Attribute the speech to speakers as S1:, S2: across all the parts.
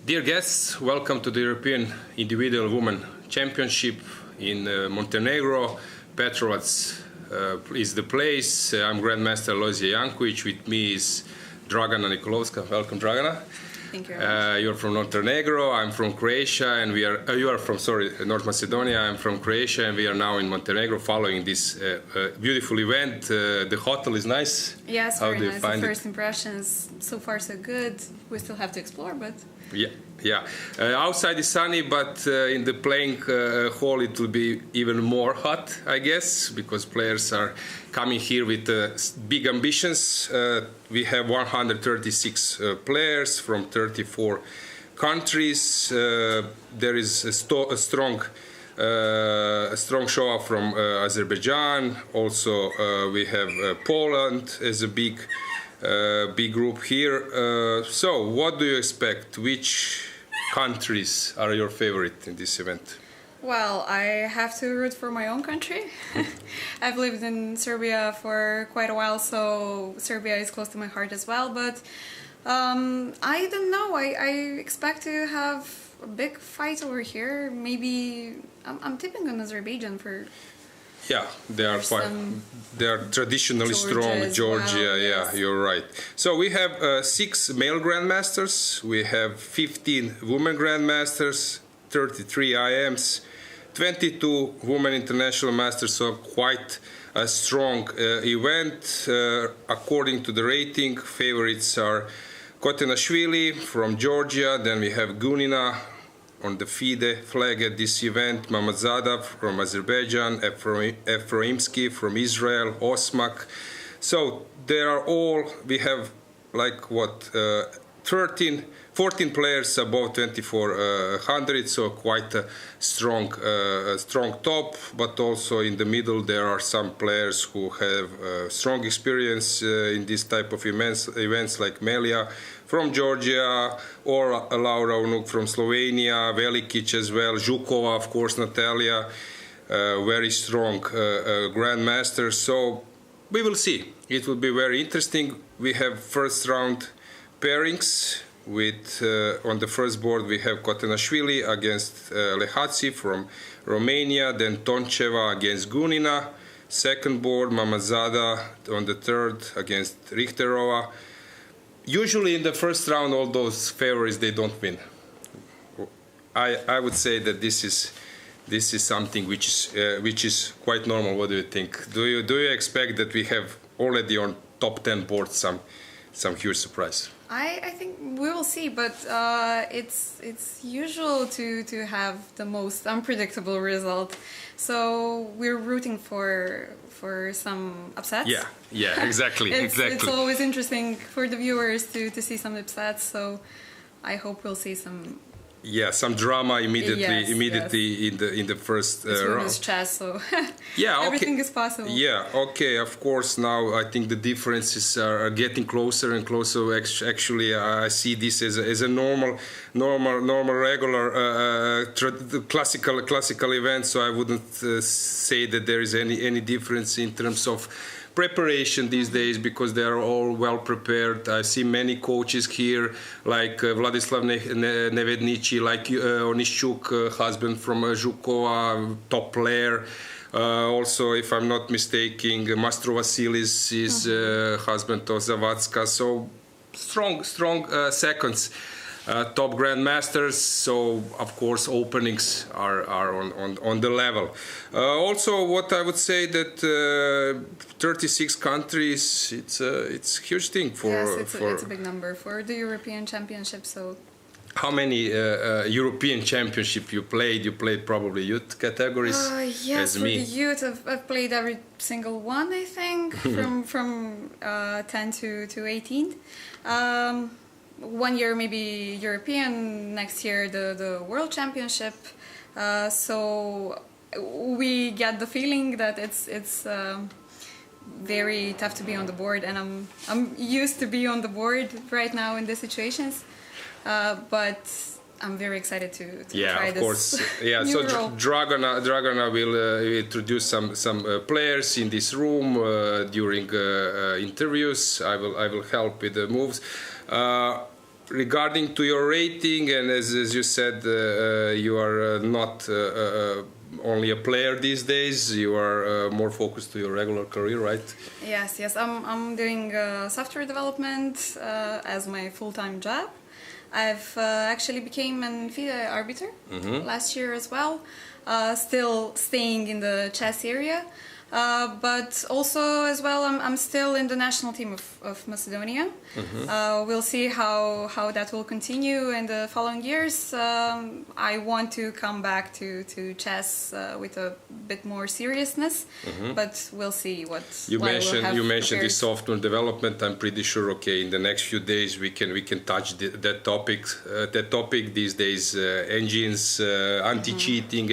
S1: Dear guests, welcome to the European Individual Women Championship in Montenegro. Petrovac is the place. I'm Grandmaster Lojzia Jankovic. With me is Dragana Nikolovska. Welcome, Dragana.
S2: Thank you very much.
S1: You're from Montenegro. I'm from Croatia, and you are from North Macedonia. I'm from Croatia, and we are now in Montenegro following this beautiful event. The hotel is nice.
S2: Yes,
S1: How
S2: very
S1: do you
S2: nice.
S1: find
S2: The
S1: it?
S2: first impressions so far so good. We still have to explore, but
S1: Yeah. Outside is sunny, but in the playing hall it will be even more hot, I guess, because players are coming here with big ambitions. We have 136 players from 34 countries. There is a strong show up from Azerbaijan. Also, we have Poland as a big group here. So, what do you expect? Which countries are your favorite in this event?
S2: well, I have to root for my own country. I've lived in Serbia for quite a while, so Serbia is close to my heart as well. But I don't know. I expect to have a big fight over here. Maybe I'm tipping on Azerbaijan for.
S1: Yeah, they are they are traditionally strong.
S2: As
S1: Georgia,
S2: well,
S1: yeah,
S2: yes.
S1: you're right. So we have 6 male grandmasters, we have 15 women grandmasters, 33 IMs, 22 women international masters. So quite a strong event. According to the rating, favorites are Kotenashvili from Georgia. Then we have Gunina on the FIDE flag at this event, Mamadzada from Azerbaijan, Efroimski from Israel, Osmak. So they are all, we have like what, 14 players above 2400, so quite a strong top, but also in the middle there are some players who have strong experience in this type of events like Melia from Georgia, or Laura Unuk from Slovenia, Velikic as well, Zhukova, of course, Natalia, very strong grandmasters. So we will see. It will be very interesting. We have first round pairings with on the first board we have Kotenashvili against Lehatsi from Romania, then Toncheva against Gunina. Second board, Mamadzada on the third against Richterova. Usually in the first round, all those favorites, they don't win. I would say that this is something which is quite normal. What do you think? Do you expect that we have already on top 10 boards some huge surprise?
S2: I think we will see, but it's usual to have the most unpredictable result. So we're rooting for some upsets.
S1: Yeah, exactly.
S2: It's always interesting for the viewers to see some upsets. So I hope we'll see some.
S1: Yeah, some drama immediately
S2: Yes.
S1: in the first
S2: It's
S1: round.
S2: women's chess, so
S1: Yeah, okay.
S2: everything is possible.
S1: Yeah, okay. Of course, now I think the differences are getting closer and closer. Actually, I see this as a normal, regular, classical event. So I wouldn't say that there is any difference in terms of preparation these days, because they are all well prepared. I see many coaches here, like Vladislav Nevednici, like Onishchuk, husband from Zhukova, top player. Also, if I'm not mistaken, Mastro Vasilis is husband of Zavatska. So strong seconds. Top grandmasters, so of course openings are on the level. Also, what I would say that 36 countries, it's a huge thing for.
S2: Yes, it's a big number for the European Championship. So.
S1: How many European Championship you played? You played probably youth categories.
S2: Yes,
S1: as
S2: for
S1: me.
S2: the youth, I've played every single one. I think from 10 to 18. 1 year maybe European, next year the World Championship. So we get the feeling that it's very tough to be on the board, and I'm used to be on the board right now in these situations. But I'm very excited to try
S1: of
S2: this.
S1: Course. Yeah,
S2: new
S1: so
S2: role.
S1: Dragana will introduce some players in this room during interviews. I will help with the moves. regarding to your rating, and as you said, you are not only a player these days. You are more focused to your regular career, right?
S2: Yes, yes. I'm doing software development as my full-time job. I've actually became an FIDE arbiter last year as well. Still staying in the chess area. But also as well, I'm still in the national team of Macedonia. We'll see how that will continue in the following years. I want to come back to chess with a bit more seriousness, but we'll see what
S1: you mentioned.
S2: Prepared.
S1: The software development. I'm pretty sure. Okay, in the next few days we can touch that topic. That topic these days, engines, anti-cheating,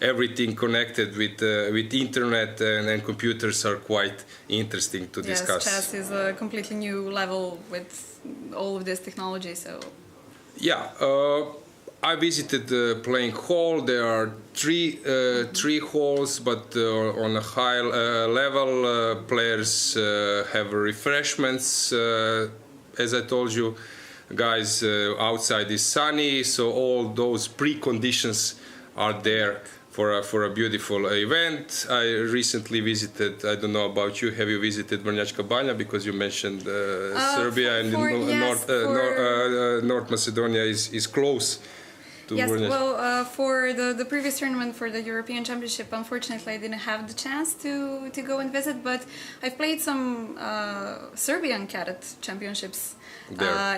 S1: everything connected with internet and computers are quite interesting to discuss.
S2: Yes, chess is a completely new level with all of this technology. So,
S1: yeah, I visited the playing hall. There are three halls, but on a high level, players have refreshments. As I told you, guys, outside is sunny, so all those preconditions are there for a beautiful event. I recently visited, I don't know about you, have you visited Vrnjačka Banja? Because you mentioned Serbia and North Macedonia is close to Vrnjačka.
S2: Well, for the previous tournament for the European Championship, unfortunately I didn't have the chance to go and visit, but I've played some Serbian cadet championships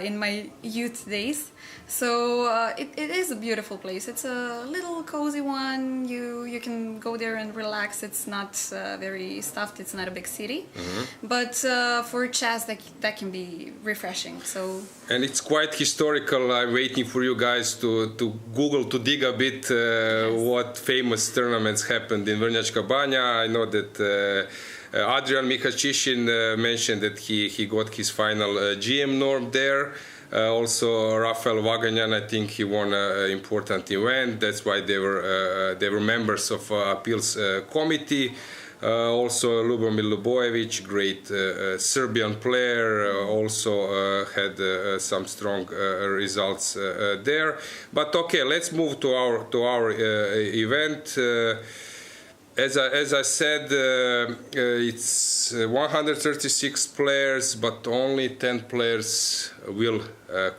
S2: in my youth days. So it is a beautiful place. It's a little cozy one. You can go there and relax. It's not very stuffed. It's not a big city, but for chess that can be refreshing. So
S1: and it's quite historical. I'm waiting for you guys to Google to dig a bit what famous tournaments happened in Vrnjačka Banja. I know that. Adrian Mihajcishin mentioned that he got his final GM norm there. Also, Rafael Vaganjan, I think he won an important event. That's why they were members of appeals committee. Also, Lubomir Lubojevic, great Serbian player, also had some strong results there. But okay, let's move to our event. As I said, it's 136 players, but only 10 players will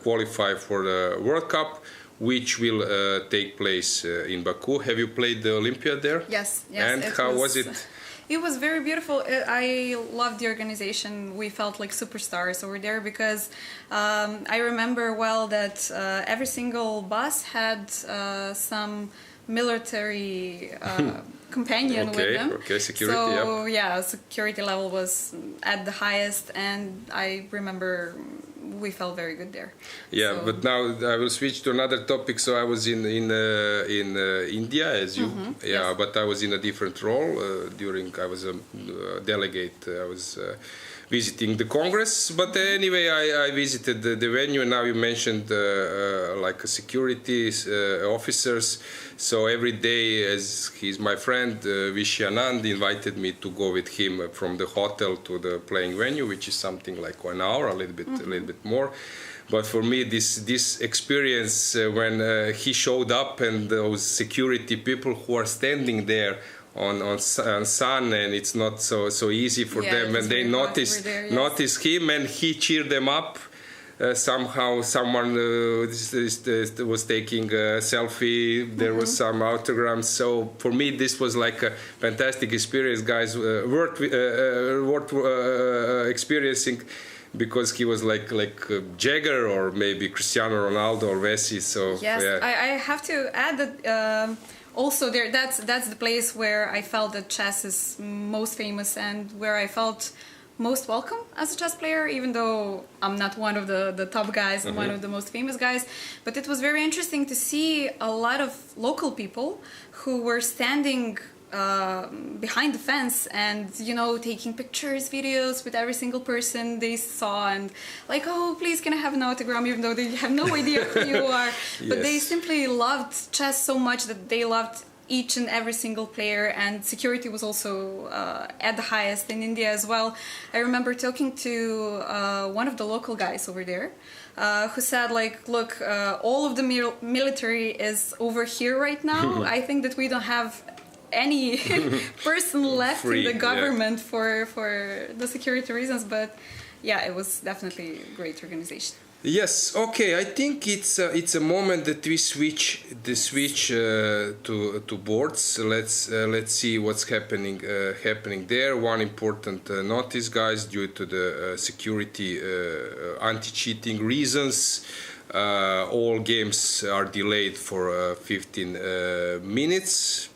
S1: qualify for the World Cup, which will take place in Baku. Have you played the Olympiad there?
S2: Yes.
S1: And how was it?
S2: It was very beautiful. I loved the organization. We felt like superstars over there because I remember well that every single bus had some military companion with them.
S1: Okay, security.
S2: So yeah, security level was at the highest, and I remember we felt very good there.
S1: Yeah, so. But now I will switch to another topic. So I was in India as you,
S2: yes.
S1: But I was in a different role I was a delegate. I was visiting the Congress, but anyway, I visited the venue. And now you mentioned like security officers. So every day, as he's my friend, Vishy Anand invited me to go with him from the hotel to the playing venue, which is something like 1 hour, a little bit more. But for me, this experience when he showed up and those security people who are standing there on sun, and it's not so easy for them, and they notice him, and he cheered them up. Somehow someone was taking a selfie. There was some autograms. So for me, this was like a fantastic experience, guys. Worth experiencing, because he was like Jagger or maybe Cristiano Ronaldo or Messi. So
S2: yes,
S1: yeah.
S2: I have to add that. Also, that's the place where I felt that chess is most famous and where I felt most welcome as a chess player, even though I'm not one of the top guys and one of the most famous guys. But it was very interesting to see a lot of local people who were standing behind the fence and, taking pictures, videos with every single person they saw, and like, oh, please, can I have an autograph, even though they have no idea who you are. But they simply loved chess so much that they loved each and every single player, and security was also at the highest in India as well. I remember talking to one of the local guys over there who said, like, look, all of the military is over here right now. I think that we don't have any person left in the government for the security reasons, but yeah, it was definitely a great organization.
S1: Yes. Okay. I think it's a moment that we switch to boards. Let's see what's happening there. One important notice, guys, due to the security anti-cheating reasons, all games are delayed for 15 minutes.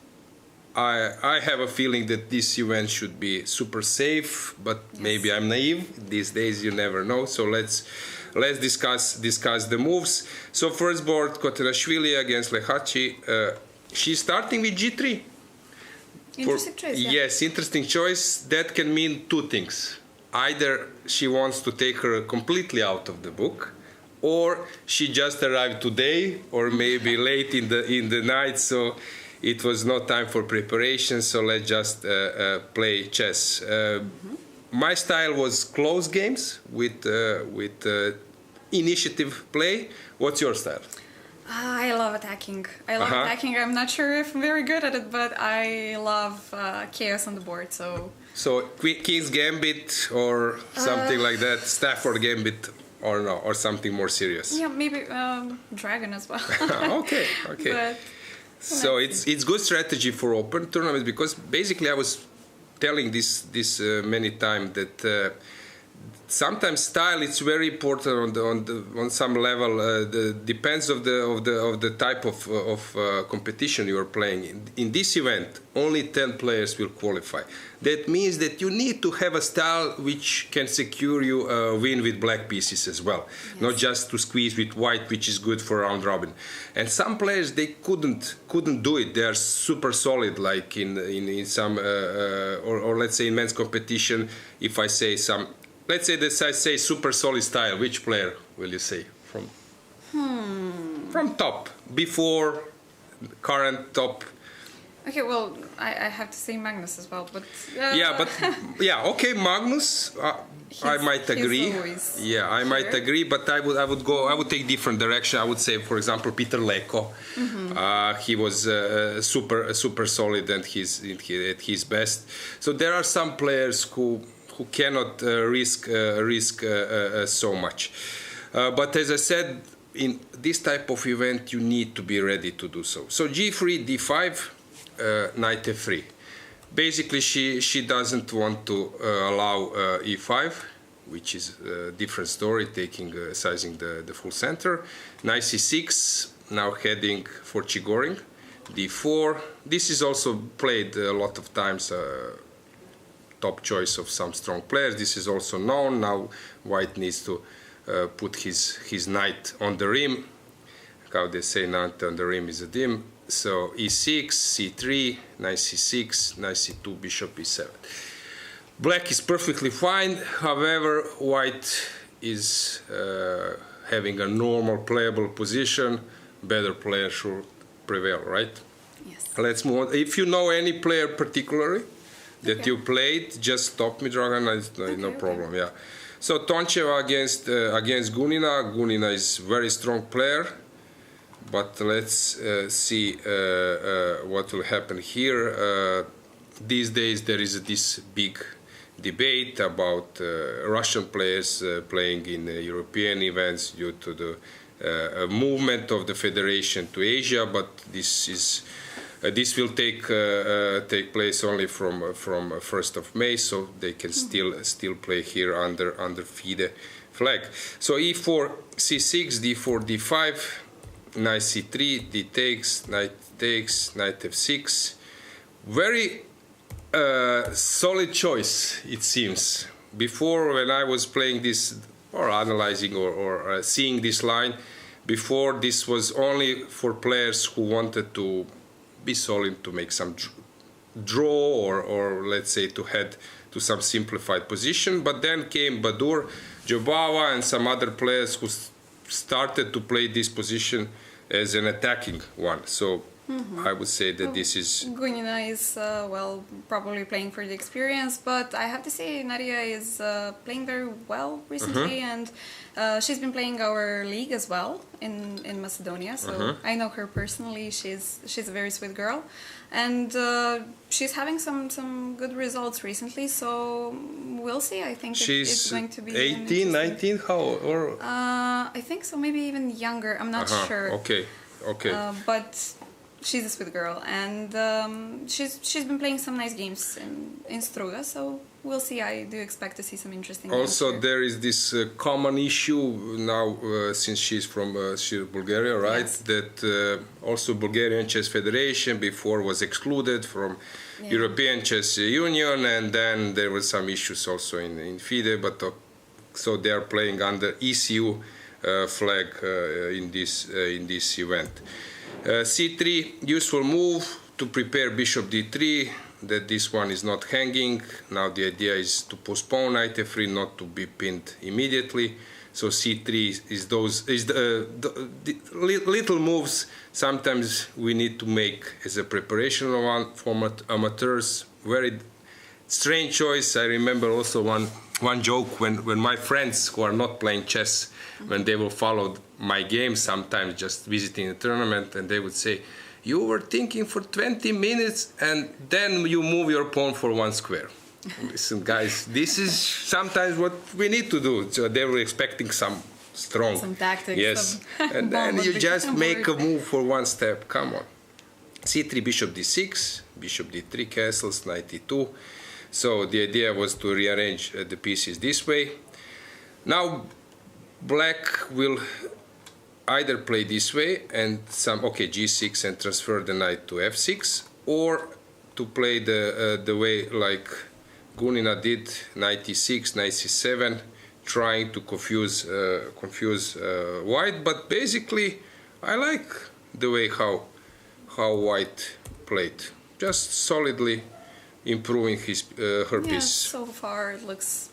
S1: I have a feeling that this event should be super safe, but maybe I'm naive. These days you never know. So let's discuss the moves. So first board, Kotelashvili against Lehachi. She's starting with G3.
S2: Interesting choice. Yeah.
S1: Yes, interesting choice. That can mean two things. Either she wants to take her completely out of the book, or she just arrived today, or maybe late in the night. So it was no time for preparation, so let's just play chess. My style was close games with initiative play. What's your style?
S2: I love attacking. Attacking. I'm not sure if I'm very good at it, but I love chaos on the board. So
S1: King's Gambit or something like that, Stafford Gambit, or no, or something more serious.
S2: Yeah, maybe Dragon as well.
S1: Okay.
S2: But,
S1: so it's good strategy for open tournaments, because basically I was telling this many times that sometimes style is very important on some level. Depends of the type of competition you are playing. In this event, only 10 players will qualify. That means that you need to have a style which can secure you a win with black pieces as well, not just to squeeze with white, which is good for round robin. And some players, they couldn't do it. They are super solid, like in some or let's say in men's competition. If I say some. Let's say that I say super solid style. Which player will you say from top, before current top?
S2: Okay, well, I have to say Magnus as well, but
S1: okay, Magnus. I might agree. I might agree, but I would take different direction. I would say, for example, Peter Leko. He was super solid and he's at his best. So there are some players who cannot risk so much. But as I said, in this type of event, you need to be ready to do so. So G3, D5, Knight F3. Basically, she doesn't want to allow E5, which is a different story, sizing the full center. Knight C6, now heading for Chigoring. D4. This is also played a lot of times. Top choice of some strong players. This is also known. Now white needs to put his knight on the rim. How they say, knight on the rim is a dim. So E6, C3, knight C6, knight C2, bishop E7. Black is perfectly fine. However, white is having a normal playable position. Better player should prevail, right?
S2: Yes.
S1: Let's move on. If you know any player particularly that you played, just stop me, Dragan. No problem. Yeah. So Toncheva against Gunina. Gunina is very strong player, but let's see what will happen here. These days there is this big debate about Russian players playing in European events due to the movement of the federation to Asia, but this will take place only from 1st of May, so they can still play here under FIDE flag. So E4, C6, D4, D5, knight C3, D takes, knight F6. Very solid choice, it seems. Before, when I was playing this or analyzing or seeing this line, before this was only for players who wanted to be solid, to make some draw or let's say to head to some simplified position. But then came Badur, Jobawa and some other players who started to play this position as an attacking one. So I would say that this is...
S2: Gunina is, probably playing for the experience, but I have to say Nadia is playing very well recently, and she's been playing our league as well in Macedonia, so I know her personally. She's a very sweet girl, and she's having some good results recently, so we'll see. I think it's going to be
S1: 18, 19, how? Or
S2: I think so, maybe even younger. I'm not sure.
S1: Okay.
S2: But she's a sweet girl, and she's been playing some nice games in Struga, so we'll see. I do expect to see some interesting games
S1: Also,
S2: here.
S1: there is this common issue now, since she's from Bulgaria, right?
S2: Yes.
S1: That also Bulgarian Chess Federation before was excluded from European Chess Union, and then there were some issues also in FIDE, but so they are playing under ECU flag in this event. C3, useful move to prepare bishop d3, that this one is not hanging. Now the idea is to postpone knight f3, not to be pinned immediately. So c3 is the little moves sometimes we need to make as a preparation for amateurs. Very strange choice. I remember also one joke when my friends who are not playing chess, when they will follow my game, sometimes just visiting a tournament, and they would say, you were thinking for 20 minutes and then you move your pawn for 1 square. Listen, guys, this is sometimes what we need to do. So they were expecting some
S2: tactics.
S1: Yes. And then you just make a move for 1 step. Come on. c3, bishop d6, bishop d3, castles, knight e2. So the idea was to rearrange the pieces this way. Now black will either play this way and g6 and transfer the knight to f6, or to play the way like Gunina did, knight e6, knight c7, trying to confuse white. But basically, I like the way how white played, just solidly improving her piece.
S2: So far it looks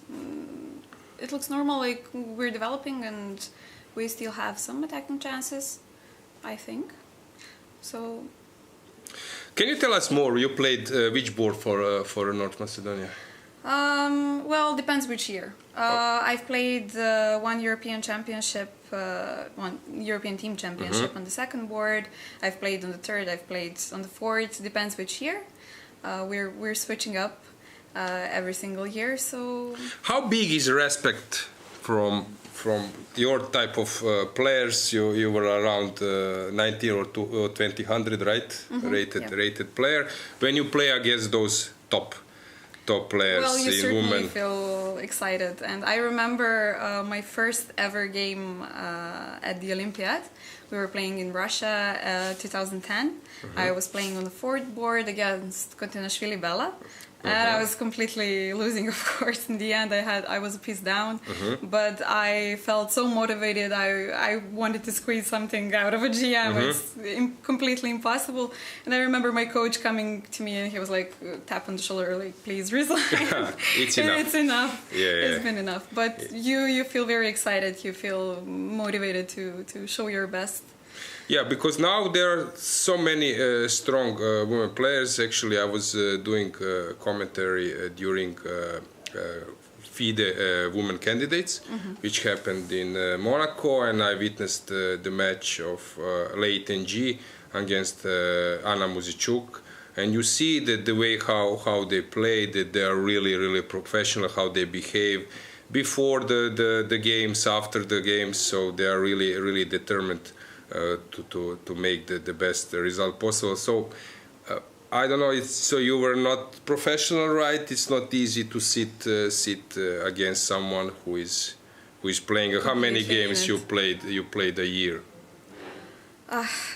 S2: normal. Like we're developing, and we still have some attacking chances, I think. So,
S1: can you tell us more? You played which board for North Macedonia?
S2: Well, depends which year. I've played one European championship, one European team championship on the second board. I've played on the third. I've played on the fourth. Depends which year. We're switching up every single year. So,
S1: how big is respect from your type of players? You were around 90 or 2000, right? Rated player. When you play against those top players
S2: well, you
S1: in
S2: certainly
S1: women.
S2: feel excited. And I remember my first ever game at the Olympiad. We were playing in Russia, 2010. I was playing on the fourth board against Kontinashvili Bella. And I was completely losing, of course. In the end, I was a piece down, but I felt so motivated. I wanted to squeeze something out of a GM. It's completely impossible. And I remember my coach coming to me, and he was like, tap on the shoulder, like, please resign.
S1: It's enough.
S2: It's enough.
S1: Yeah.
S2: It's been enough. But you feel very excited. You feel motivated to show your best.
S1: Yeah, because now there are so many strong women players. Actually, I was doing commentary during FIDE Women Candidates, which happened in Monaco, and I witnessed the match of Lei Tenji against Anna Muzichuk. And you see that the way how they play, that they are really professional, how they behave before the games, after the games. So they are really determined to make the best result possible. So I don't know. So you were not professional, right? It's not easy to sit against someone who is playing. How many games you played a year?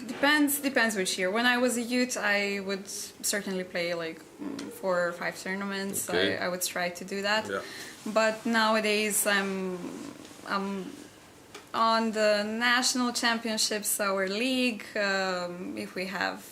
S2: Depends which year. When I was a youth, I would certainly play like 4 or 5 tournaments.
S1: Okay.
S2: I would try to do that.
S1: Yeah.
S2: But nowadays, I'm on the national championships, our league, if we have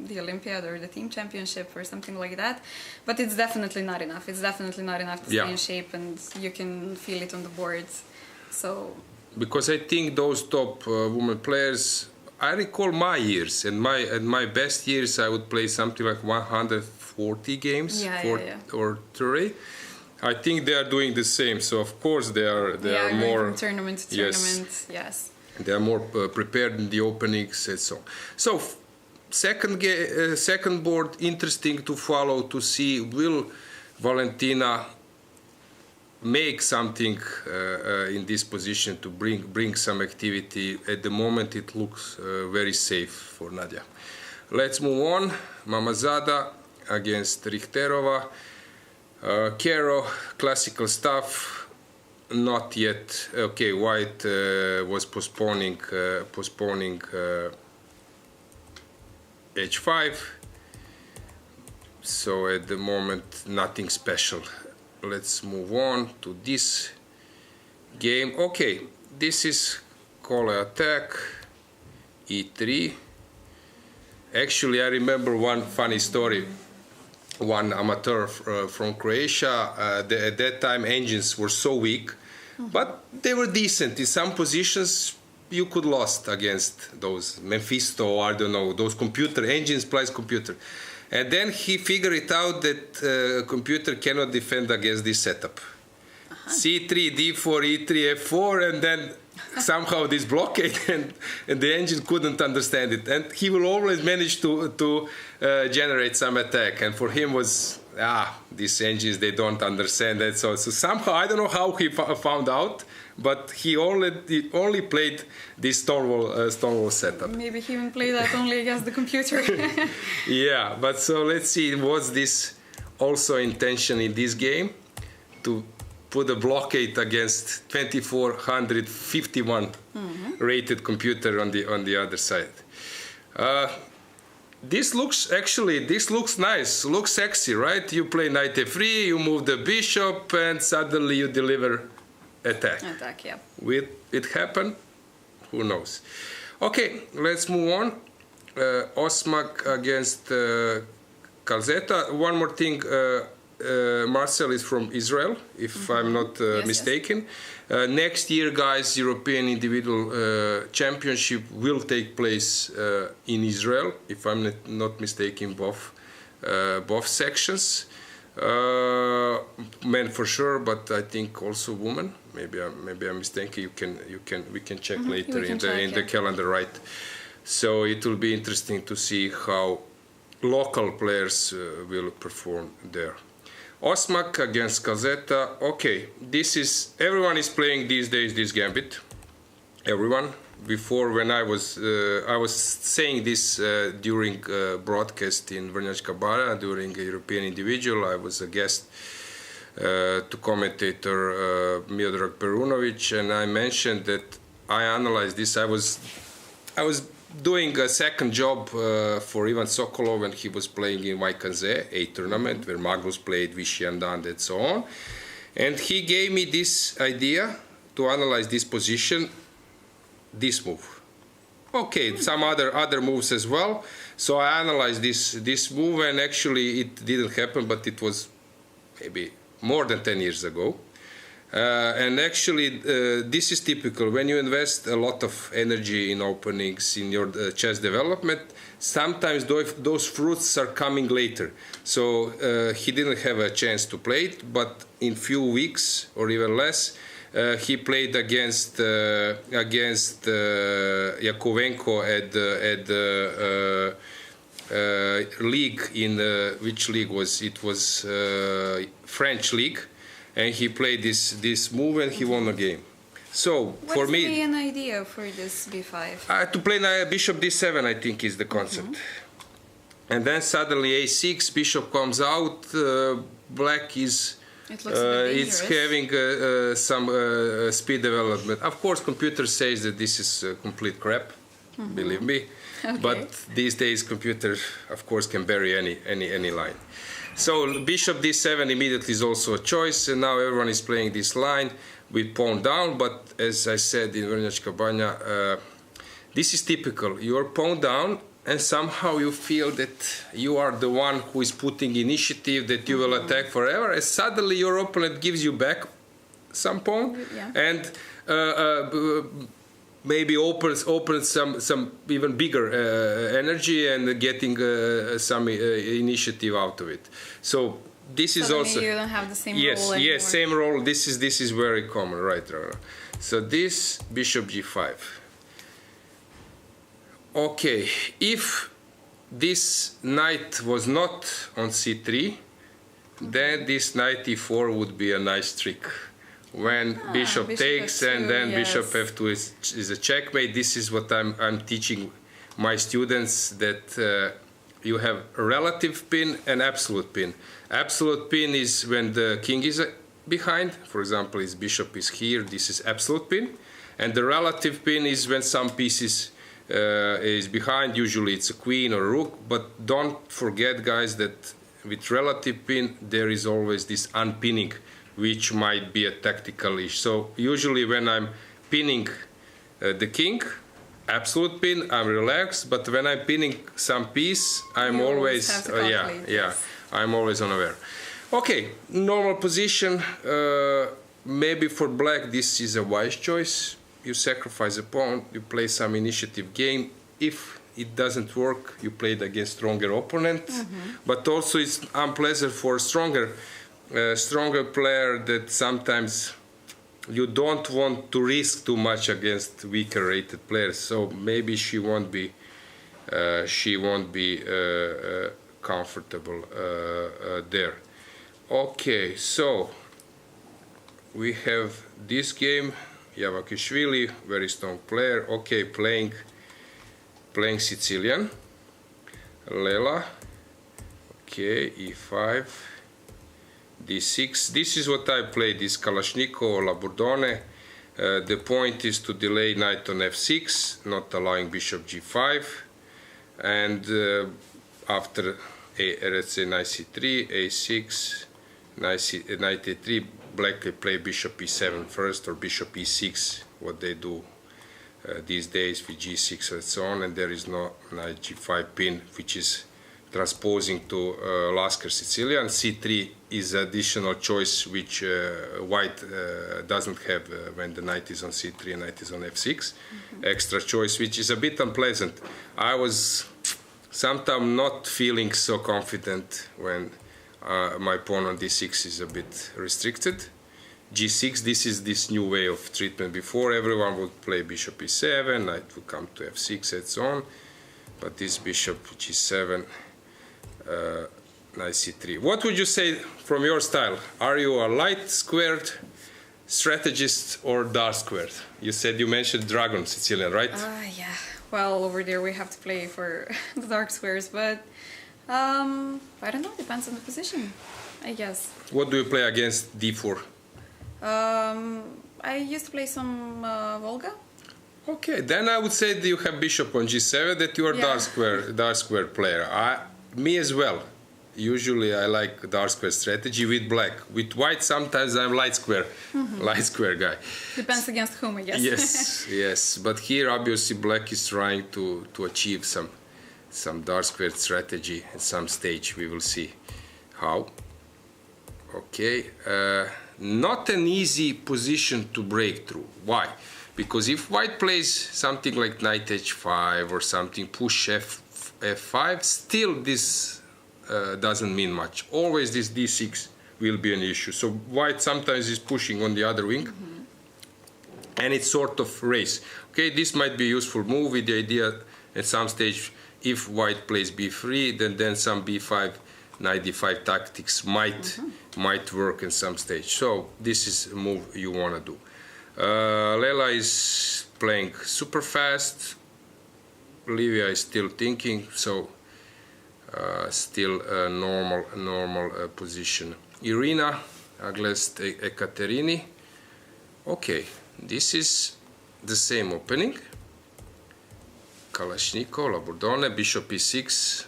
S2: the Olympiad or the team championship or something like that. But it's definitely not enough. It's definitely not enough to stay in shape, and you can feel it on the boards. So,
S1: because I think those top women players I recall my years, and my best years I would play something like 140 games, or 30. I think they are doing the same. So of course they are more
S2: from tournament to tournament. Yes.
S1: They are more prepared in the openings and so on. So second board, interesting to follow, to see will Valentina make something in this position to bring some activity. At the moment it looks very safe for Nadia. Let's move on. Mamazada against Richterova. Kero, classical stuff, not yet. Okay, White was postponing H5. So at the moment nothing special. Let's move on to this game. Okay, this is call attack, E3. Actually, I remember one funny story. One amateur from Croatia, at that time engines were so weak, but they were decent. In some positions you could lost against those Mephisto, I don't know, those computer engines plus computer. And then he figured it out that computer cannot defend against this setup. C3, D4, E3, F4, and then somehow this blockade, and the engine couldn't understand it. And he will always manage to generate some attack. And for him was, these engines, they don't understand that. So somehow, I don't know how he found out, but he only played this Stonewall setup.
S2: Maybe he even played that only against the computer.
S1: Yeah, but so let's see, was this also intention in this game to put a blockade against 2451 rated computer on the other side. This looks nice, looks sexy, right? You play knight f3, you move the bishop, and suddenly you deliver attack.
S2: Yeah.
S1: Will it happen? Who knows? Okay, let's move on. Osmak against Calzetta. One more thing. Marcel is from Israel, if I'm not mistaken. Next year, guys, European Individual Championship will take place in Israel, if I'm not mistaken, both sections. Men for sure, but I think also women. Maybe I'm mistaken. We can check later in the calendar, right? So it will be interesting to see how local players will perform there. Osmak against Calzetta. Okay, everyone is playing these days this gambit. Everyone. Before, when I was saying this during broadcast in Vrnjačka Bara during a European Individual. I was a guest to commentator Miodrag Perunovic, and I mentioned that I analyzed this. I was doing a second job for Ivan Sokolov when he was playing in YKZ, a tournament where Magnus played, Vichy Anand, and so on. And he gave me this idea to analyze this position, this move. Okay, some other moves as well. So I analyzed this move, and actually it didn't happen, but it was maybe more than 10 years ago. And actually, this is typical. When you invest a lot of energy in openings, in your chess development, sometimes those fruits are coming later. So he didn't have a chance to play it, but in few weeks or even less, he played against Yakovenko at the league in which league was it? Was French league. And he played this move and he won the game. So for me,
S2: what is an idea for this b5?
S1: To play bishop d7, I think, is the concept. And then suddenly a6, bishop comes out. Black is it's having some speed development. Of course, computer says that this is complete crap. Believe me. Okay. But these days, computer, of course, can bury any line. So bishop d7 immediately is also a choice, and now everyone is playing this line with pawn down. But as I said in Vrnjačka Banja, this is typical. You are pawn down, and somehow you feel that you are the one who is putting initiative, that you will attack forever, and suddenly your opponent gives you back some pawn, and maybe opens some even bigger energy and getting some initiative out of it. So this is also
S2: you don't have the same
S1: yes
S2: role anymore.
S1: yes same role. This is very common, right? So this bishop g5. Okay, if this knight was not on c3, then this knight e4 would be a nice trick. When bishop takes
S2: f2,
S1: and then
S2: yes.
S1: bishop f2 is a checkmate. This is what I'm teaching my students, that you have a relative pin and absolute pin. Absolute pin is when the king is behind. For example, his bishop is here. This is absolute pin. And the relative pin is when some pieces is behind. Usually it's a queen or a rook. But don't forget, guys, that with relative pin there is always this unpinning, which might be a tactical issue. So usually when I'm pinning the king, absolute pin, I'm relaxed. But when I'm pinning some piece, I'm always I'm always unaware. Okay, normal position. Maybe for black this is a wise choice. You sacrifice a pawn, you play some initiative game. If it doesn't work, you play it against stronger opponent. But also it's unpleasant for stronger player, that sometimes you don't want to risk too much against weaker rated players. So maybe she won't be comfortable there. Okay, so we have this game. Yavakishvili, very strong player. Okay, playing Sicilian. Lela. Okay, e5. d6. This is what I play, this Kalashnikov or Laburdone. The point is to delay knight on f6, not allowing bishop g5. And after, let's say, knight c3, a6, knight a3, black can play bishop e7 first, or bishop e6, what they do these days with g6 and so on. And there is no knight g5 pin, which is transposing to Lasker Sicilian. c3 is additional choice which white doesn't have when the knight is on c3 and knight is on f6. Extra choice, which is a bit unpleasant. I was sometimes not feeling so confident when my pawn on d6 is a bit restricted. g6, this is this new way of treatment. Before, everyone would play bishop e7, knight would come to f6 and so on. But this bishop g7, knight c3. What would you say from your style? Are you a light squared strategist or dark squared? You said you mentioned dragon Sicilian, right?
S2: Yeah. Well, over there we have to play for the dark squares, but I don't know. Depends on the position, I guess.
S1: What do you play against d4?
S2: I used to play some Volga.
S1: Okay, then I would say that you have bishop on g7, that you are dark square player. Me as well. Usually I like dark square strategy with black. With white sometimes I'm light square guy.
S2: Depends against whom, I guess.
S1: Yes, yes. But here obviously black is trying to achieve some dark square strategy at some stage. We will see how. Okay, not an easy position to break through. Why? Because if white plays something like knight h5 or something, push f5, still this doesn't mean much. Always this d6 will be an issue. So white sometimes is pushing on the other wing, and it's sort of race. Okay, this might be a useful move with the idea at some stage, if white plays b3, then some b5, knight d5 tactics might work in some stage. So this is a move you want to do. Lela is playing super fast. Livia is still thinking, so still a normal position. Irina against Ekaterini. Okay, this is the same opening. Kalashnikov, Laburdone, bishop e6.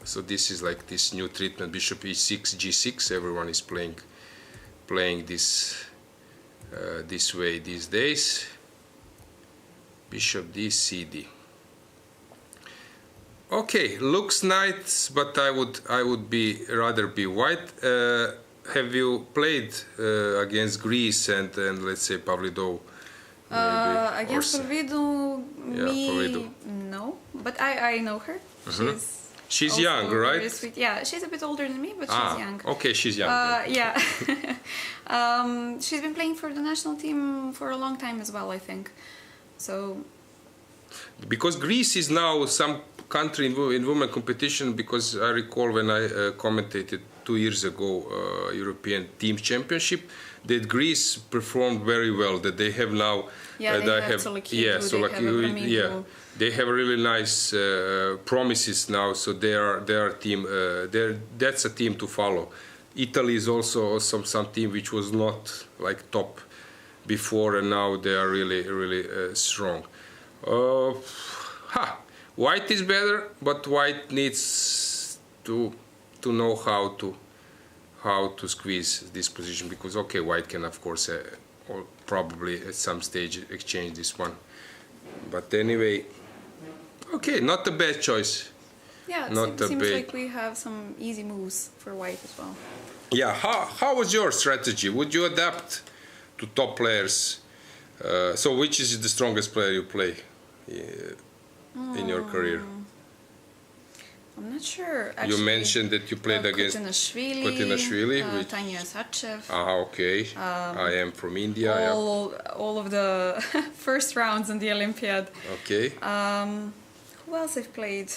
S1: So this is like this new treatment, bishop e6, g6. Everyone is playing this this way these days. Bishop d, cd. Okay, looks nice, but I would rather be white. Have you played against Greece and let's say Pavlidov
S2: Against
S1: Or
S2: Polvidu,
S1: Yeah, Polvidu.
S2: no. But I know her.
S1: She's
S2: also
S1: young,
S2: very
S1: right?
S2: sweet. Yeah, she's a bit older than me, but she's young.
S1: Okay, she's young. then.
S2: Yeah. She's been playing for the national team for a long time as well, I think. So,
S1: Because Greece is now some country in women competition, because I recall when I commentated 2 years ago European Teams Championship, that Greece performed very well, that they have now...
S2: yeah, they have Solikidu,
S1: yeah, they have really nice promises now, so they are a team, that's a team to follow. Italy is also some team which was not like top before, and now they are really strong. White is better, but White needs to know how to squeeze this position, because okay, White can of course or probably at some stage exchange this one, but anyway, okay, not a bad choice.
S2: Yeah, it seems like we have some easy moves for White as well.
S1: Yeah, how was your strategy? Would you adapt to top players? So which is the strongest player you play in your career?
S2: I'm not sure. Actually,
S1: You mentioned that you played against Kutinashvili,
S2: Tanya Sachev.
S1: Okay. I am from India.
S2: All of the first rounds in the Olympiad.
S1: Okay.
S2: Who else I've played?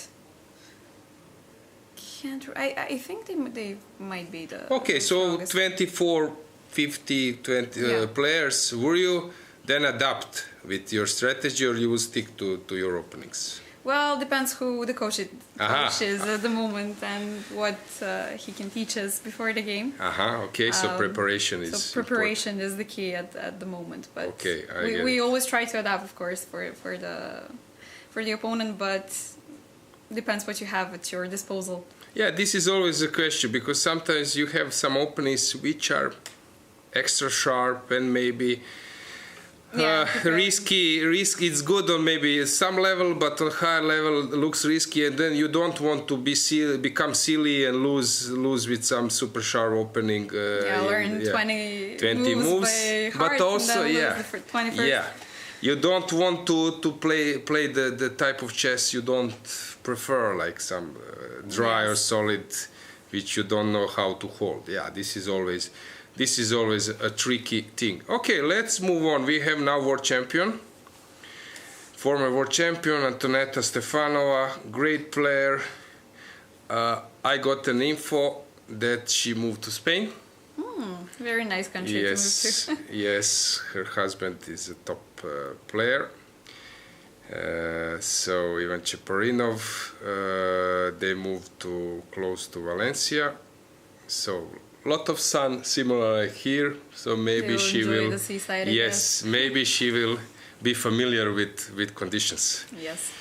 S2: I think they might be the...
S1: Okay, so
S2: strongest.
S1: 24, 50, 20 players. Will you then adapt with your strategy, or you will stick to your openings?
S2: Well, depends who the coach is at the moment and what he can teach us before the game.
S1: Okay, so preparation is
S2: important. Is the key at the moment. But
S1: okay,
S2: we always try to adapt, of course, for the opponent, but depends what you have at your disposal.
S1: Yeah, this is always a question, because sometimes you have some openings which are extra sharp and maybe risky. It's good on maybe some level, but on higher level looks risky, and then you don't want to become silly and lose with some super sharp opening.
S2: Learn 20
S1: moves
S2: by heart,
S1: but also
S2: and then lose the 21st.
S1: You don't want to play the type of chess you don't prefer, like some dry or solid, which you don't know how to hold. Yeah, this is always a tricky thing. Okay, let's move on. We have now former world champion Antonetta Stefanova, great player. I got an info that she moved to Spain.
S2: Very nice country to move to.
S1: Yes, her husband is a top player. So Ivan Cheparinov, they moved close to Valencia. So lot of sun, similar like here. So maybe she will.
S2: The seaside,
S1: yes, maybe she will be familiar with conditions.
S2: Yes.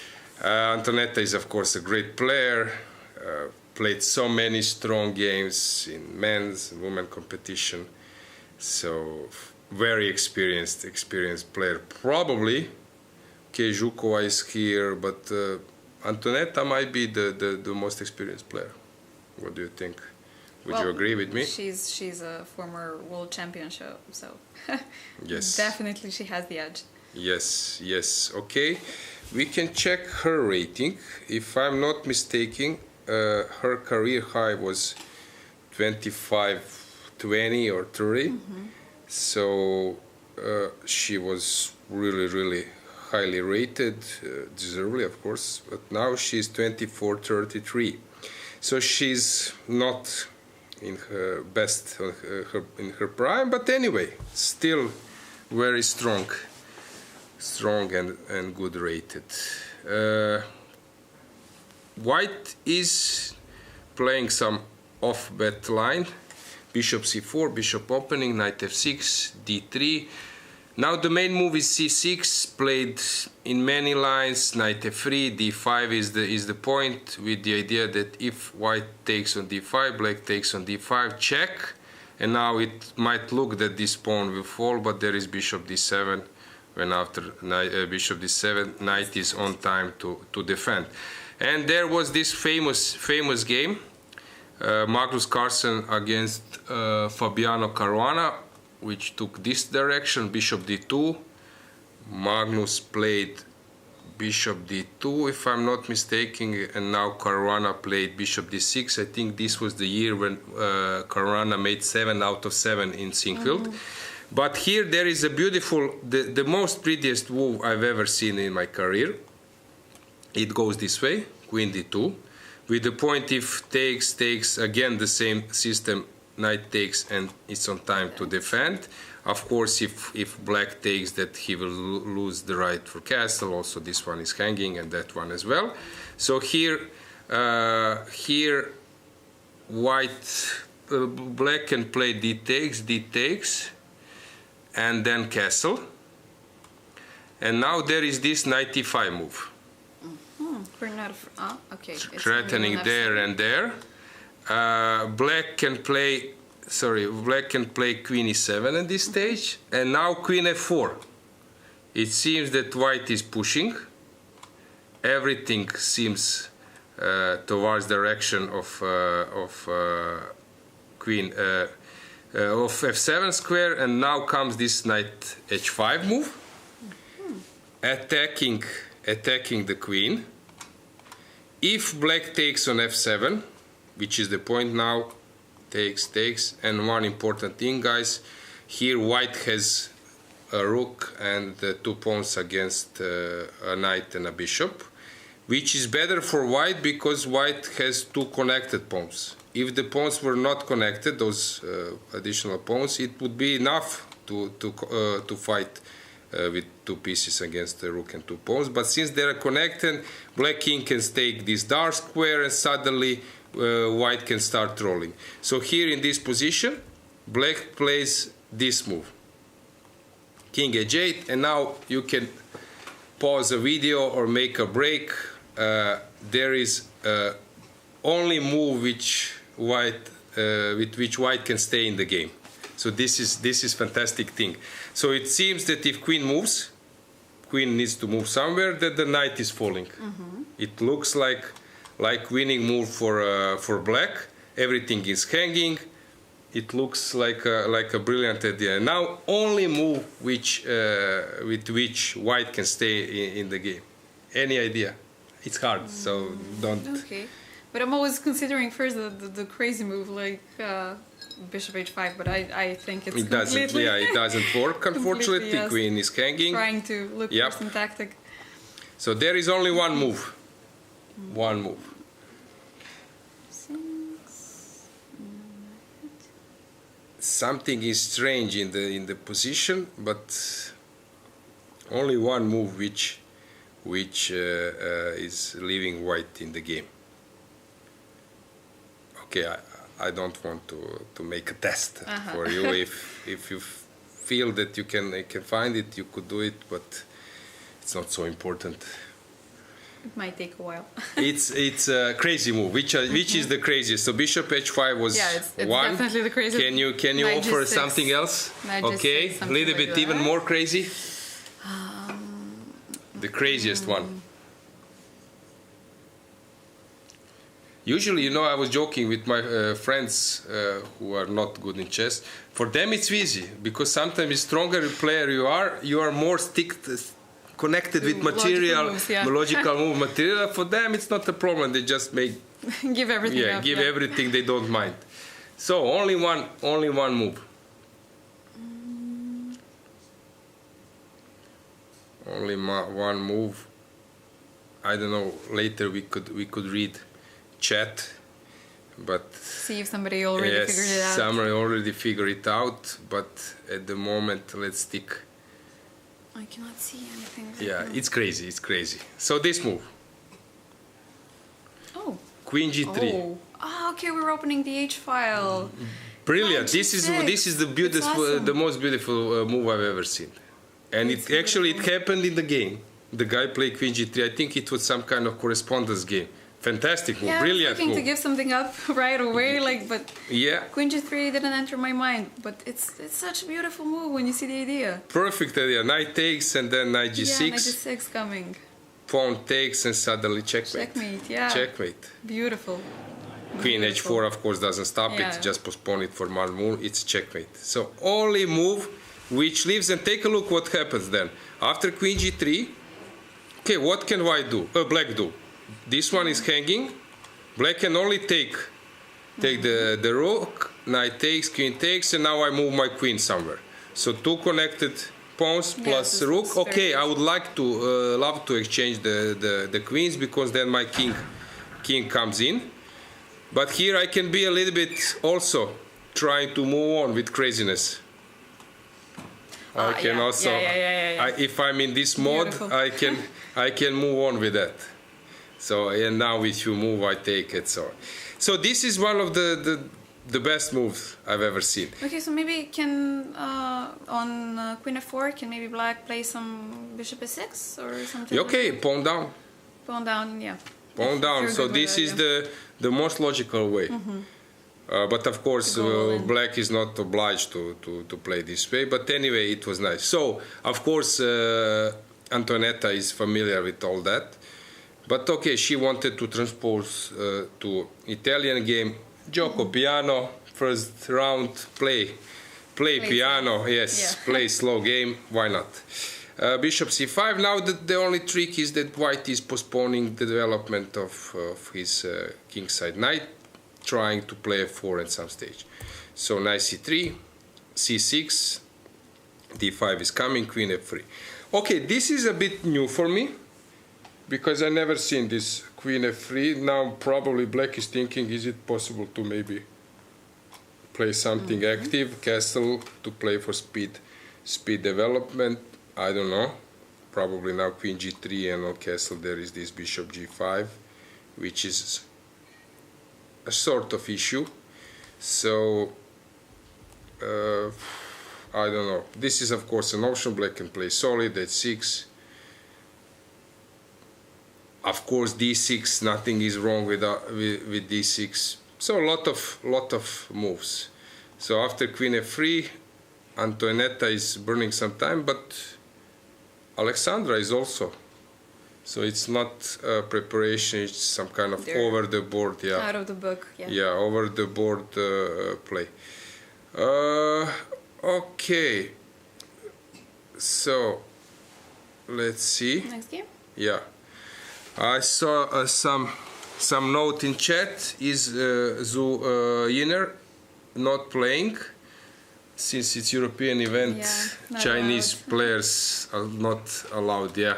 S1: Antonetta is of course a great player. Played so many strong games in men's and women competition. So very experienced player. Probably Zhukova is here, but Antonetta might be the most experienced player. What do you think? Would you agree with me?
S2: She's a former world champion, so
S1: yes,
S2: definitely she has the edge.
S1: Yes. Okay, we can check her rating. If I'm not mistaken, her career high was 25-20 or 30. So she was really highly rated, deservedly of course, but now she's 24-33. So she's not in her best, in her prime, but anyway, still very strong and good rated. White is playing some off-bet line. Bishop c4, bishop opening, knight f6, d3. Now the main move is c6, played in many lines, knight f3, d5 is the point, with the idea that if white takes on d5, black takes on d5, check, and now it might look that this pawn will fall, but there is bishop d7, when after bishop d7, knight is on time to defend. And there was this famous game, Magnus Carlsen against Fabiano Caruana, which took this direction, bishop d2, Magnus played bishop d2, if I'm not mistaken, and now Caruana played bishop d6. I think this was the year when Caruana made 7 out of 7 in Sinquefield. But here there is a beautiful, the most prettiest move I've ever seen in my career. It goes this way, queen d2, with the point if takes, again the same system, knight takes, and it's on time to defend. Of course, if black takes, that he will lose the right for castle. Also, this one is hanging, and that one as well. So here black can play d takes, and then castle. And now there is this knight e5 move.
S2: We're not. Okay.
S1: Threatening there and there. Black can play queen e7 at this stage, and now queen f4. It seems that white is pushing. Everything seems towards direction of queen of f7 square, and now comes this knight h5 move, attacking the queen. If black takes on f7, which is the point now, takes, and one important thing, guys, here white has a rook and 2 pawns against a knight and a bishop, which is better for white because white has 2 connected pawns. If the pawns were not connected, those additional pawns, it would be enough to fight with 2 pieces against the rook and 2 pawns. But since they are connected, black king can take this dark square, and suddenly white can start rolling. So here in this position, black plays this move, king h8, and now you can pause a video or make a break. There is only move with which white can stay in the game. So this is fantastic thing. So it seems that if queen moves, queen needs to move somewhere, that the knight is falling. It looks like winning move for black. Everything is hanging. It looks like a brilliant idea. Now only move with which white can stay in the game. Any idea? It's hard, so don't.
S2: Okay, but I'm always considering first the crazy move like bishop h5, but I think it's completely.
S1: It doesn't work. Unfortunately,
S2: yes.
S1: Queen is hanging.
S2: Trying to look for some tactic.
S1: So there is only one move. One move. Something is strange in the position, but only one move which is leaving white in the game. Okay, I don't want to make a test for you. If you feel that you can find it, you could do it, but it's not so important.
S2: It might take a while.
S1: It's a crazy move. Which is the craziest? So bishop h5 was
S2: it's
S1: one.
S2: Definitely the craziest.
S1: Can you offer something else? Okay, a little bit even more crazy. The craziest one. Usually, I was joking with my friends who are not good in chess. For them, it's easy because sometimes the stronger player you are more connected with material, logical move material. For them, it's not a problem. They just
S2: give everything up.
S1: Give everything. They don't mind. So only one move. Only one move. I don't know. Later we could read chat, but
S2: see if somebody already figured it out.
S1: Somebody already figured it out, but at the moment, let's stick.
S2: I cannot see anything.
S1: It's crazy. It's crazy. So this move.
S2: Oh.
S1: Queen g3.
S2: Oh, okay. We're opening the H file.
S1: Brilliant. This is the beautiful, awesome. The most beautiful move I've ever seen, and it happened in the game. The guy played Queen g3. I think it was some kind of correspondence game. Fantastic move, brilliant
S2: move. I was looking to give something up right away, but Queen g3 didn't enter my mind. But it's such a beautiful move when you see the idea.
S1: Perfect idea. Knight takes and then knight g6.
S2: Yeah, knight g6 coming.
S1: Pawn takes and suddenly checkmate.
S2: Checkmate, yeah.
S1: Checkmate.
S2: Beautiful.
S1: Queen h4, of course, doesn't stop it. Just postpone it for one move. It's checkmate. So only move which leaves, and take a look what happens then. After queen g3, okay, what can black do? This one is hanging. Black can only take the rook, knight takes, queen takes, and now I move my queen somewhere. So two connected pawns plus rook. Okay, I would like to love to exchange the queens, because then my king comes in. But here I can be a little bit also trying to move on with craziness. I can also, if I'm in this mode, I can move on with that. So, and now if you move, I take it. So this is one of the best moves I've ever seen.
S2: Okay, so maybe can on queen f4, can maybe black play some bishop e6 or something?
S1: Okay, pawn down.
S2: Pawn down, yeah.
S1: Pawn down. So this is the most logical way. But of course, black is not obliged to play this way. But anyway, it was nice. So, of course, Antonetta is familiar with all that. But okay, she wanted to transpose to Italian game. Gioco piano, first round, play piano. Yes, play slow game. Why not? Bishop c5. Now the only trick is that white is postponing the development of his kingside knight, trying to play f4 at some stage. So knight c3, c6, d5 is coming, queen f3. Okay, this is a bit new for me, because I never seen this queen f3. Now probably black is thinking, is it possible to maybe play something active, castle, to play for speed development? I don't know. Probably now queen g3, and on castle there is this bishop g5, which is a sort of issue. So I don't know. This is of course an option. Black can play solid at 6. Of course d6, nothing is wrong with d6. So a lot of moves. So after queen f3, Antonetta is burning some time, but Alexandra is also. So it's not preparation, it's some kind of over the board,
S2: out of the book,
S1: over the board play. Okay, so let's see.
S2: Next game.
S1: Yeah, I saw some note in chat. Is Zhu Yiner not playing? Since it's European event, Chinese players are not allowed. Yeah.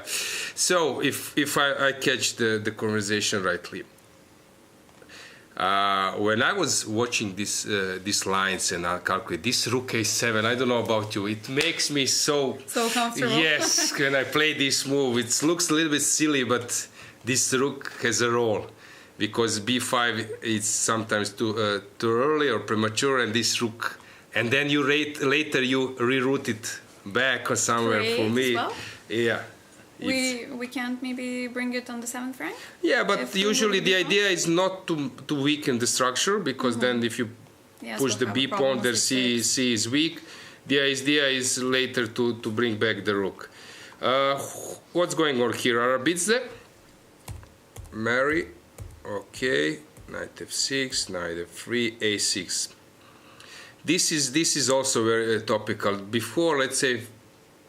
S1: So if I catch the conversation rightly, when I was watching these lines and I calculate this rook a7, I don't know about you, it makes me so
S2: comfortable.
S1: Yes, when I play this move, it looks a little bit silly, but this rook has a role, because b5 is sometimes too early or premature, and this rook. And then you later you reroute it back or somewhere. For me, yeah.
S2: We can't maybe bring it on the 7th rank?
S1: Yeah, but usually the idea is not to weaken the structure, because then if you push the b pawn, there c is weak. The idea is later to bring back the rook. What's going on here? Are bits there? Mary, okay. Knight f6, knight f3, a6. This is also very topical. Before, let's say,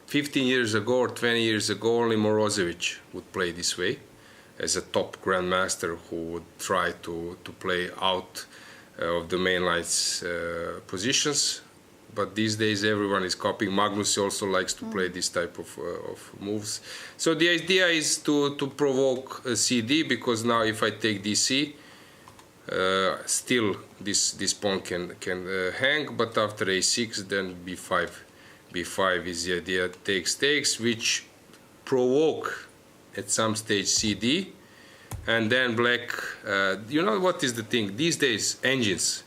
S1: 15 years ago or 20 years ago, only Morozevich would play this way, as a top grandmaster who would try to play out of the main line's positions. But these days everyone is copying. Magnus also likes to play this type of moves. So the idea is to provoke CD, because now if I take DC, still this pawn can hang, but after a6, then b5 is the idea. Takes, which provoke at some stage CD, and then black. You know what is the thing? These days, engines,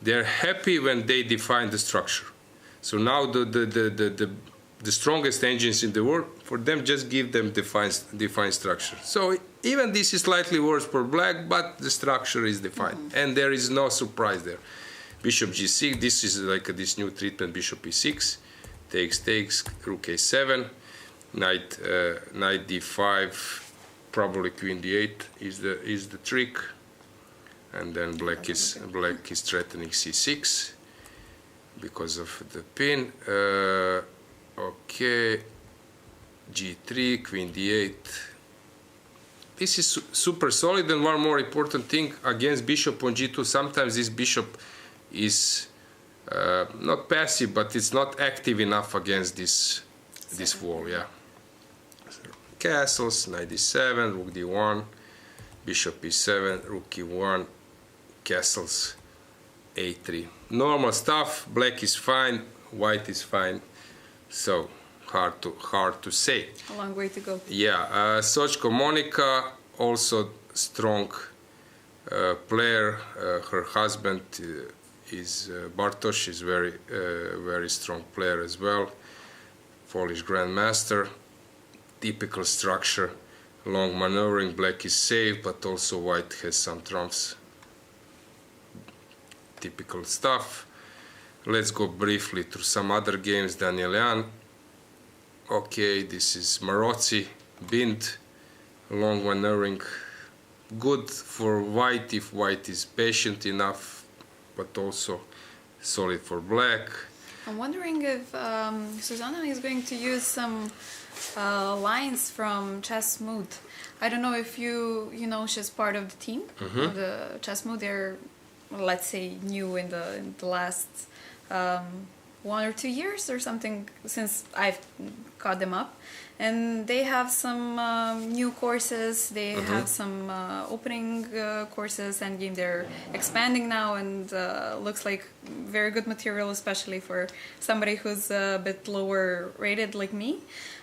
S1: they're happy when they define the structure. So now the strongest engines in the world, for them, just give them defined structure. So even this is slightly worse for black, but the structure is defined, and there is no surprise there. Bishop g6. This is like this new treatment. Bishop e6, takes, rook a7, knight d5, probably queen d8 is the trick, and then black is threatening c6 because of the pin. Okay, g3, queen d8. This is super solid, and one more important thing against bishop on g2. Sometimes this bishop is not passive, but it's not active enough against this wall. Yeah. Castles, knight d7, rook d1, bishop e7, rook e1, castles a3. Normal stuff. Black is fine, white is fine. So hard to say.
S2: A long way to go.
S1: Yeah, Sochko Monica, also strong player. Her husband is Bartosz, is very strong player as well. Polish grandmaster. Typical structure, long maneuvering. Black is safe, but also white has some trumps. Typical stuff. Let's go briefly through some other games. Danielian. Okay, this is Marozzi, Bind, long maneuvering, good for white if white is patient enough, but also solid for black.
S2: I'm wondering if Susanna is going to use some lines from Chess Mood. I don't know if you know she's part of the team. Of the Chess Mood. They're, let's say, new in the last 1 or 2 years or something, since I've caught them up, and they have some new courses. They have some opening courses, and they're expanding now, and looks like very good material, especially for somebody who's a bit lower rated like me.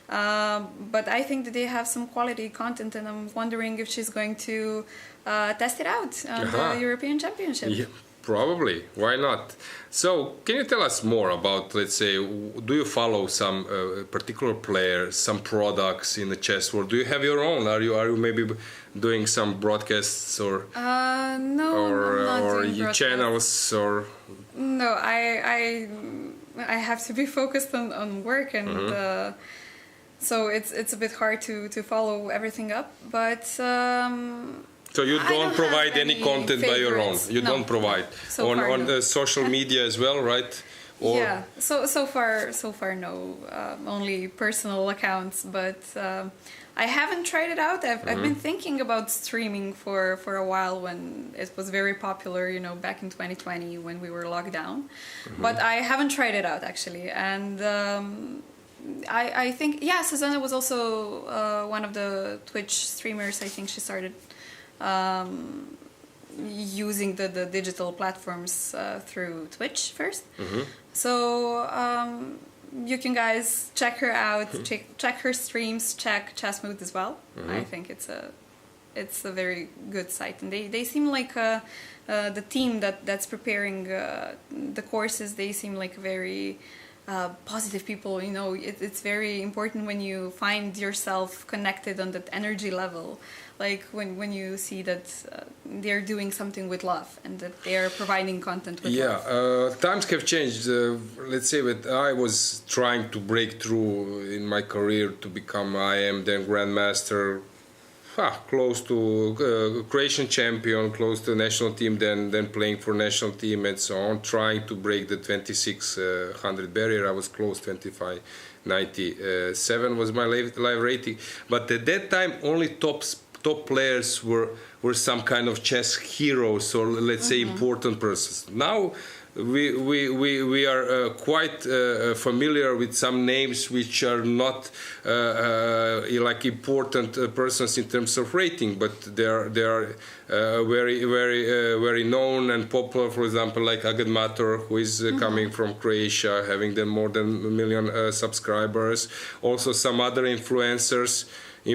S2: But I think that they have some quality content, and I'm wondering if she's going to test it out on the European Championship.
S1: Yeah. Probably, why not? So, can you tell us more about, let's say, do you follow some particular players, some products in the chess world? Do you have your own? Are you maybe doing some broadcasts or
S2: No, I'm not doing broadcasts.
S1: Channels or?
S2: No, I have to be focused on work, and so it's a bit hard to follow everything up, but.
S1: So you don't provide any content by your own. You don't provide on the social media as well, right? Or
S2: yeah. So far no. Only personal accounts, but I haven't tried it out. I've been thinking about streaming for a while when it was very popular. You know, back in 2020 when we were locked down. But I haven't tried it out actually, and. I think Susanna was also one of the Twitch streamers. I think she started using the digital platforms through Twitch first. So you can guys check her out, check her streams, check Chess Mood as well. I think it's a very good site, and they seem like the team that's preparing the courses. They seem like very positive people. You know, it's very important when you find yourself connected on that energy level, like when you see that they're doing something with love and that they're providing content with love.
S1: Times have changed. Let's say that I was trying to break through in my career to become IM, then Grandmaster, close to Croatian champion, close to national team, then playing for national team and so on, trying to break the 2600 barrier. I was close, 2597 was my live rating. But at that time, only top players were some kind of chess heroes, or let's say important persons. Now we are quite familiar with some names which are not like important persons in terms of rating, but they are very known and popular. For example, like Agad Mator, who is coming from Croatia, having them more than 1 million subscribers. Also some other influencers who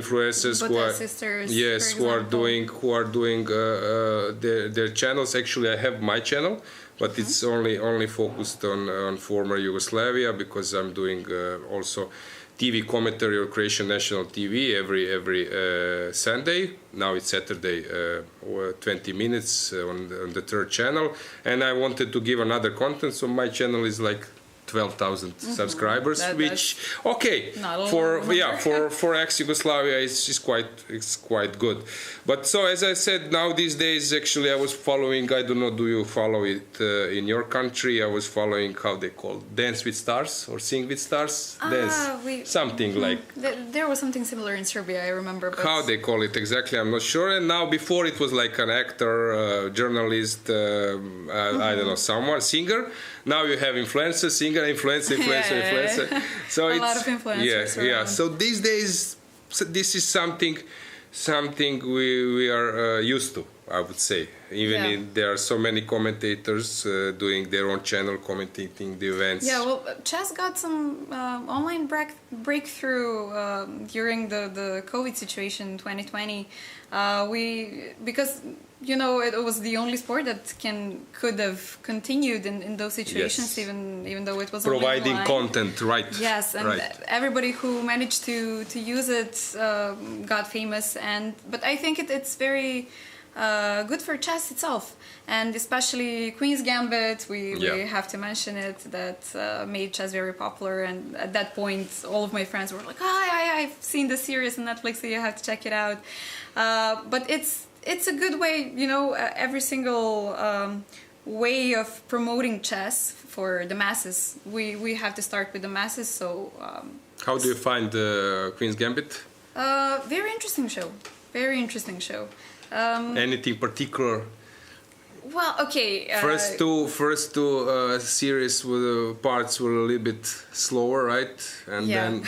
S1: are
S2: sisters,
S1: who are doing their channels. Actually, I have my channel, but it's only focused on former Yugoslavia, because I'm doing also TV commentary on Croatian national TV every Sunday. Now it's Saturday, 20 minutes on the third channel, and I wanted to give another content, so my channel is like 12,000 subscribers, which okay
S2: not a
S1: for
S2: lot.
S1: for ex-Yugoslavia it's quite good. But so as I said, now these days actually I was following, I don't know, do you follow it in your country? I was following how they call Dance with Stars or Sing with Stars. Something like
S2: there was something similar in Serbia, I remember. But
S1: how they call it exactly, I'm not sure. And now before it was like an actor, journalist, I don't know, someone, singer. Now you have influencer, singer, influencer. So
S2: a
S1: it's
S2: lot of influencers.
S1: yeah. So these days, this is something we are used to, I would say. Even there are so many commentators doing their own channel, commentating the events.
S2: Yeah, well, chess got some online breakthrough during the COVID situation in 2020. Because it was the only sport that could have continued in those situations, even though it was
S1: providing
S2: only
S1: content, right?
S2: Yes, and everybody who managed to use it got famous. But I think it's very good for chess itself, and especially Queen's Gambit. We have to mention it, that made chess very popular. And at that point, all of my friends were like, I've seen the series on Netflix, so you have to check it out. But it's a good way, every single way of promoting chess for the masses. We have to start with the masses. So
S1: how do you find Queen's Gambit?
S2: Very interesting show. Very interesting show.
S1: Anything particular?
S2: Well, okay.
S1: First two series parts were a little bit slower, right? And then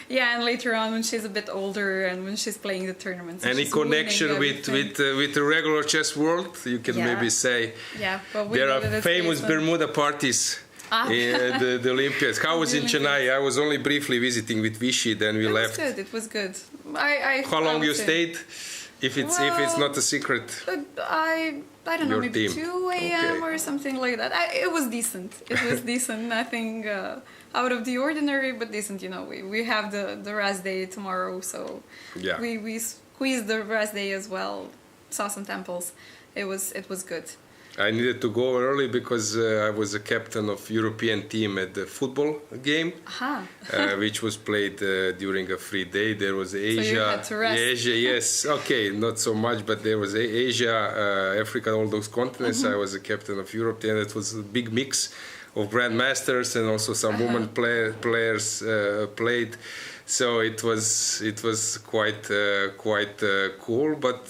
S2: and later on, when she's a bit older and when she's playing the tournaments.
S1: Any connection with the regular chess world? You can maybe say.
S2: Yeah, but
S1: there are famous Bermuda parties. The Olympiads. How was in Chennai? I was only briefly visiting with Vichy, then we left.
S2: It was good. How
S1: long you stayed? If it's not a secret.
S2: I don't know, maybe
S1: team.
S2: 2 a.m. or something like that. It was decent. Nothing out of the ordinary, but decent. We have the rest day tomorrow, so we squeezed the rest day as well. Saw some temples. It was good.
S1: I needed to go early because I was a captain of European team at the football game, which was played during a free day. There was Asia.
S2: So you had to rest.
S1: Asia, yes. Okay, not so much, but there was Asia, Africa, all those continents. I was a captain of Europe, and it was a big mix of grandmasters and also some women players played. So it was quite cool, but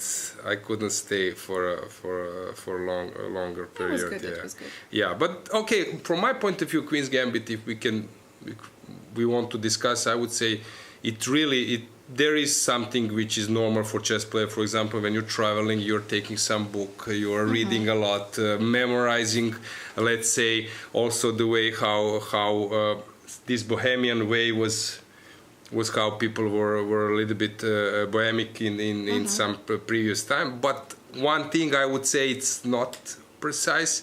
S1: I couldn't stay for a longer period.
S2: It was good.
S1: Yeah, but okay. From my point of view, Queen's Gambit, if we want to discuss, I would say there is something which is normal for chess player. For example, when you're traveling, you're taking some book, you are reading a lot, memorizing. Let's say also the way how this bohemian way was how people were a little bit bohemic in some previous time. But one thing I would say, it's not precise.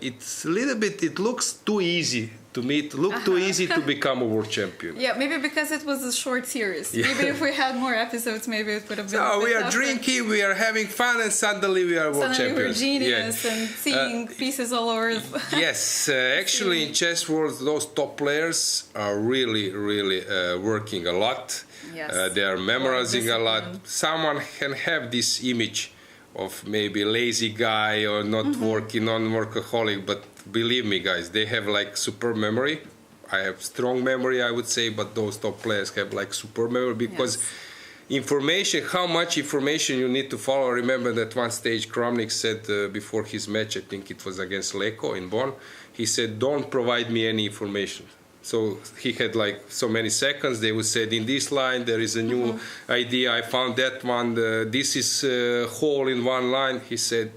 S1: It's a little bit, it looks too easy to me. It looked too easy to become a world champion.
S2: Yeah, maybe because it was a short series. Yeah. Maybe if we had more episodes, maybe it would have been
S1: we are drinking, we are having fun, and suddenly we are world champions.
S2: We're genius and seeing pieces all over.
S1: Yes, actually in chess world, those top players are really working a lot.
S2: Yes.
S1: They are memorizing a lot. Someone can have this image of maybe lazy guy or not working, non-workaholic, but believe me, guys, they have like super memory. I have strong memory, I would say, but those top players have like super memory because information, how much information you need to follow. I remember that one stage Kramnik said before his match, I think it was against Leko in Bonn, he said, don't provide me any information. So he had like so many seconds. They would say, in this line there is a new idea. I found that one. This is a hole in one line. He said,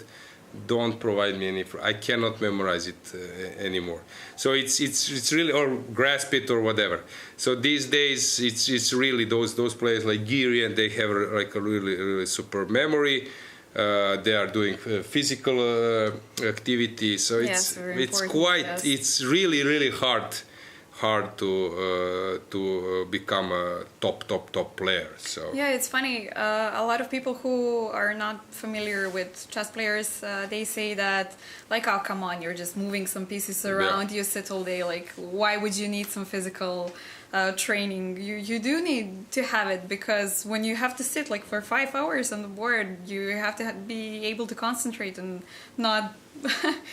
S1: don't provide me any. I cannot memorize it anymore. So it's really, or grasp it or whatever. So these days it's really those players like Geary, and they have like a really super memory. They are doing physical activity. So it's
S2: quite
S1: it's really hard hard to become a top player. So
S2: yeah, it's funny. A lot of people who are not familiar with chess players, they say that like, oh come on, you're just moving some pieces around. You sit all day. Like, why would you need some physical training? You do need to have it, because when you have to sit like for 5 hours on the board, you have to be able to concentrate and not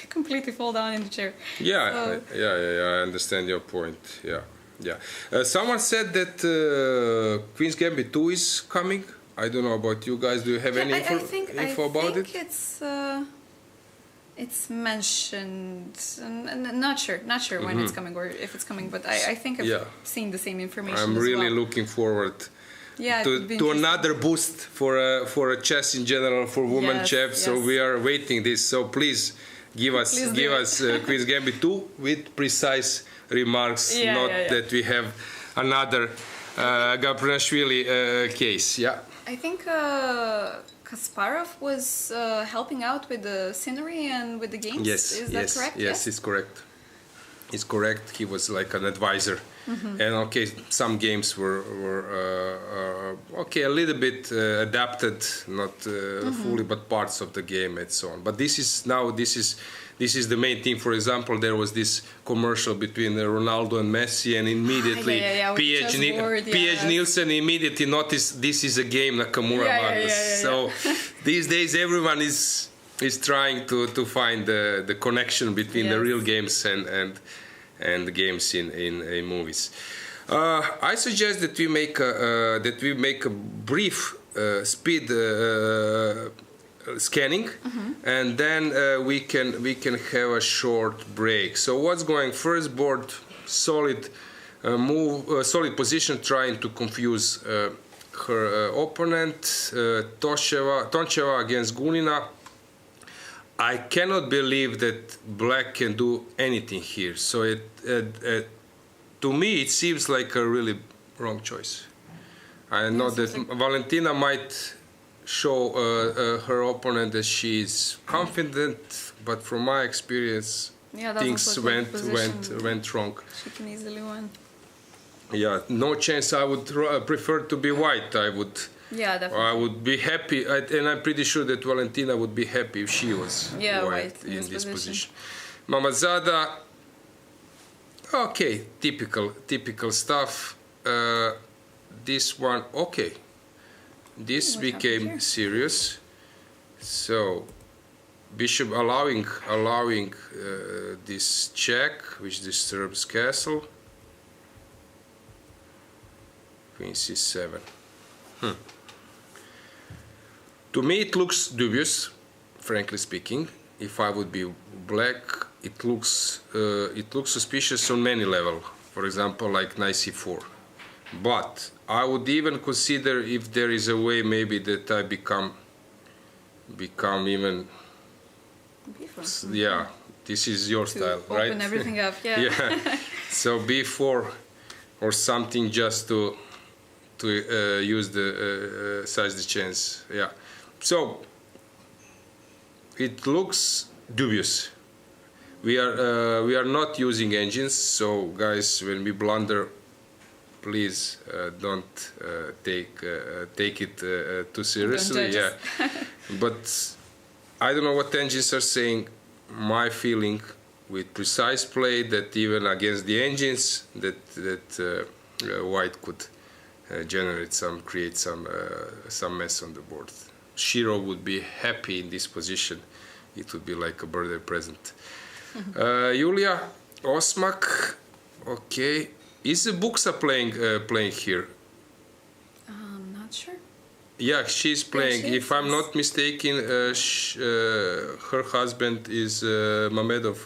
S2: completely fall down in the chair.
S1: Yeah, I understand your point. Yeah. Someone said that Queen's Gambit 2 is coming. I don't know about you guys. Do you have any info about it?
S2: I think it's mentioned. Not sure when it's coming or if it's coming, but I think I've seen the same information.
S1: I'm really looking forward to another boost for a chess in general, for women chess. So we are waiting this. So please give us Queen's Gambit 2 with precise remarks, that we have another Gabrinashvili case. Yeah.
S2: I think Kasparov was helping out with the scenery and with the games. Is that correct?
S1: Yes, it's correct. It's correct. He was like an advisor. And some games were a little bit adapted, not fully, but parts of the game and so on. But this is the main thing. For example, there was this commercial between Ronaldo and Messi, and immediately P.H. Nielsen immediately noticed this is a game, Nakamura Magnus. So these days everyone is trying to find the connection between the real games and the games in movies. I suggest that we make a brief speed scanning, and then we can have a short break. So what's going first? Board solid solid position, trying to confuse her opponent. Toncheva against Gunina. I cannot believe that black can do anything here. So to me it seems like a really wrong choice. I know that Valentina might show her opponent that she is confident, but from my experience, things went wrong.
S2: She can easily win.
S1: Yeah, no chance. I would prefer to be white.
S2: Yeah, definitely.
S1: I would be happy, and I'm pretty sure that Valentina would be happy if she was white in this position. Mamazada, okay, typical stuff. This one, okay. This became serious. So, bishop allowing this check, which disturbs castle. Queen c7. To me, it looks dubious, frankly speaking. If I would be black, it looks suspicious on many levels. For example, like knight c4. But I would even consider if there is a way maybe that I become even. Yeah, this is your style, right?
S2: Open everything up, yeah.
S1: Yeah. So b4 or something just to use the size the chance. Yeah. So it looks dubious. We are not using engines, so guys, when we blunder, please don't take it too seriously. Yeah. But I don't know what engines are saying. My feeling with precise play that even against the engines that white could create some mess on the board. Shiro would be happy in this position. It would be like a birthday present. Julia Osmak, okay. Is Buxa playing here?
S2: I'm not sure.
S1: Yeah, she's playing. If I'm not mistaken, her husband is Mamedov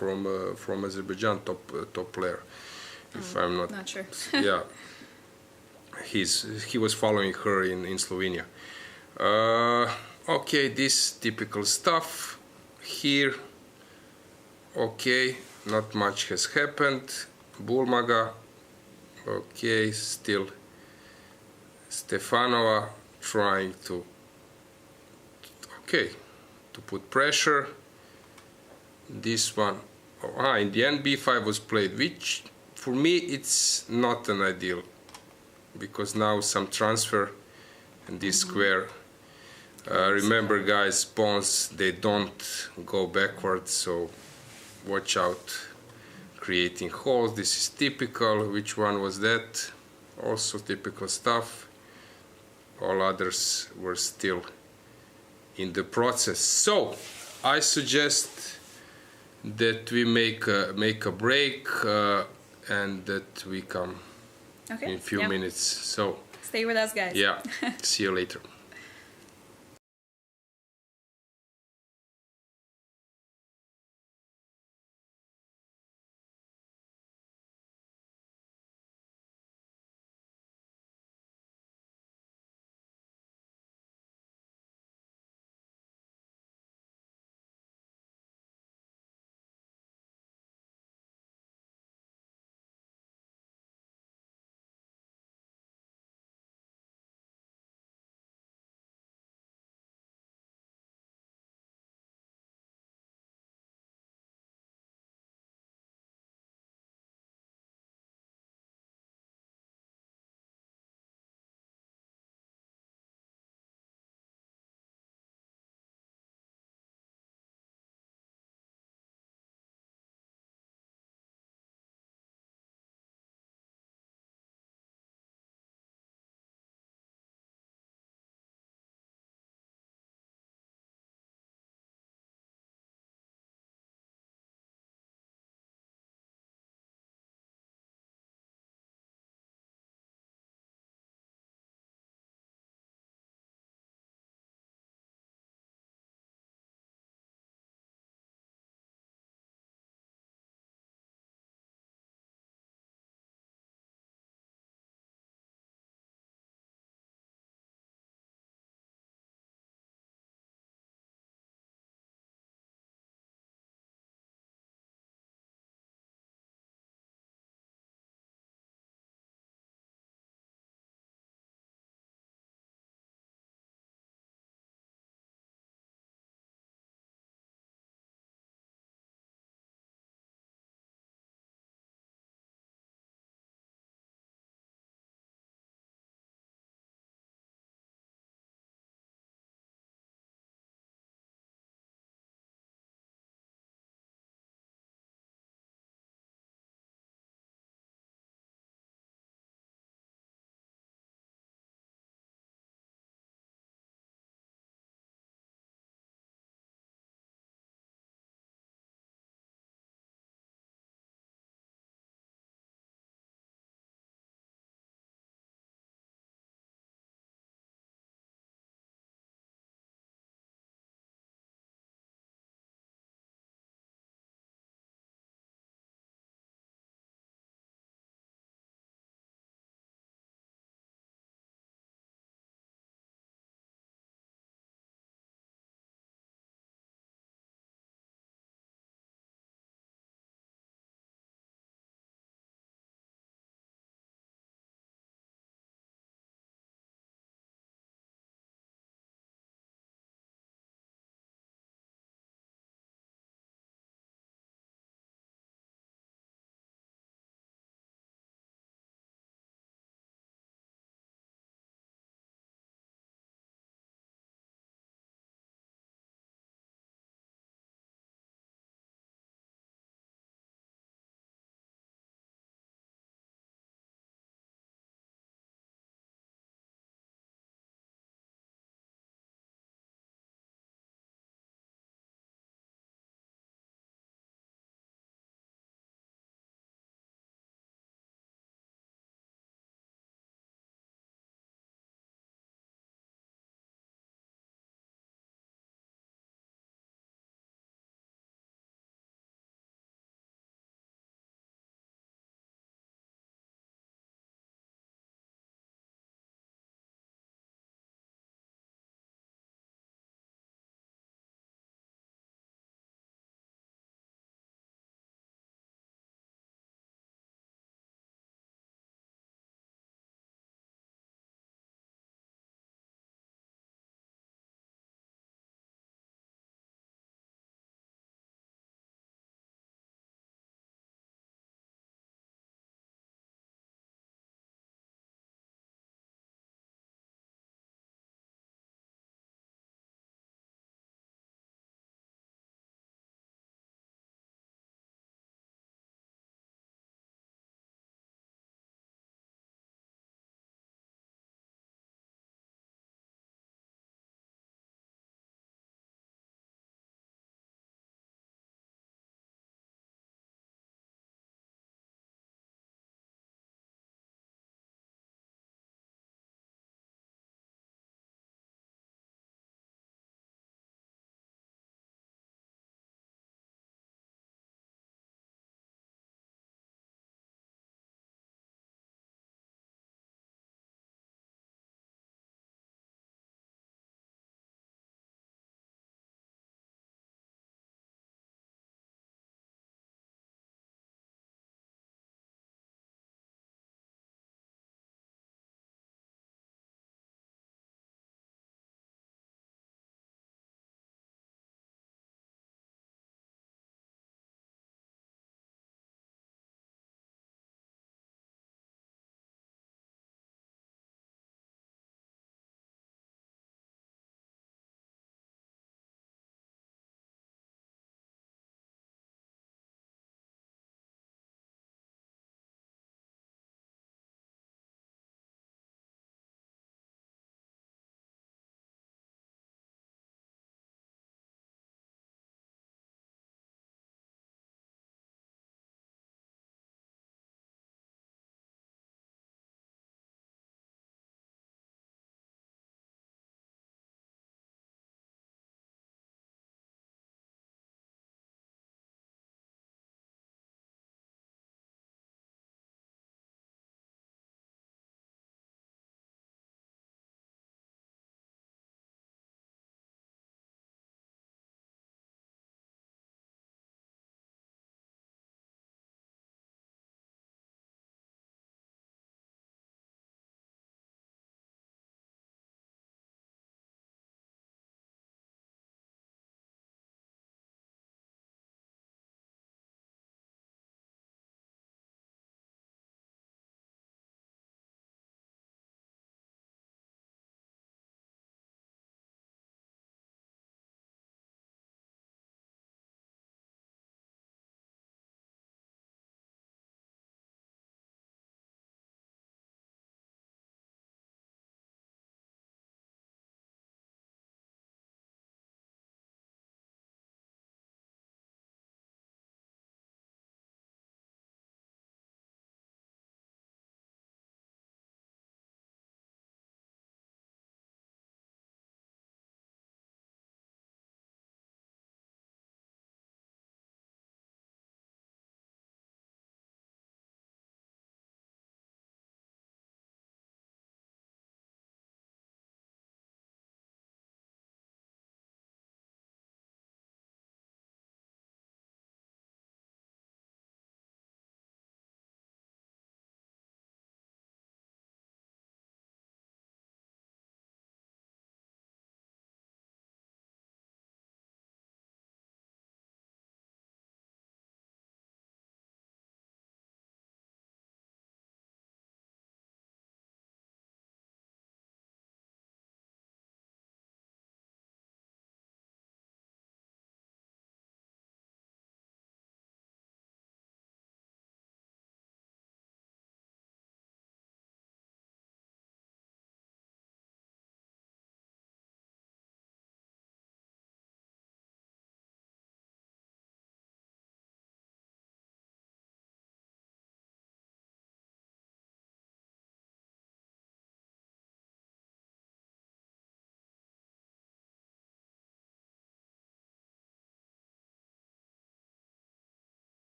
S1: from Azerbaijan, top player. If I'm not
S2: sure.
S1: Yeah, he was following her in Slovenia. Okay, this typical stuff here. Okay, not much has happened. Bulmaga. Okay, still Stefanova trying to put pressure. This one, in the end b5 was played, which for me it's not an ideal, because now some transfer and this square. Remember guys, pawns, they don't go backwards, so watch out creating holes. This is typical. Which one was that? Also typical stuff. All others were still in the process. So I suggest that we make a break and that we come in a few minutes. So
S2: stay with us, guys.
S1: Yeah, see you later.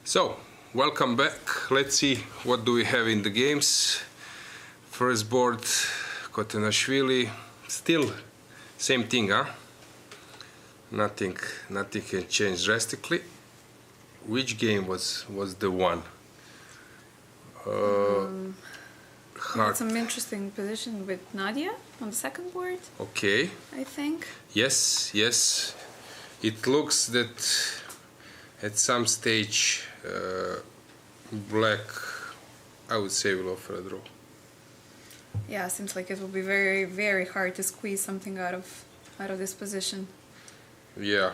S1: So, welcome back. Let's see what do we have in the games. First board, Kotanashvili. Still, same thing, huh? Nothing can change drastically. Which game was the one?
S2: Had some interesting position with Nadia on the second board.
S1: Okay.
S2: I think.
S1: Yes. It looks that at some stage Black, I would say, will offer a draw.
S2: Yeah, seems like it will be very, very hard to squeeze something out of this position.
S1: Yeah.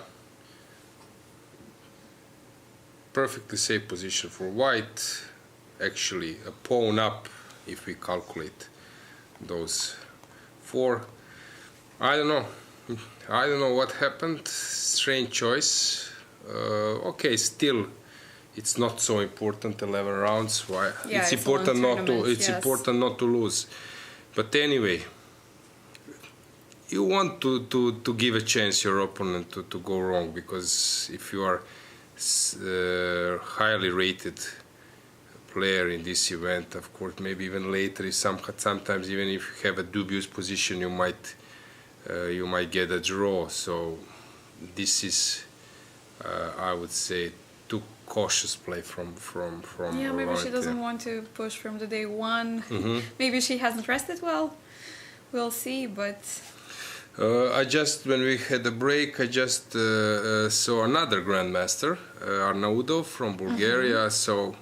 S1: Perfectly safe position for White. Actually, a pawn up if we calculate those four. I don't know what happened. Strange choice. Okay, still, it's not so important. 11 rounds. Why?
S2: Yeah,
S1: it's important not to. It's
S2: yes.
S1: important not to lose. But anyway, you want to give a chance your opponent to go wrong, because if you are highly rated player in this event, of course, maybe even later, sometimes even if you have a dubious position, you might get a draw. So this is, I would say, too cautious play from.
S2: Yeah, maybe
S1: Valentina.
S2: she doesn't want to push from the day one.
S1: Mm-hmm.
S2: Maybe she hasn't rested well. We'll see, but.
S1: When we had a break, I just saw another grandmaster, Arnaudov from Bulgaria. So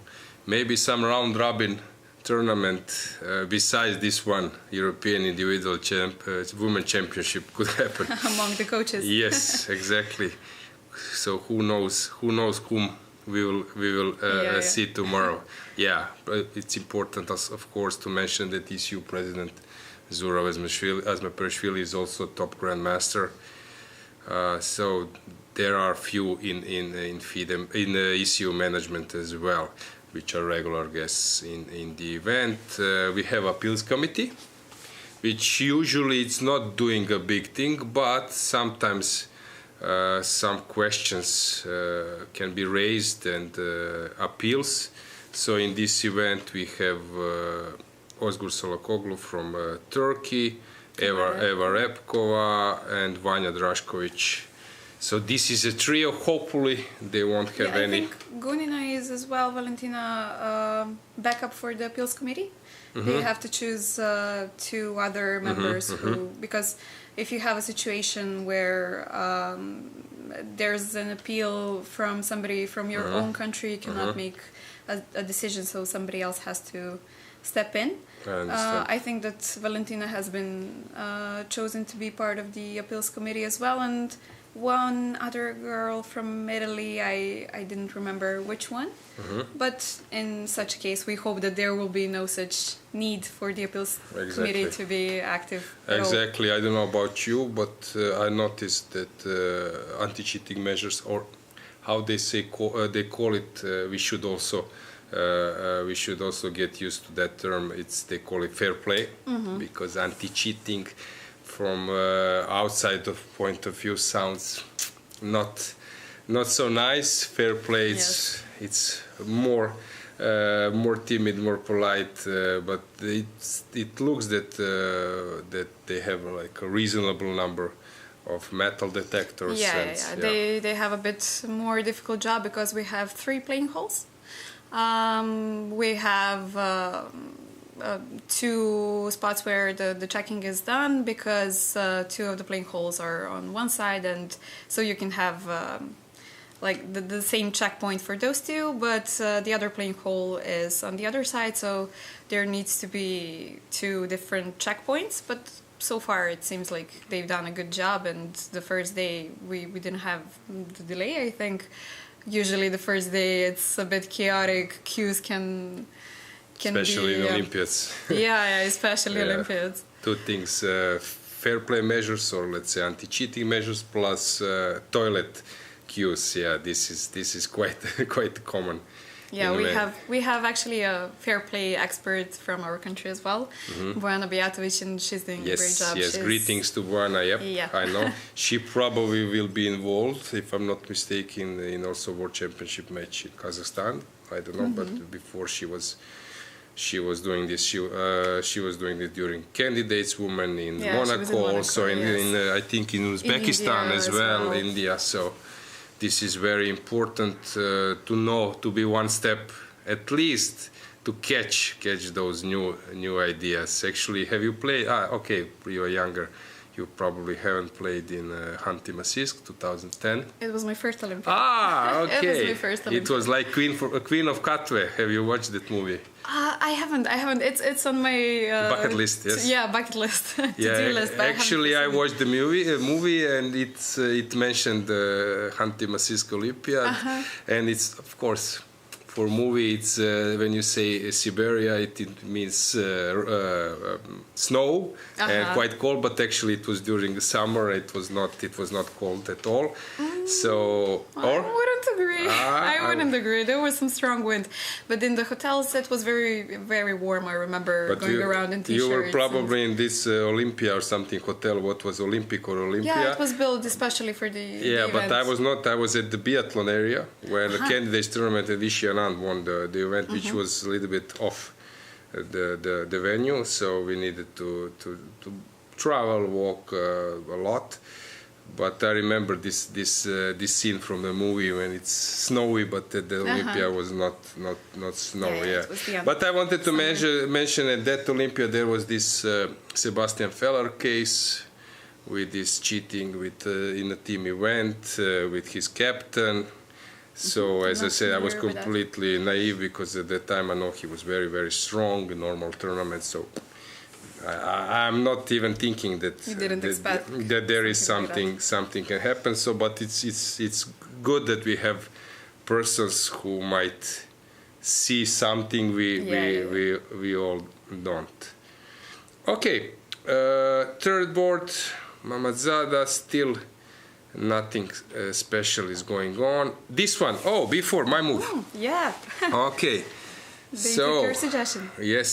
S1: maybe some round robin tournament besides this one European individual women championship could happen
S2: Among the coaches.
S1: Yes, exactly. So who knows whom we will see tomorrow. Yeah, but it's important, of course, to mention that ECU president Zurav Azmaperishvili is also top grandmaster. So there are few in FIDE, in ECU management as well, which are regular guests in the event. We have appeals committee, which usually it's not doing a big thing, but sometimes some questions can be raised and appeals. So in this event we have Ozgur Solakoglu from Turkey, Eva Repkova, and Vanya Drašković. So this is a trio. Hopefully they won't have any.
S2: I think Gunina is as well, Valentina, backup for the appeals committee. Mm-hmm. They have to choose two other members who, because if you have a situation where there's an appeal from somebody from your own country, you cannot make a decision, so somebody else has to step in. I think that Valentina has been chosen to be part of the appeals committee as well, and one other girl from Italy, I didn't remember which one, but in such a case we hope that there will be no such need for the appeals committee to be active at
S1: exactly
S2: all.
S1: I don't know about you, but I noticed that anti-cheating measures, or how they say they call it, we should also get used to that term. They call it fair play, because anti-cheating from outside of point of view sounds not so nice. Fair play, it's more timid, more polite, but it looks that they have like a reasonable number of metal detectors.
S2: They have a bit more difficult job because we have 3 playing holes. We have 2 spots where the checking is done, because 2 of the playing holes are on one side, and so you can have like the same checkpoint for those 2, but the other playing hole is on the other side, so there needs to be 2 different checkpoints. But so far it seems like they've done a good job, and the first day we didn't have the delay. I think usually the first day it's a bit chaotic. Queues can
S1: especially
S2: be,
S1: in Olympiads.
S2: Especially Olympiads. 2 things:
S1: fair play measures, or let's say anti-cheating measures, plus toilet queues. Yeah, this is quite common
S2: Yeah, we have actually a fair play expert from our country as well, Bojana Bijatovic, and she's doing a great job.
S1: Yes, greetings to Bojana. Yep,
S2: Yeah.
S1: I know. She probably will be involved, if I'm not mistaken, in also World Championship match in Kazakhstan. I don't know, but before she was doing this. She was doing it during Candidates Women in Monaco, also in I think in Uzbekistan as well, India. So this is very important to know, to be one step at least to catch those new ideas. Actually, have you played? Okay, you are younger. You probably haven't played in Khanty-Mansiysk 2010.
S2: It was my first Olympiad.
S1: Okay.
S2: It was my first Olympiad.
S1: It was like Queen of Katwe. Have you watched that movie?
S2: I haven't. It's on my
S1: bucket list. Yes.
S2: Yeah, bucket list. To-do list.
S1: Actually, I watched the movie, and it mentioned Khanty-Mansiysk Olympiad, and it's of course. For movie, it's when you say Siberia, it means snow and quite cold. But actually, it was during the summer. It was not cold at all. So,
S2: I wouldn't agree. I wouldn't agree. There was some strong wind, but in the hotels, it was very, very warm. I remember going around in t-shirts.
S1: You were probably in this Olympia or something hotel. What was Olympic or Olympia?
S2: Yeah, it was built especially for the
S1: but
S2: event.
S1: I was not. I was at the biathlon area where the candidates tournament at Ishianan won the event, which was a little bit off the venue. So we needed to travel, walk a lot. But I remember this scene from the movie when it's snowy, but the Olympia was not snowy. Yeah. But I wanted to mention at that Olympia there was this Sebastian Feller case with this cheating in a team event with his captain. So as I said, I was completely naive because at that time I know he was very, very strong in normal tournaments. So I'm not even thinking that that there is something can happen. So, but it's good that we have persons who might see something we all don't. Okay, third board, Mamadzada, still nothing special is going on. This one, before my move.
S2: Yeah.
S1: Okay.
S2: So your suggestion.
S1: Yes,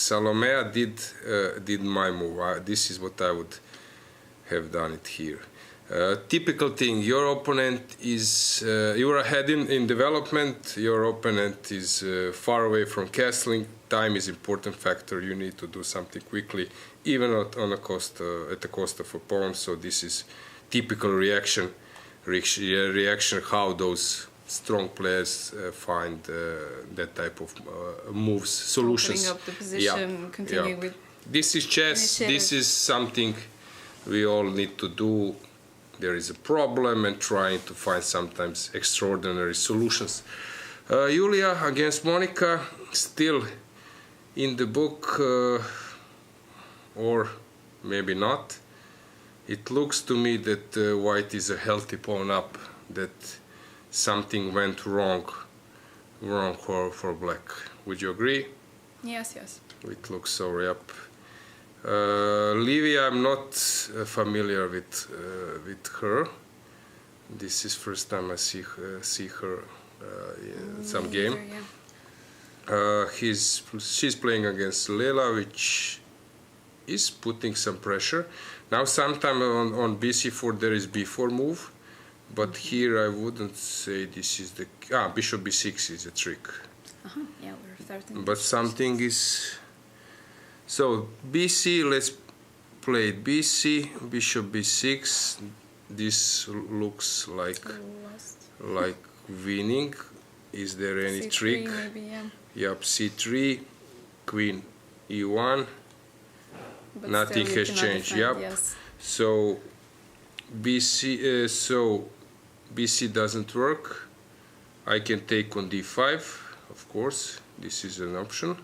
S1: Salomea did my move. This is what I would have done it here. Typical thing, your opponent is, you are ahead in development, your opponent is far away from castling. Time is important factor, you need to do something quickly, even at the cost of a pawn. So this is typical reaction how those strong players find that type of moves, solutions.
S2: Opening up the position, continue with...
S1: This is chess, this is something we all need to do. There is a problem and trying to find sometimes extraordinary solutions. Julia against Monica, still in the book, or maybe not. It looks to me that white is a healthy pawn up, that something went wrong for black. Would you agree?
S2: Yes.
S1: It looks so, yep. Livia, I'm not familiar with her. This is first time I see her in some game. She's playing against Lela, which is putting some pressure. Now sometime on bc4 there is b4 move. But here I wouldn't say this is the... bishop b6 is a trick.
S2: Yeah, we're starting.
S1: But something is... So, bc, let's play bc, bishop b6. This looks like winning. Is there any
S2: C3
S1: trick?
S2: Maybe, yeah.
S1: Yep, c3, queen e1.
S2: But
S1: nothing has changed. Yep.
S2: Yes.
S1: So, BC doesn't work. I can take on d5, of course. This is an option.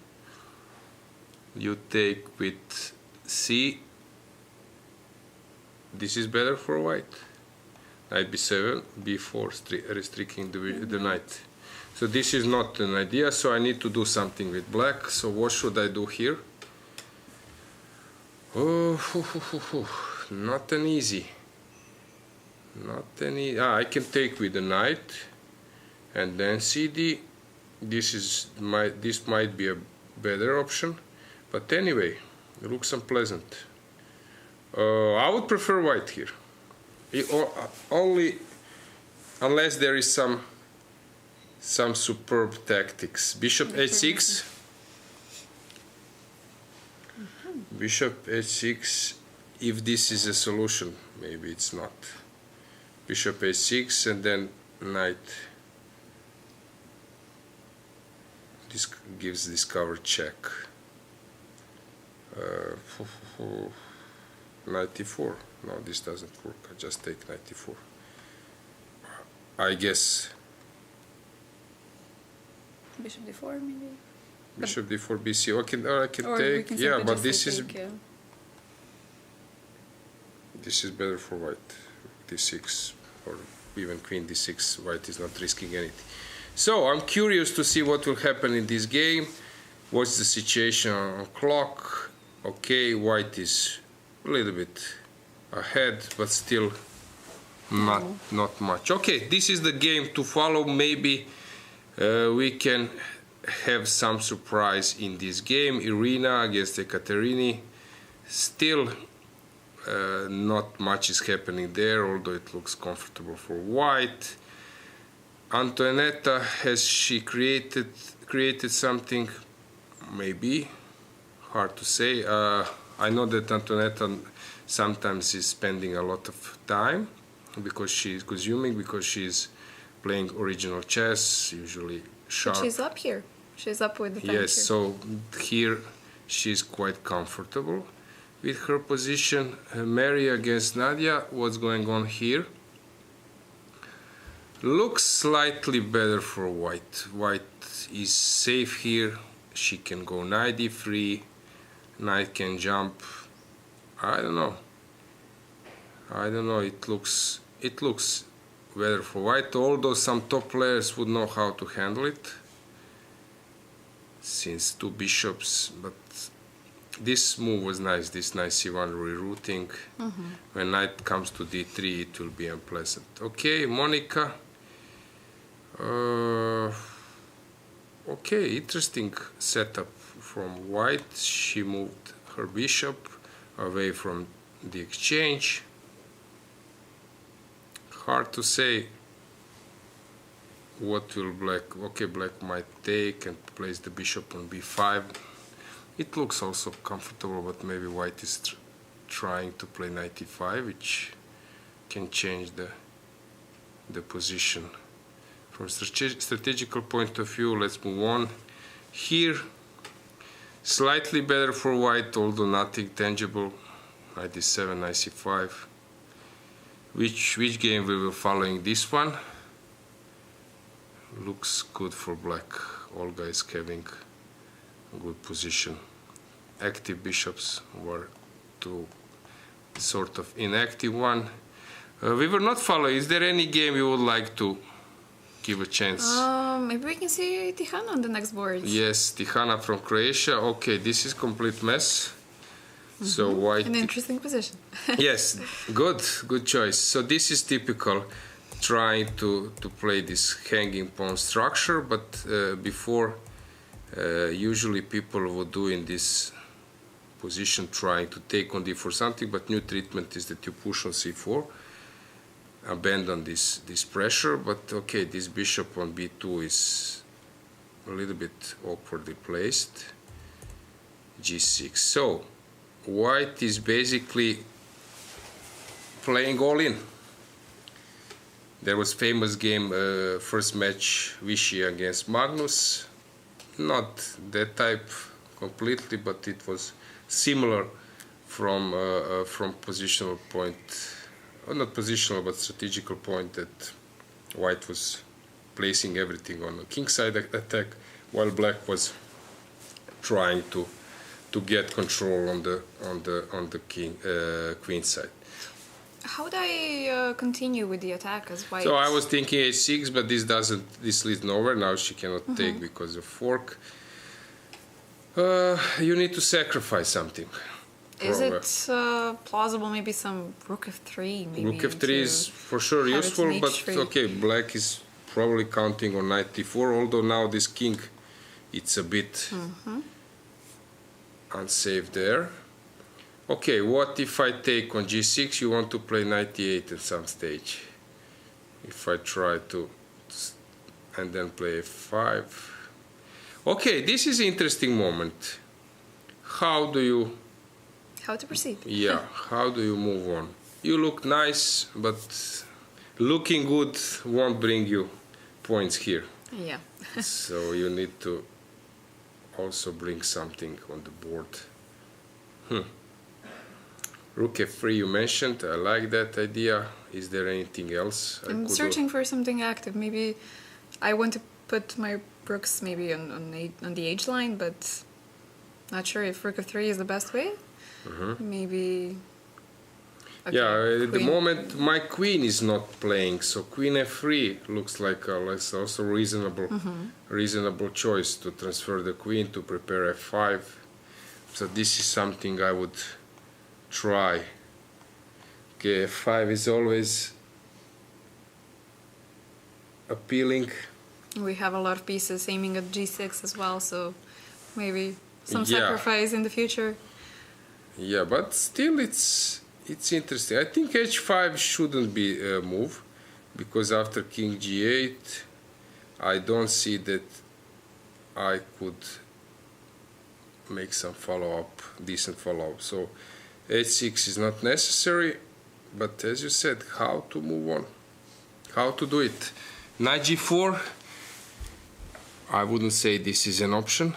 S1: You take with c. This is better for white. Knight b7, b4, restricting the knight. So this is not an idea, so I need to do something with black. So what should I do here? Not an easy. I can take with the knight and then cd, this might be a better option, but anyway, it looks unpleasant. I would prefer white here, only unless there is some superb tactics. Bishop h6. Bishop h6. If this is a solution, maybe it's not. Bishop h6 and then knight. This gives discovered check. Knight e4. No, this doesn't work. I just take knight e4. I guess.
S2: Bishop d4 maybe.
S1: Bishop d4 bc. Okay, or I can
S2: Or
S1: take. Yeah, but this is
S2: take, yeah.
S1: this is better for white. d6 or even queen d6. White is not risking anything. So I'm curious to see what will happen in this game. What's the situation on clock? Okay, white is a little bit ahead, but still not much. Okay, this is the game to follow. Maybe we can have some surprise in this game. Irina against Ekaterini. Still not much is happening there, although it looks comfortable for white. Antoinetta, has she created something? Maybe, hard to say. I know that Antoinetta sometimes is spending a lot of time because she's consuming, because she's playing original chess, usually sharp.
S2: But she's up here. She's up with the pawn.
S1: Yes, so here she's quite comfortable with her position. Mary against Nadia, what's going on here? Looks slightly better for white. White is safe here. She can go knight d3. Knight can jump. I don't know. It looks better for white, although some top players would know how to handle it, since two bishops. But this move was nice. This knight c1 rerouting. When knight comes to d3, it will be unpleasant. Okay, Monica. Okay, interesting setup from white. She moved her bishop away from the exchange. Hard to say what will black. Okay, black might take and place the bishop on b5. It looks also comfortable, but maybe white is trying to play knight e5, which can change the position. From a strategical point of view, let's move on. Here, slightly better for white, although nothing tangible. Knight d7, knight c5. Which game we will following this one? Looks good for black. Olga is having a good position. Active bishops were two sort of inactive one. We were not following. Is there any game you would like to give a chance?
S2: Maybe we can see Tihana on the next board.
S1: Yes, Tihana from Croatia. Okay, this is complete mess. So white.
S2: An interesting position.
S1: Yes, good choice. So this is typical, trying to play this hanging pawn structure, but before usually people would do in this position trying to take on d4 something, but new treatment is that you push on c4, abandon this pressure. But okay, this bishop on b2 is a little bit awkwardly placed. g6. So white is basically playing all in. There was famous game, first match, Vichy against Magnus. Not that type completely, but it was similar from positional point, or not positional, but strategical point, that white was placing everything on a kingside attack, while black was trying to get control on the queen side.
S2: How would I continue with the attack as white?
S1: So I was thinking h6, but this leads nowhere. Now she cannot take because of fork. You need to sacrifice something.
S2: Is it plausible? Maybe some rook f3. Maybe
S1: rook f3 is for sure useful, but okay, black is probably counting on knight d4, although now this king, it's a bit unsafe there. Okay, what if I take on g6? You want to play knight d8 at some stage. If I try to, and then play f5. Okay, this is an interesting moment. How do you...
S2: How to proceed?
S1: Yeah, how do you move on? You look nice, but looking good won't bring you points here.
S2: Yeah.
S1: So you need to also bring something on the board. Rook f3 you mentioned. I like that idea. Is there anything else I
S2: I'm
S1: could
S2: searching for something active. Maybe I want to put my rooks maybe on the h line, but not sure if rook f3 is the best way. Maybe. Okay,
S1: yeah, at the
S2: queen.
S1: moment my queen is not playing, so queen f3 looks like also reasonable choice to transfer the queen to prepare f5. So this is something I would try. Okay, f5 is always appealing.
S2: We have a lot of pieces aiming at g6 as well, so maybe some
S1: Yeah.
S2: sacrifice in the future.
S1: Yeah, but still it's interesting. I think h5 shouldn't be a move, because after king g8 I don't see that I could make some follow-up, decent follow-up. So h6 is not necessary, but as you said, how to move on, how to do it. Knight g4, I wouldn't say this is an option.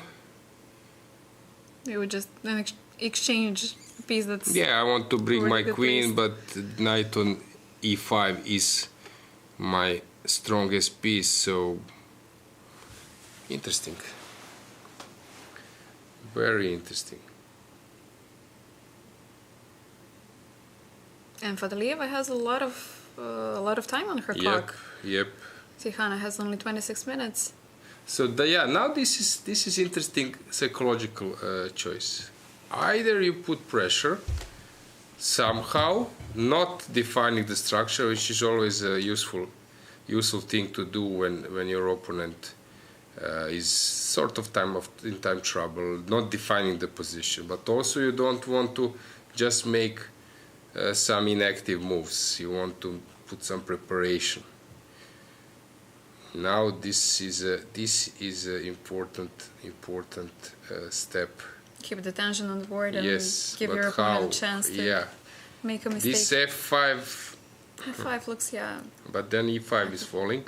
S2: We would just then exchange a piece that's...
S1: Yeah, I want to bring my
S2: already
S1: queen,
S2: placed.
S1: but knight on e5 is my strongest piece, so interesting. Very interesting.
S2: And Fatalieva has a lot of time on her clock.
S1: Yep.
S2: Tihana has only 26 minutes.
S1: So yeah, now this is interesting psychological choice. Either you put pressure somehow, not defining the structure, which is always a useful thing to do when your opponent is sort of in time trouble, not defining the position. But also you don't want to just make some inactive moves. You want to put some preparation. Now this is a important step.
S2: Keep the tension on the board and
S1: Yes,
S2: give
S1: but
S2: your opponent
S1: how?
S2: a chance to make a mistake.
S1: This f5.
S2: F5 looks, yeah.
S1: But then e5 is falling,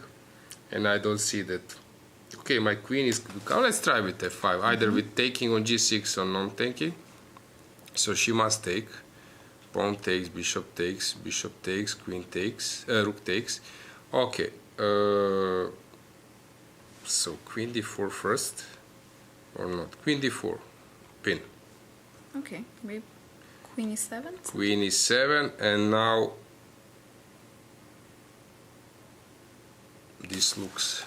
S1: and I don't see that. Okay, my queen is. Let's try with f5. Either with taking on g6 or non-taking. So she must take. Pawn takes, bishop takes, queen takes, rook takes. Okay. So queen d4 first, or not? Queen d4, pin.
S2: Okay, maybe queen e7.
S1: Queen e7, and now this looks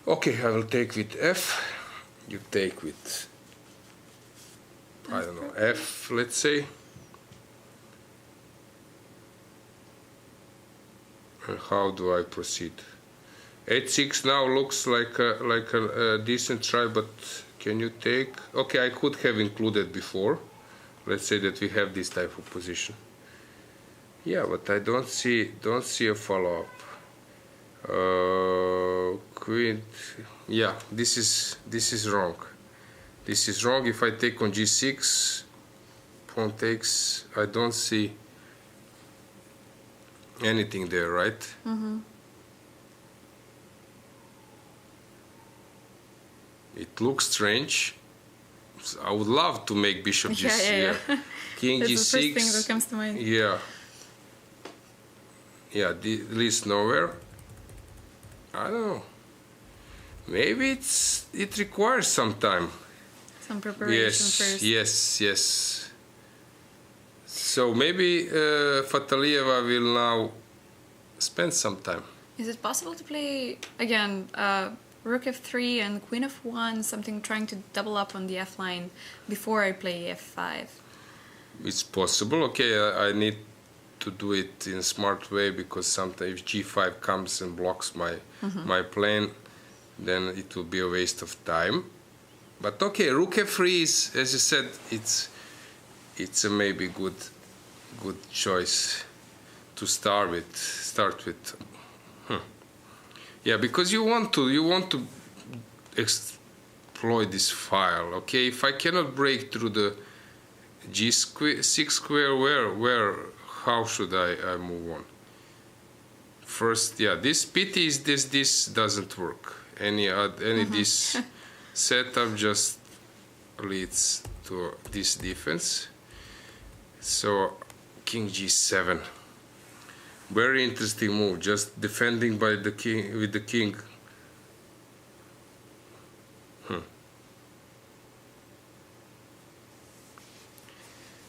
S1: okay. I will take with f. You take with, I don't know, f. Let's say. And how do I proceed? h6 now looks like a decent try, but can you take? Okay, I could have included before. Let's say that we have this type of position. Yeah, but I don't see a follow-up. Queen. Yeah, this is wrong. This is wrong. If I take on g6, pawn takes. I don't see anything there, right?
S2: Mm-hmm.
S1: It looks strange. I would love to make bishop g6.
S2: Yeah.
S1: King
S2: That's
S1: g6.
S2: the first thing that comes to mind.
S1: Yeah. Yeah, leads nowhere. I don't know. Maybe it requires some time.
S2: Some preparation first.
S1: Yes. So maybe Fatalieva will now spend some time.
S2: Is it possible to play again rook f3 and queen f1, something trying to double up on the f line before I play f5?
S1: It's possible. Okay, I need do it in a smart way, because sometimes if G5 comes and blocks my plane, then it will be a waste of time. But okay, Rook F3 is, as you said, it's a maybe good choice to start with. Yeah, because you want to exploit this file. Okay, if I cannot break through the G6 square, how should I move on? First, yeah, this pity is this doesn't work. Any this setup just leads to this defense. So King G7, very interesting move. Just defending by the king with the king.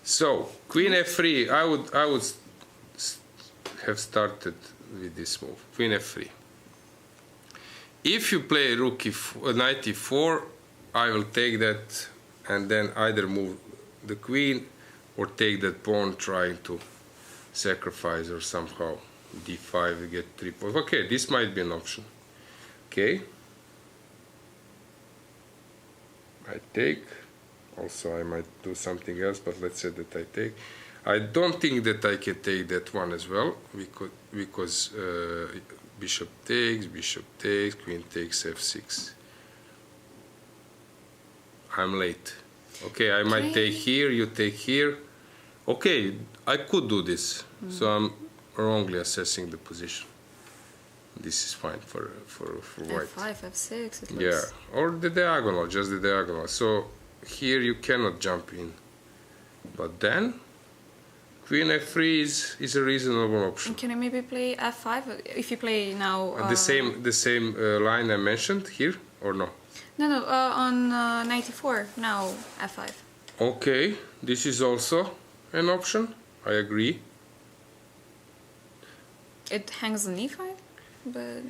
S1: So Queen F3. I would have started with this move. Queen F3. If you play Rook Knight E4, I will take that and then either move the queen or take that pawn, trying to sacrifice or somehow D5 get 3 points. Okay, this might be an option. Okay, I take. Also, I might do something else, but let's say that I take. I don't think that I can take that one as well, because bishop takes, queen takes F6. I'm late. Okay, I might take here, you take here. Okay, I could do this, so I'm wrongly assessing the position. This is fine for white.
S2: F5, F6. It looks...
S1: Yeah, or the diagonal, just the diagonal. So here you cannot jump in, but then Queen F3 is a reasonable option.
S2: Can I maybe play F5 if you play now?
S1: The same line I mentioned here, or no?
S2: No, on 94 now F5.
S1: Okay, this is also an option. I agree.
S2: It hangs on E5, but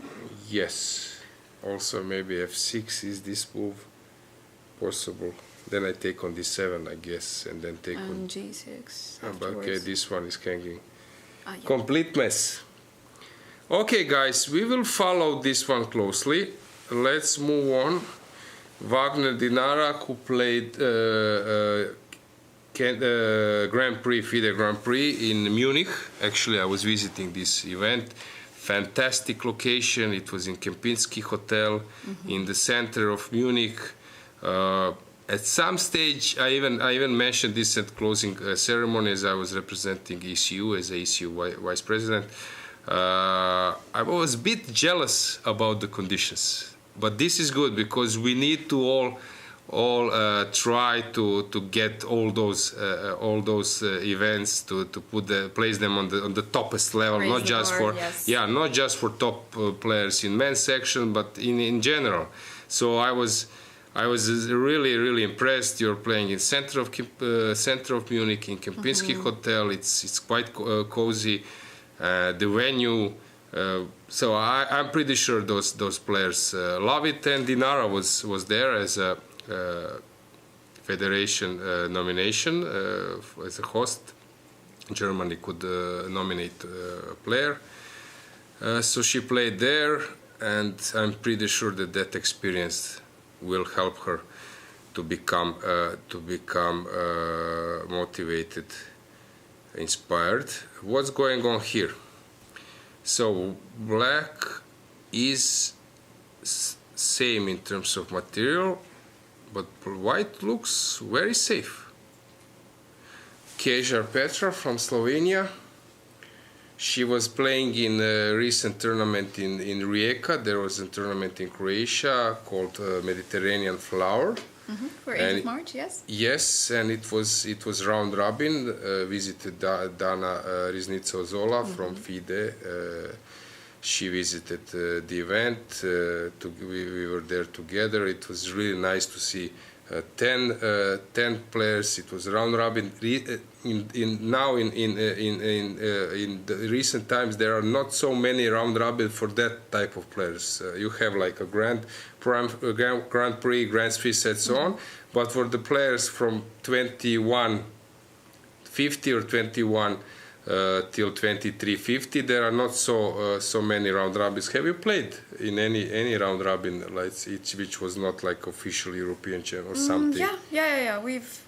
S1: yes. Also, maybe F6 is this move possible. Then I take on D7, I guess, and then take on
S2: G6.
S1: But okay, this one is hanging.
S2: Yeah.
S1: Complete mess. Okay, guys, we will follow this one closely. Let's move on. Wagner Dinara, who played Grand Prix, FIDE Grand Prix in Munich. Actually, I was visiting this event. Fantastic location. It was in Kempinski Hotel in the center of Munich. At some stage, I even mentioned this at closing ceremony, as I was representing ECU as a ECU vice president. I was a bit jealous about the conditions, but this is good because we need to all try to get all those events to place them on the toppest level, not just for top players in men's section, but in general. So I was really impressed. You're playing in center of Munich in Kempinski Hotel. It's quite cozy. The venue. So I'm pretty sure those players love it. And Dinara was there as a federation nomination as a host. Germany could nominate a player. So she played there, and I'm pretty sure that experience will help her to become motivated, inspired. What's going on here? So black is same in terms of material, but white looks very safe. Kejar Petra from Slovenia. She was playing in a recent tournament in Rijeka. There was a tournament in Croatia called Mediterranean Flower.
S2: For 8th of March, yes.
S1: Yes, and it was round robin. Visited Dana Riznica-Ozola from FIDE. She visited the event. We were there together. It was really nice to see 10 players. It was round robin. In the recent times, there are not so many round robin for that type of players. You have like a Grand Prix, Grand Swiss, and so on. But for the players from 2150 or 21 till 23:50. There are not so many round robins. Have you played in any round robin, like which was not like official European or something?
S2: Yeah. We've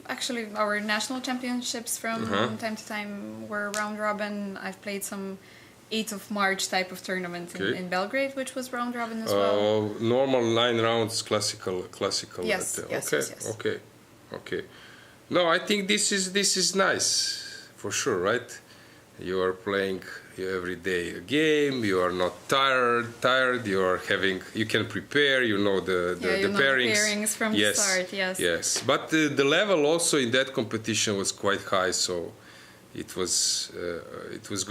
S2: actually our national championships from time to time were round robin. I've played some 8th of March type of tournament in Belgrade, which was round robin as well.
S1: Normal 9 rounds, classical.
S2: Yes.
S1: Okay. No, I think this is nice for sure, right? You are playing every day a game. You are not tired. You can prepare. You know the
S2: pairings from the start.
S1: Yes. But the level also in that competition was quite high, so it was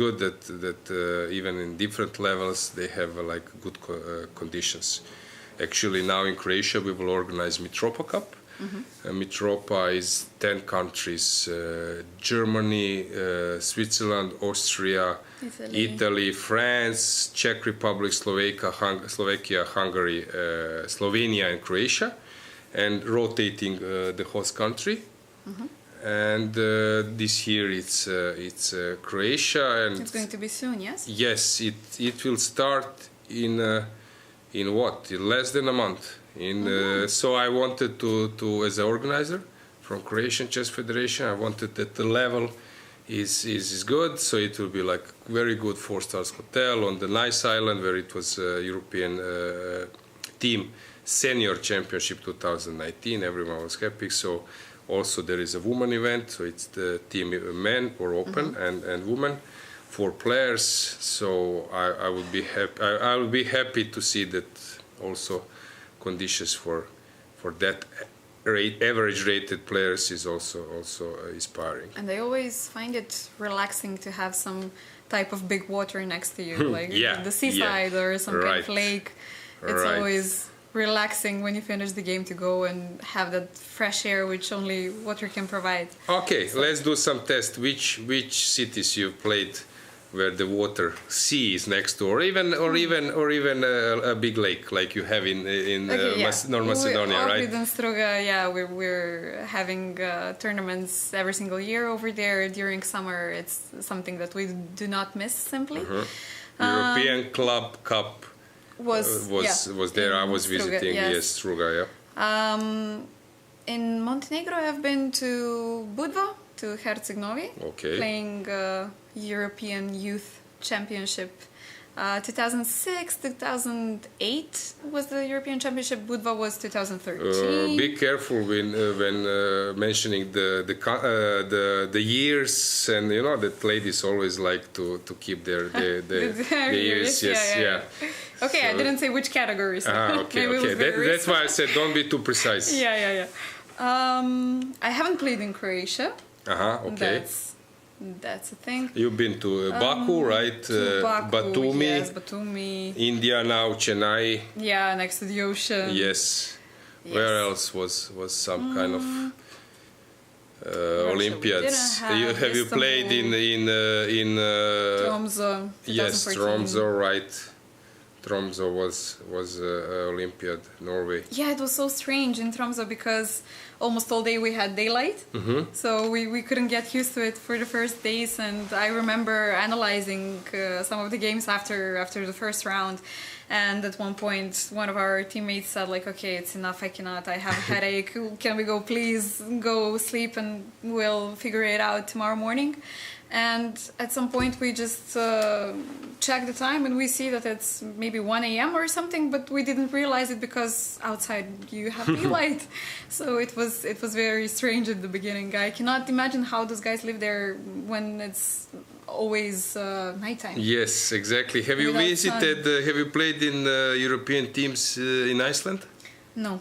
S1: good that even in different levels they have like good conditions. Actually, now in Croatia we will organize Mitropa Cup. Mitropa is 10 countries: Germany, Switzerland, Austria, Italy, France, Czech Republic, Slovakia, Hungary, Slovenia, and Croatia, and rotating the host country. And this year it's Croatia, and
S2: it's going to be soon.
S1: Yes, it will start in less than a month. So I wanted to as an organizer from Croatian Chess Federation, I wanted that the level is good, so it will be like very good 4-star hotel on the nice island where it was European team senior championship 2019. Everyone was happy. So also there is a woman event, so it's the team men or open and women, 4 players. So I will be happy to see that also conditions for that average rated players is also inspiring.
S2: And I always find it relaxing to have some type of big water next to you, like the seaside or some kind of lake. It's always relaxing when you finish the game to go and have that fresh air which only water can provide.
S1: Okay, so let's do some tests. Which cities you've played where the sea is next to, or even a big lake like you have in North Macedonia, right?
S2: Ohrid and Struga, we're having tournaments every single year over there during summer. It's something that we do not miss simply.
S1: European Club Cup was there. I was visiting. Struga. In Montenegro,
S2: I've been to Budva, to Herceg Novi, playing European Youth Championship. 2006, 2008 was the European Championship. Budva was 2013.
S1: Be careful when mentioning the years, and you know that ladies always like to keep their years.
S2: Okay, so, I didn't say which categories.
S1: Okay. That's why I said don't be too precise.
S2: I haven't played in Croatia.
S1: Okay.
S2: That's a thing.
S1: You've been to Baku, right?
S2: Baku,
S1: Batumi.
S2: Yes, Batumi.
S1: India now, Chennai.
S2: Yeah, next to the ocean.
S1: Yes. Where else was some kind of Olympiads? Have you played in
S2: Tromsø?
S1: Yes, Tromsø, right. Tromsø was Olympiad, Norway.
S2: Yeah, it was so strange in Tromsø because almost all day we had daylight, so we couldn't get used to it for the first days. And I remember analyzing some of the games after the first round, and at one point one of our teammates said like, okay, it's enough, I cannot, I have a headache, can we go please go sleep and we'll figure it out tomorrow morning. And at some point we just check the time and we see that it's maybe 1 a.m. or something, but we didn't realize it because outside you have daylight. So it was very strange at the beginning. I cannot imagine how those guys live there when it's always nighttime.
S1: Yes, exactly. Have you visited? Have you played in European teams in Iceland?
S2: No.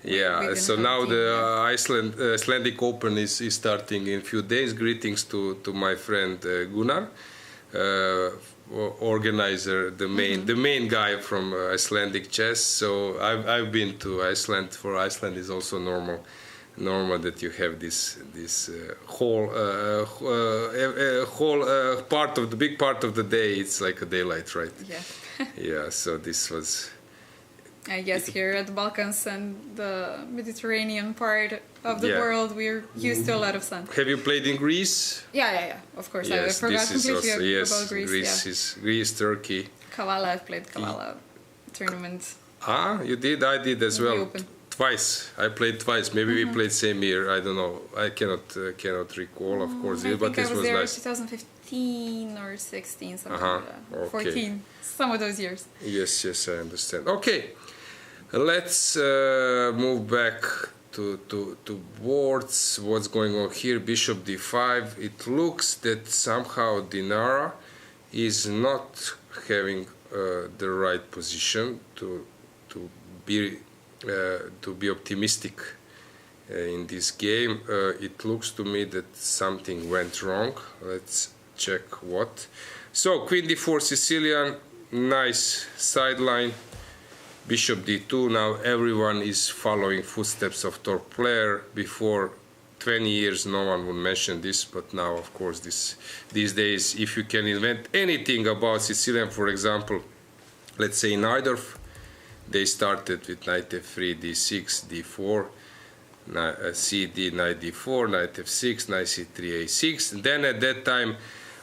S1: Yeah, so now the Icelandic Open is starting in a few days. Greetings to my friend Gunnar, organizer, the main guy from Icelandic chess. So I've been to Iceland. For Iceland is also normal that you have this whole part of the big part of the day. It's like a daylight, right?
S2: Yeah.
S1: Yeah. So this was
S2: I guess here at the Balkans and the Mediterranean part of the world, we're used to a lot of sun.
S1: Have you played in Greece?
S2: Yeah. Of course,
S1: Yes,
S2: I forgot
S1: this is
S2: completely
S1: also,
S2: about Greece.
S1: Greece, Turkey.
S2: Kavala, I've played Kavala tournament.
S1: You did? I did as well.
S2: Open.
S1: Twice. I played twice. Maybe we played same year. I don't know. I cannot recall, of course.
S2: I
S1: but
S2: think
S1: this
S2: I was
S1: was
S2: there
S1: nice.
S2: 2015 or 16, something like that.
S1: Okay.
S2: 14, some of those years.
S1: Yes, I understand. Okay, let's move back to boards. What's going on here? Bishop d5. It looks that somehow Dinara is not having the right position to be optimistic in this game. It looks to me that something went wrong. Let's check what. So Queen d4 Sicilian, nice sideline. Bishop d2. Now everyone is following footsteps of top player. Before 20 years no one would mention this, but now of course these days, if you can invent anything about Sicilian, for example, let's say in Najdorf, they started with knight f3, d6, d4, cd, knight d4, knight f6, knight c3, a6. And then at that time,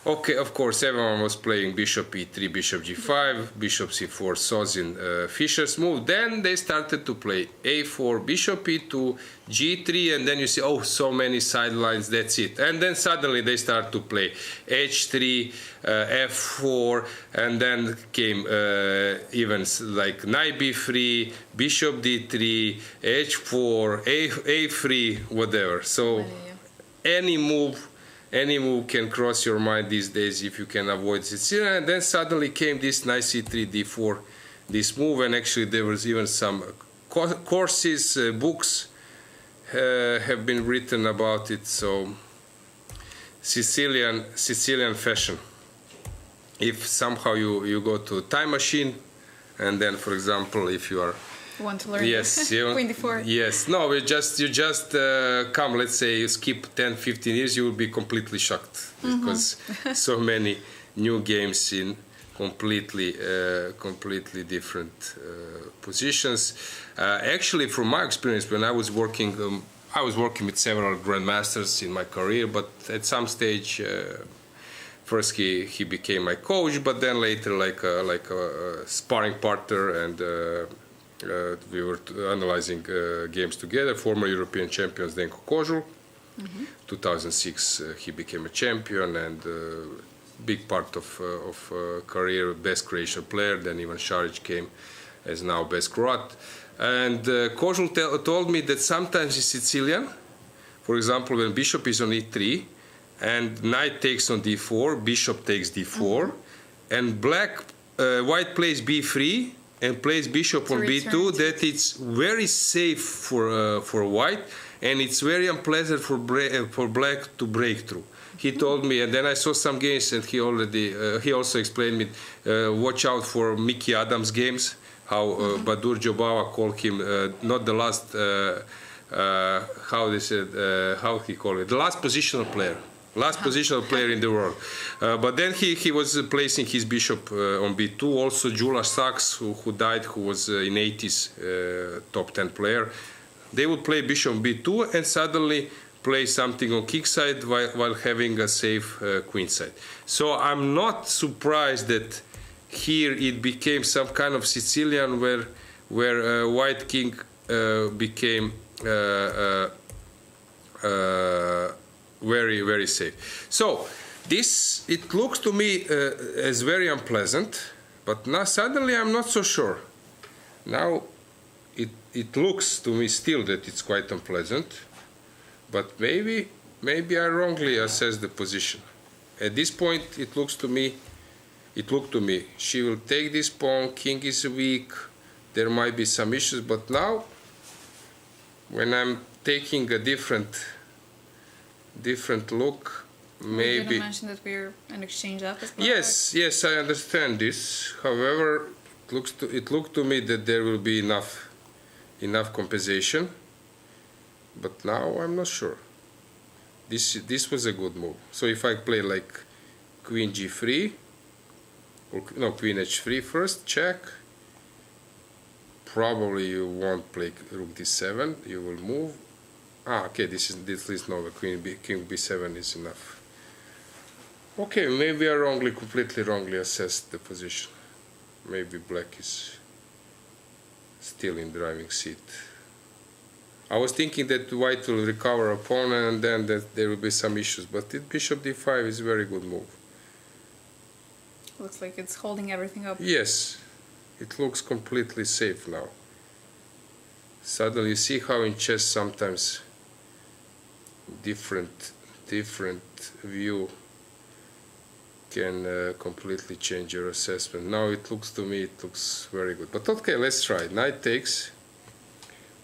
S1: okay, of course, everyone was playing bishop e3, bishop g5, bishop c4, Sozin, Fischer's move. Then they started to play a4, bishop e2, g3, and then you see, oh, so many sidelines, that's it. And then suddenly they start to play h3, f4, and then came even like knight b3, bishop d3, h4, a3, whatever. So any move can cross your mind these days if you can avoid Sicilian. And then suddenly came this knight c3, d4, this move, and actually there was even some courses, books have been written about it. So Sicilian fashion. If somehow you go to a time machine, and then, for example, if you are
S2: want to learn
S1: Queen
S2: d4.
S1: Yes, no, you just come, let's say you skip 10-15 years, you will be completely shocked because so many new games in completely different positions. Actually, from my experience, when I was working with several grandmasters in my career, but at some stage, first he became my coach, but then later like a sparring partner, and we were analyzing games together. Former European champion Zdenko Kožul. 2006 he became a champion, and big part of career, best Croatian player. Then Ivan Šarić came as now best Croat. And Kožul told me that sometimes in Sicilian, for example, when bishop is on e3 and knight takes on d4, bishop takes d4, and white plays b3 and plays bishop on b2, that it's very safe for white, and it's very unpleasant for black to break through. He told me, and then I saw some games, and he also explained me, watch out for Mickey Adams games, how Badur Jobava called him not the last, how he called it, the last positional player. Last positional player in the world. But then he was placing his bishop on b2. Also Jula Sachs, who died, who was in 80s top 10 player. They would play bishop on b2 and suddenly play something on kingside while having a safe queenside. So I'm not surprised that here it became some kind of Sicilian where white king became very, very safe. So this, it looks to me as very unpleasant, but now suddenly I'm not so sure. Now it looks to me still that it's quite unpleasant, but maybe I wrongly assessed the position. At this point it looked to me she will take this pawn, king is weak, there might be some issues, but now when I'm taking a different look, maybe.
S2: You didn't mention that we're an exchange up as well.
S1: Yes, I understand this. However, it looked to me that there will be enough compensation, but now I'm not sure. This was a good move. So if I play like queen g3, or no, queen h3 first, check. probably you won't play rook d7. You will move. Okay, this is no, the king b7 is enough. Okay, maybe I completely wrongly assessed the position. Maybe black is still in driving seat. I was thinking that white will recover a pawn and then that there will be some issues, but bishop d5 is a very good move.
S2: Looks like it's holding everything up.
S1: Yes, it looks completely safe now. Suddenly you see how in chess sometimes different view can completely change your assessment. Now it looks to me, it looks very good. But okay, let's try. Knight takes.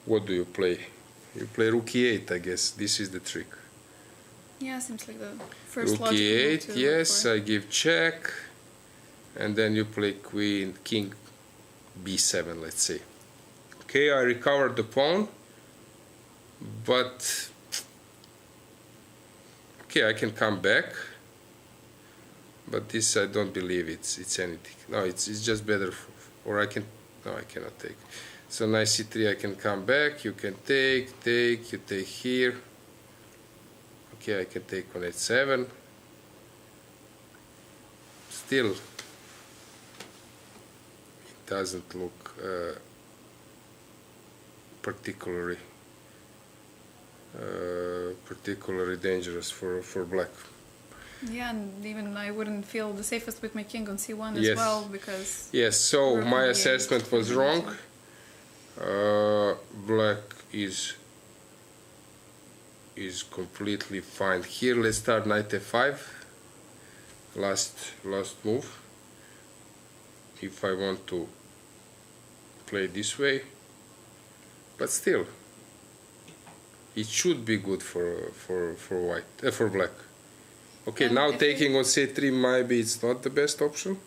S1: What do you play? You play rook e8, I guess. This is the trick.
S2: Yeah, seems like the first
S1: rook e8, yes, I give check. And then you play king b7, let's say. Okay, I recovered the pawn. But okay, I can come back. But this I don't believe it's anything. No, it's just better. Or I can, no, I cannot take. So knight c3, I can come back. You can take, you take here. Okay, I can take on h7. Still, it doesn't look particularly dangerous for black.
S2: Yeah, and even I wouldn't feel the safest with my king on c1 as well, because...
S1: Yes, so my assessment was wrong. Black is completely fine. Here, let's start knight f5. Last move. If I want to play this way, but still, it should be good for black. Okay, and now taking on c3 maybe it's not the best option.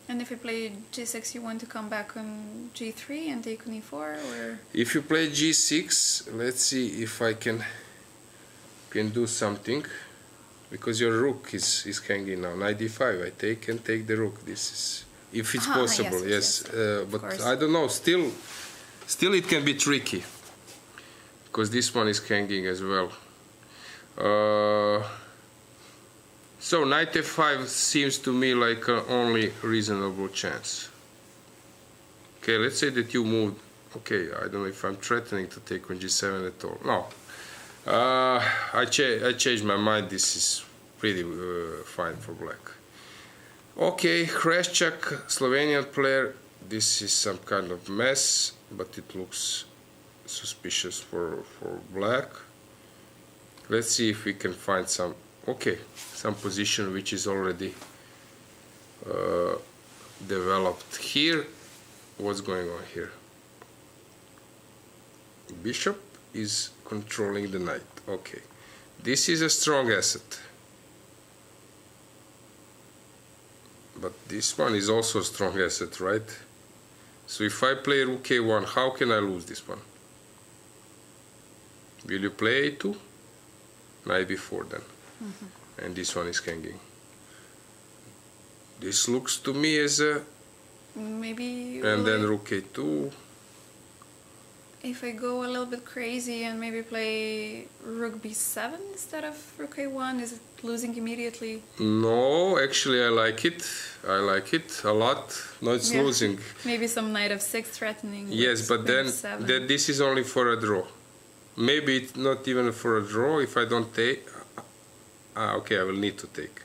S2: And if you play g6, you want to come back on g3 and take on e4, or?
S1: If you play g6, let's see if I can do something, because your rook is hanging now. Knight d5, I take the rook. This is, if it's possible, yes. But I don't know. Still, it can be tricky, because this one is hanging as well. So knight f5 seems to me like an only reasonable chance. Okay, let's say that you moved. Okay, I don't know if I'm threatening to take on g7 at all. No, I changed my mind. This is pretty fine for black. Okay, Kreshchak, Slovenian player. This is some kind of mess, but it looks suspicious for black. Let's see if we can find some position which is already developed here. What's going on here? Bishop is controlling the knight. Okay, this is a strong asset, but this one is also a strong asset, right? So if I play rook a1, how can I lose this one? Will you play a2? Knight b4 then. And this one is hanging. This looks to me as a...
S2: Maybe...
S1: And then rook a2.
S2: If I go a little bit crazy and maybe play rook b7 instead of rook a1, is it losing immediately?
S1: No, actually I like it. I like it a lot. No, it's losing.
S2: Maybe some knight f6 threatening.
S1: Yes, but then this is only for a draw. Maybe it's not even for a draw if I don't take. Okay, I will need to take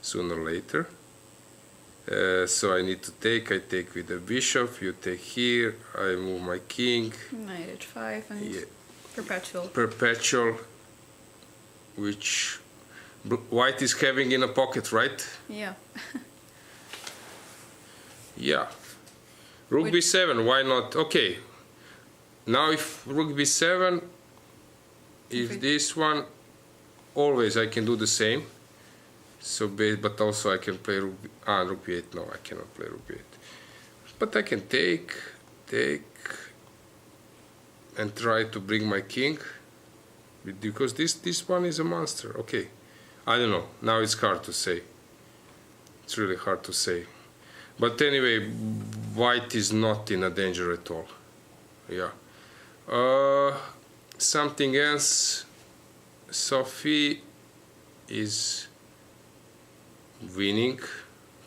S1: sooner or later. So I need to take. I take with the bishop. You take here. I move my king.
S2: Knight h5 and perpetual.
S1: Perpetual, which white is having in a pocket, right?
S2: Yeah.
S1: Yeah. Rook b7. Why not? Okay. Now if rook b7 is this one, always I can do the same. So, but also I can play rook b8. No, I cannot play rook b8. But I can take, and try to bring my king, because this one is a monster. Okay, I don't know. Now it's hard to say. It's really hard to say. But anyway, white is not in a danger at all. Yeah. Something else. Sophie is winning,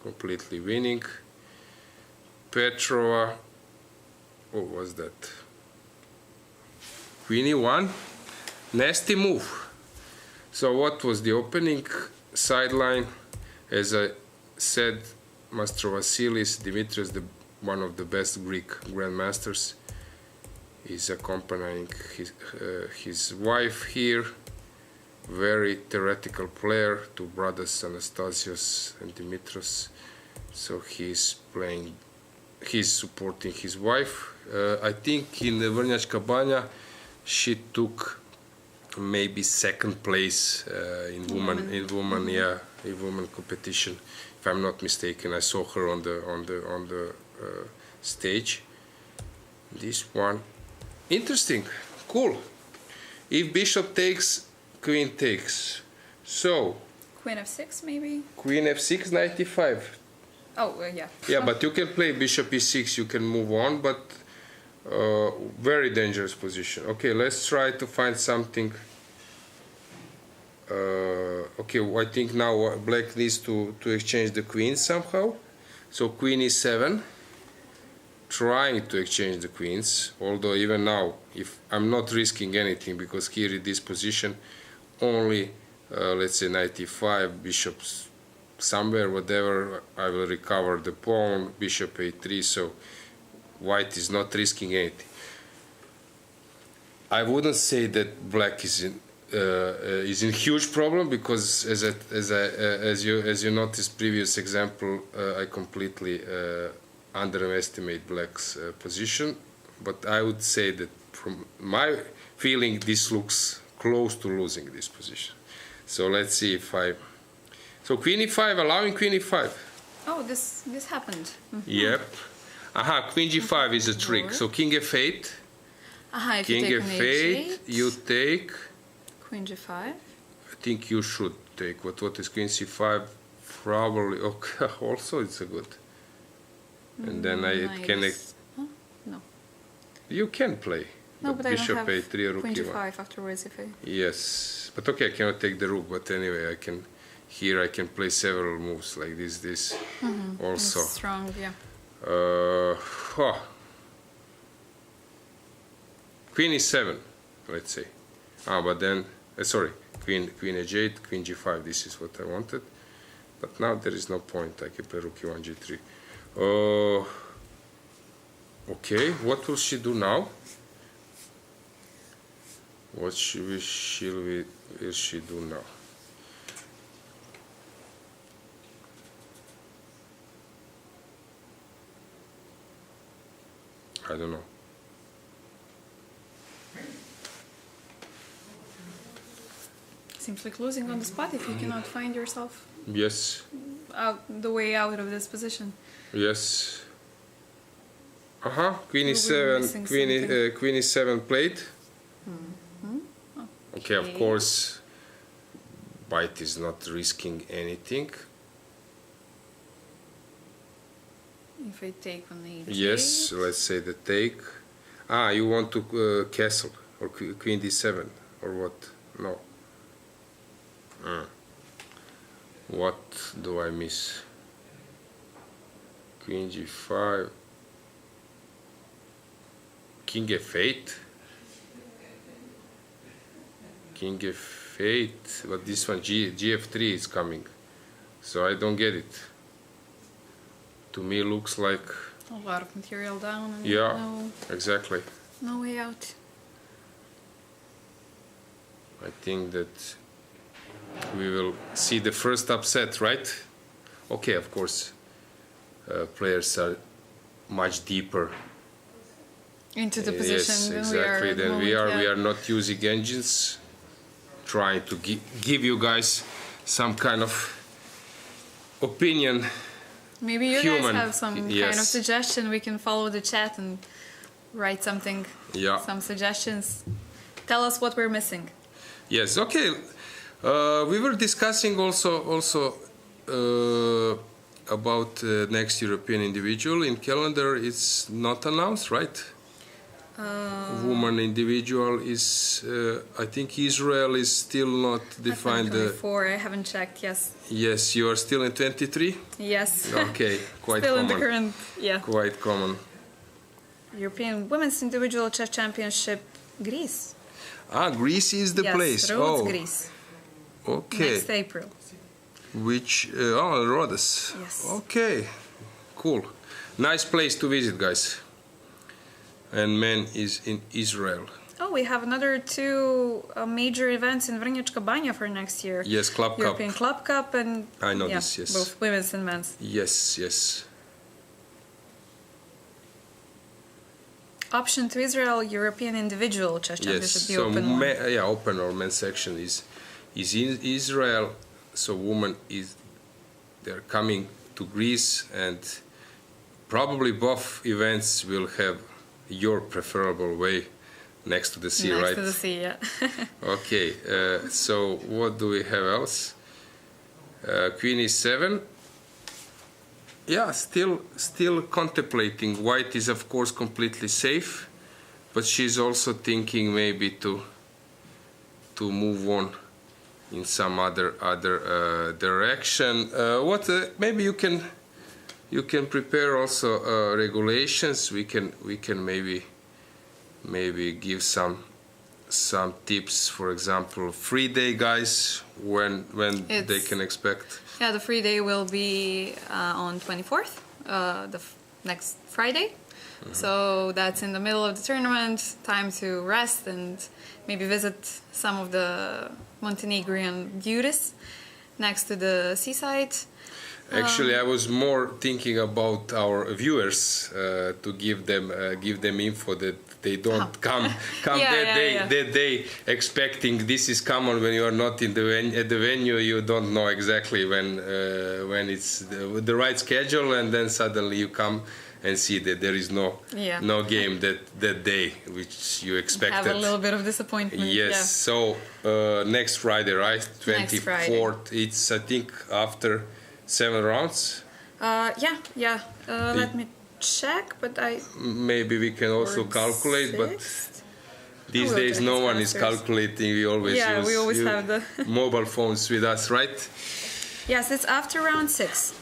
S1: completely winning. Petrova, what was that? Queenie won. Nasty move. So what was the opening sideline? As I said, Master Vasilis Dimitrios, one of the best Greek grandmasters, is accompanying his wife here. Very theoretical player, two brothers, Anastasios and Dimitrios. So he's supporting his wife. I think in the Vrnjačka Banja, she took maybe second place in woman competition, if I'm not mistaken. I saw her on the stage. This one, interesting, cool. If bishop takes, queen takes. So
S2: Queen f6 maybe.
S1: Queen f6, 95.
S2: Oh yeah.
S1: Yeah, but you can play bishop e6. You can move on, but very dangerous position. Okay, let's try to find something. Okay, I think now black needs to exchange the queens somehow. So queen e7, trying to exchange the queens. Although even now, if I'm not risking anything, because here in this position, only let's say knight e5, bishops somewhere, whatever, I will recover the pawn, bishop a3. So white is not risking anything. I wouldn't say that black is in huge problem, because as you noticed previous example, I completely underestimate black's position. But I would say that from my feeling, this looks close to losing this position. So let's see if so queen e5, allowing queen e5.
S2: Oh, this happened.
S1: Yep. Aha, queen g5 is a trick. So king f8.
S2: Aha, if
S1: King
S2: you take
S1: f8, you take.
S2: Queen g5.
S1: I think you should take. What is queen c5? Probably. Okay. Also, it's a good. And then
S2: Nice.
S1: can.
S2: Huh? No.
S1: You can play.
S2: No, but I
S1: bishop
S2: don't have
S1: a3 or rook
S2: queen
S1: e1.
S2: g5 afterwards if I...
S1: Yes, but okay, I cannot take the rook. But anyway, I can. Here I can play several moves like this. Also.
S2: It's strong, yeah.
S1: Queen e7, let's say. But then, sorry, queen h8, queen g5. This is what I wanted. But now there is no point. I can play rook e1, g3. Okay, what will she do now? What will she do now? I don't know.
S2: Seems like losing on the spot if you cannot find yourself
S1: Yes.
S2: the way out of this position.
S1: Yes. Queen
S2: We're
S1: e7.
S2: missing
S1: Queen e7 played. Okay, of course, white is not risking anything.
S2: If I take on the
S1: Yes, let's say the take. You want to castle or queen d7 or what? No. What do I miss? Queen g5. King f8. King f8. But this one, gf3 is coming. So I don't get it. To me, looks like.
S2: A lot of material down. And
S1: Yeah, exactly.
S2: No way out.
S1: I think that we will see the first upset, right? Okay, of course, players are much deeper
S2: Into the position
S1: yes,
S2: than
S1: exactly.
S2: we are.
S1: We are not using engines, trying to give you guys some kind of opinion.
S2: Maybe you
S1: Human.
S2: guys have some kind of
S1: Yes.
S2: suggestion. We can follow the chat and write something.
S1: Yeah.
S2: Some suggestions. Tell us what we're missing.
S1: Yes. Okay. We were discussing also next European individual in calendar. It's not announced, right? Woman individual is, I think Israel is still not defined.
S2: 24, I haven't checked, yes.
S1: Yes, you are still in 23?
S2: Yes.
S1: Okay, quite
S2: still
S1: common.
S2: In the current, yeah.
S1: Quite common.
S2: European Women's Individual Chess Championship, Greece.
S1: Greece is the place.
S2: Rhodes, Greece.
S1: Okay.
S2: Next April.
S1: Which, Rhodes.
S2: Yes.
S1: Okay, cool. Nice place to visit, guys. And men is in Israel.
S2: Oh, we have another 2 major events in Vrnjačka Banja for next year.
S1: Yes, Club
S2: European
S1: Cup.
S2: Club Cup and
S1: I know this, yes.
S2: both women's and men's.
S1: Yes, yes.
S2: Option to Israel, European Individual Chess Championship, the open one.
S1: Open or men's section is in Israel. So they're coming to Greece, and probably both events will have your preferable way next to the sea, right?
S2: Next to the sea, yeah.
S1: Okay, so what do we have else? Queen e7. Yeah, still contemplating. White is of course completely safe, but she's also thinking maybe to move on in some other direction. Maybe you can prepare also regulations. We can maybe give some tips. For example, free day guys, when they can expect.
S2: Yeah, the free day will be on 24th, next Friday. Mm-hmm. So that's in the middle of the tournament, time to rest and maybe visit some of the Montenegrin beauties next to the seaside.
S1: Actually, I was more thinking about our viewers to give them info that they don't come that day expecting this is common when you are not in at the venue. You don't know exactly when it's the right schedule, and then suddenly you come and see that there is no game that day which you expected.
S2: Have a little bit of disappointment.
S1: Yes.
S2: Yeah.
S1: So next Friday, right? 24th. It's I think after 7 rounds.
S2: Let me check, but
S1: maybe we can also calculate, but these days no one is calculating. We always
S2: have the
S1: mobile phones with us, right?
S2: Yes, it's after round 6.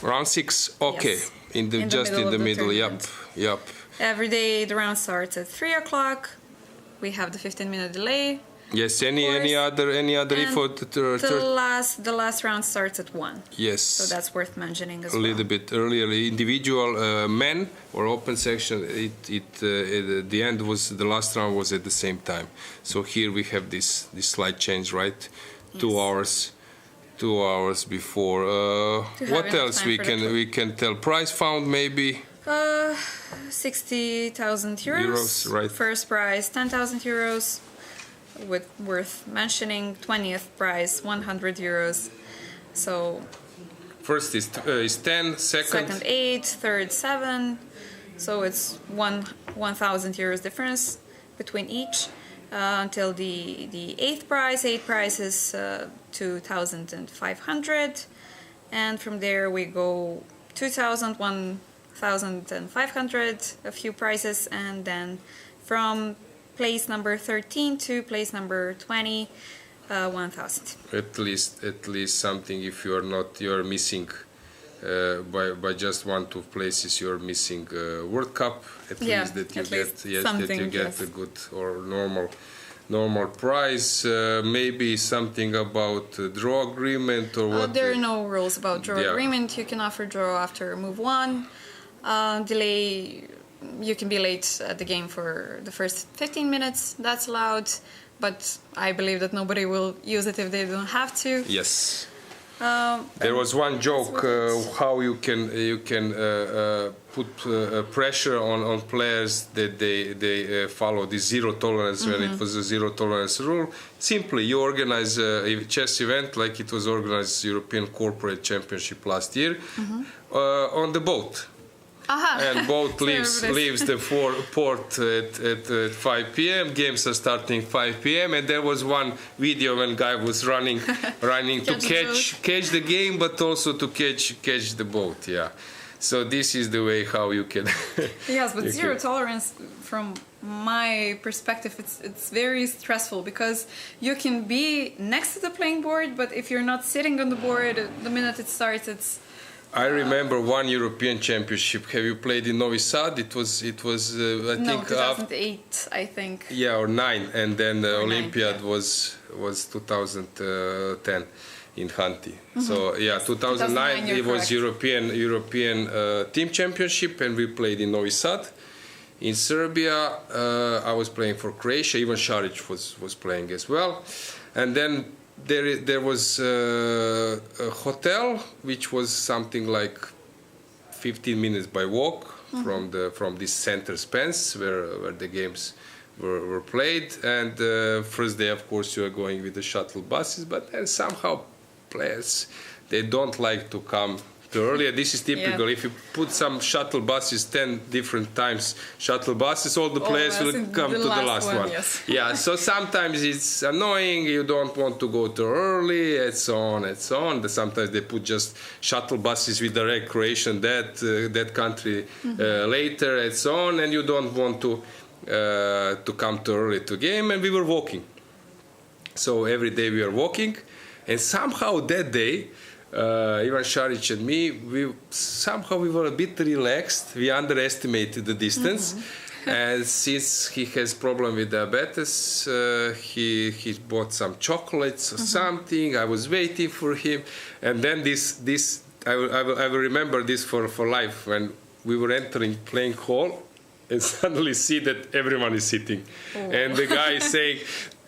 S1: Round 6, okay.
S2: Yes.
S1: In the middle. Yep.
S2: Every day the round starts at 3 o'clock. We have the 15-minute delay.
S1: Yes. Any other info?
S2: The last round starts at 1.
S1: Yes.
S2: So that's worth mentioning as well.
S1: A little bit earlier. Individual men or open section. The end was the last round was at the same time. So here we have this slight change, right? Yes. 2 hours before. What else we can tell? Prize found maybe.
S2: 60,000 euros.
S1: Right.
S2: First prize 10,000 euros. Worth mentioning, 20th prize 100 euros. So
S1: first is 10, second
S2: 8, third 7. So it's 1,000 euros difference between each until the 8th prize. 8th prize is 2,500, and from there we go 2,000, 1,500, a few prizes, and then from place number 13 to place number 20, 1,000.
S1: At least something. If you're missing by just 1-2 places, you're missing World Cup. At least that you get a good or normal prize. Maybe something about draw agreement or what?
S2: There are no rules about draw agreement. You can offer draw after move 1. Delay. You can be late at the game for the first 15 minutes. That's allowed, but I believe that nobody will use it if they don't have to.
S1: Yes. There was one joke how you can put pressure on players that they follow the zero tolerance when it was a zero tolerance rule. Simply, you organize a chess event like it was organized European Corporate Championship last year on the boat. and boat leaves the port at 5 p.m. Games are starting 5 p.m. and there was one video when guy was running to catch the game, but also to catch the boat. Yeah. So this is the way how you can.
S2: Yes, but zero tolerance from my perspective, it's very stressful because you can be next to the playing board, but if you're not sitting on the board the minute it starts, it's.
S1: I remember one European Championship. Have you played in Novi Sad? It was I think
S2: 2008, I think.
S1: Yeah, or 9, and then the Olympiad was 2010 in Hanti. So yeah, 2009 it was European Team Championship, and we played in Novi Sad. In Serbia, I was playing for Croatia. Ivan Šarić was playing as well, and then there was a hotel which was something like 15 minutes by walk from this center Spence where the games were played. And first day, of course, you are going with the shuttle buses, but then somehow players, they don't like to come too early. This is typical. If you put some shuttle buses 10 different times, shuttle buses, all the players will come to the last one. Yes. Yeah, so sometimes it's annoying, you don't want to go too early, and so on and so on. Sometimes they put just shuttle buses with direct Croatian that country later and so on, and you don't want to come too early to game, and we were walking. So every day we were walking, and somehow that day, Ivan Šarić and me, we were a bit relaxed. We underestimated the distance, and since he has problem with diabetes, he bought some chocolates or something. I was waiting for him, and then this I will remember this for life, when we were entering playing hall, and suddenly see that everyone is sitting, and the guy is saying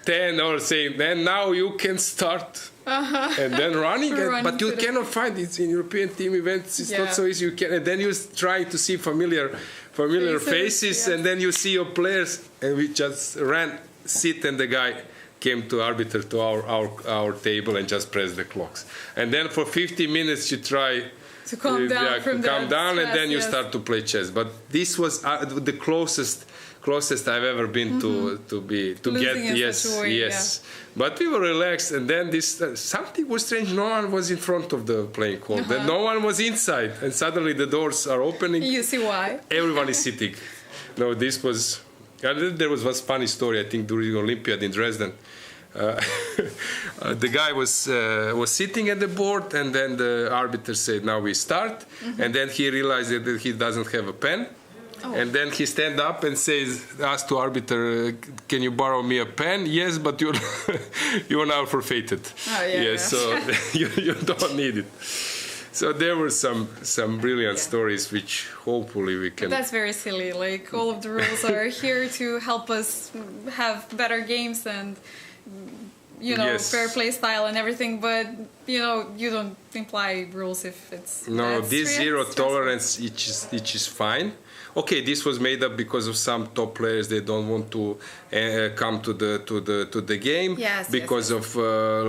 S1: 10 or saying, and now you can start. And then running but you cannot find it in European team events. It's not so easy. You can, and then you try to see familiar faces, and then you see your players, and we just sit, and the guy came to arbiter to our table and just press the clocks. And then for 50 minutes you try
S2: to calm down,
S1: and then you start to play chess. But this was the closest I've ever been to get yes. But we were relaxed, and then this something was strange. No one was in front of the playing hall. Then no one was inside, and suddenly the doors are opening.
S2: You see why?
S1: Everyone is sitting. No, this was. There was one funny story. I think during Olympiad in Dresden, the guy was sitting at the board, and then the arbiter said, "Now we start," and then he realized that he doesn't have a pen. And then he stand up and asks to arbiter, "Can you borrow me a pen?" "Yes, but you're now forfeited." Yes, so you don't need it. So there were some brilliant stories which hopefully we can.
S2: But that's very silly. Like, all of the rules are here to help us have better games and fair play style and everything, but you don't imply rules if it's.
S1: No, this zero tolerance, which is fine. Okay, this was made up because of some top players. They don't want to come to the game because of